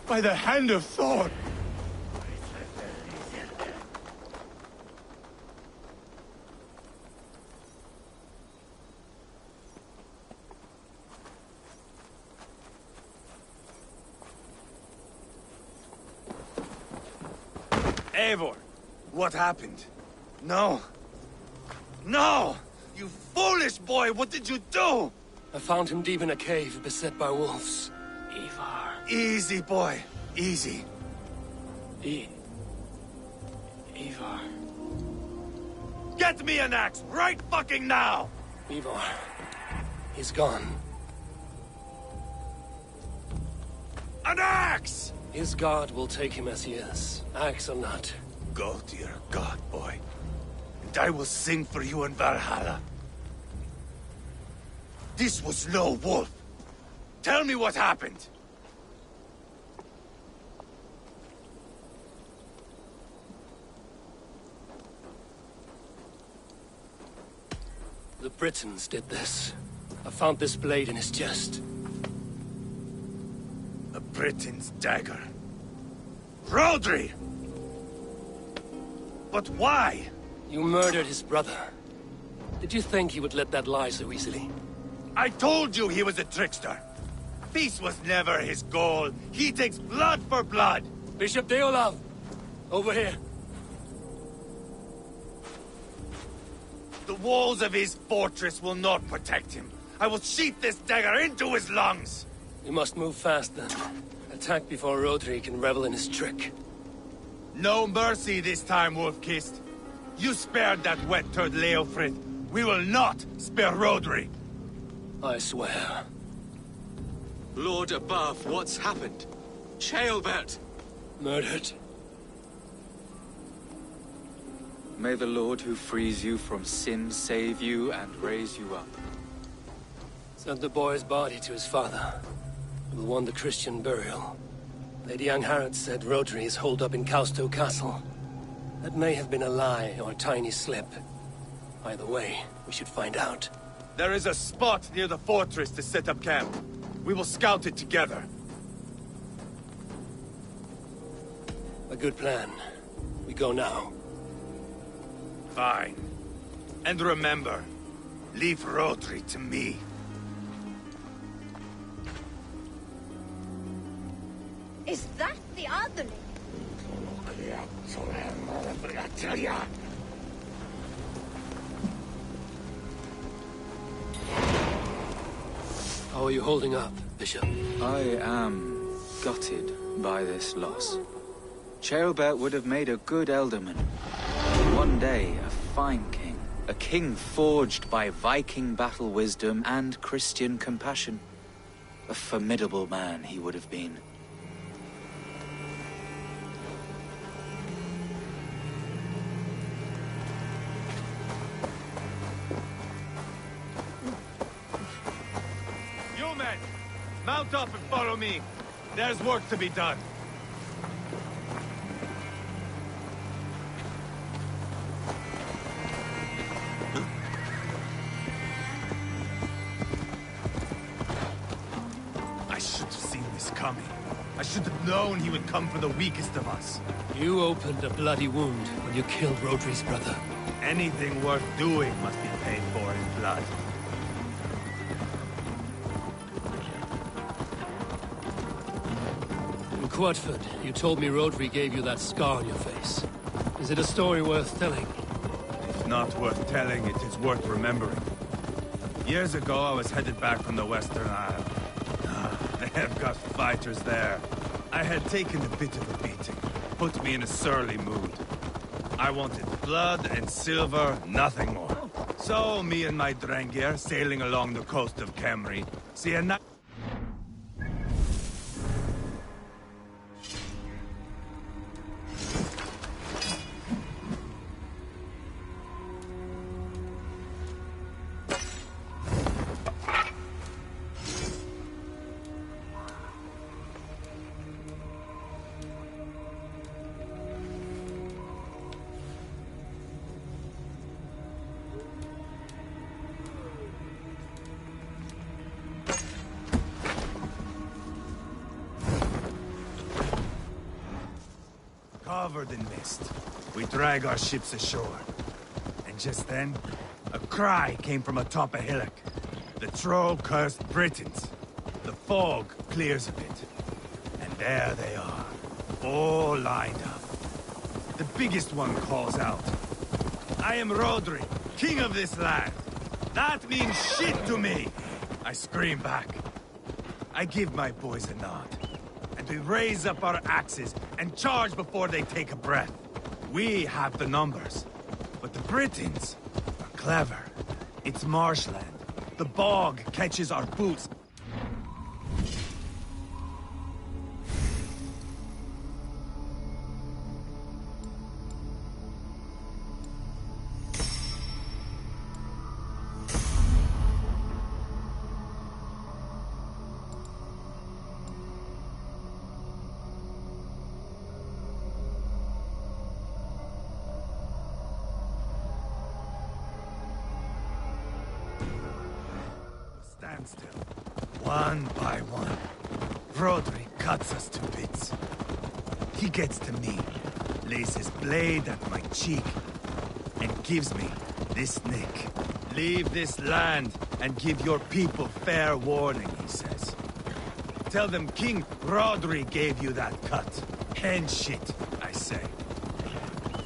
By the hand of Thor! Eivor, what happened? No. No! You foolish boy, what did you do? I found him deep in a cave, beset by wolves. Ivar. Easy, boy. Easy. Ivar. Get me an axe, right fucking now! Ivar. He's gone. An axe! His god will take him as he is, axe or not. Go to your god, boy. And I will sing for you in Valhalla. This was no wolf. Tell me what happened. The Britons did this. I found this blade in his chest. A Briton's dagger. Rodri! But why? You murdered his brother. Did you think he would let that lie so easily? I told you he was a trickster. Peace was never his goal. He takes blood for blood. Bishop Deolav! Over here. The walls of his fortress will not protect him. I will sheath this dagger into his lungs. You must move fast then. Attack before Rodri can revel in his trick. No mercy this time, Wolf-Kissed. You spared that wet turd Leofrid. We will not spare Rodri. I swear. Lord above, what's happened? Ceolbert! Murdered. May the Lord who frees you from sin save you and raise you up. Sent the boy's body to his father. He will want the Christian burial. Lady Angharad said Rodri is holed up in Causto Castle. That may have been a lie or a tiny slip. Either way, we should find out. There is a spot near the fortress to set up camp. We will scout it together. A good plan. We go now. Fine. And remember, leave Rodri to me. Is that the other? How are you holding up, Bishop? I am gutted by this loss. Ceolbert would have made a good ealdorman. One day, a fine king. A king forged by Viking battle wisdom and Christian compassion. A formidable man he would have been. You men, mount up and follow me. There's work to be done. I should have seen this coming. I should have known he would come for the weakest of us. You opened a bloody wound when you killed Rodri's brother. Anything worth doing must be paid for in blood. In Quadford, you told me Rodri gave you that scar on your face. Is it a story worth telling? If not worth telling, it is worth remembering. Years ago, I was headed back from the Western Isle. They have got fighters there. I had taken a bit of a beating. Put me in a surly mood. I wanted blood and silver, nothing more. So, me and my Drengir, sailing along the coast of Kemri, see a night... Covered in mist, we drag our ships ashore. And just then, a cry came from atop a hillock. The troll-cursed Britons. The fog clears a bit. And there they are, all lined up. The biggest one calls out, "I am Rodri, king of this land. That means shit to me!" I scream back. I give my boys a nod. And we raise up our axes and charge before they take a breath. We have the numbers. But the Britons are clever. It's marshland. The bog catches our boots. Stand still. One by one, Rodri cuts us to bits. He gets to me, lays his blade at my cheek, and gives me this nick. Leave this land and give your people fair warning, he says. Tell them King Rodri gave you that cut. Hen shit, I say.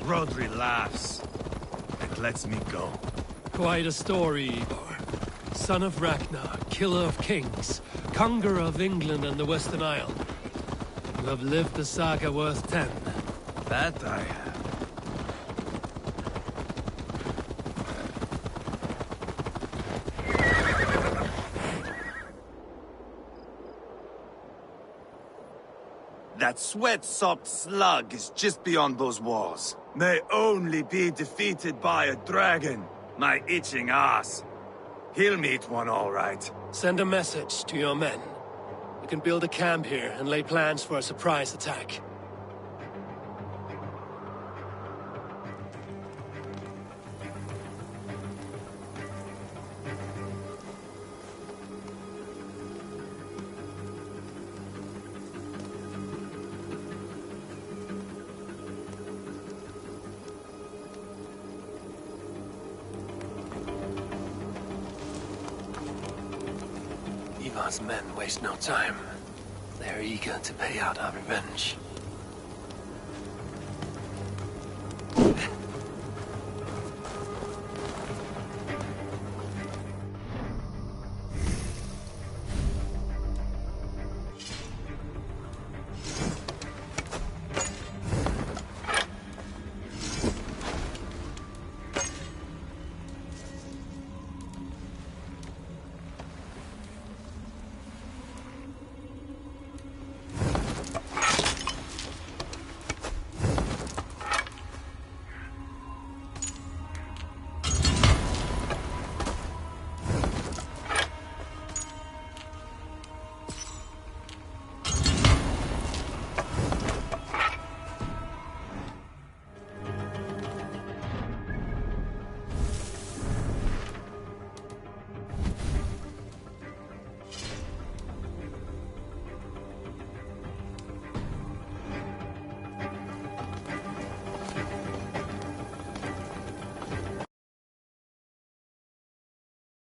Rodri laughs and lets me go. Quite a story, Igor. Son of Ragnar, killer of kings, conqueror of England and the Western Isle. You have lived a saga worth 10. That I have. That sweat-sopped slug is just beyond those walls. May only be defeated by a dragon, my itching ass. He'll meet one all right. Send a message to your men. can build a camp here and lay plans for a surprise attack. Ivar's men waste no time. They're eager to pay out our revenge.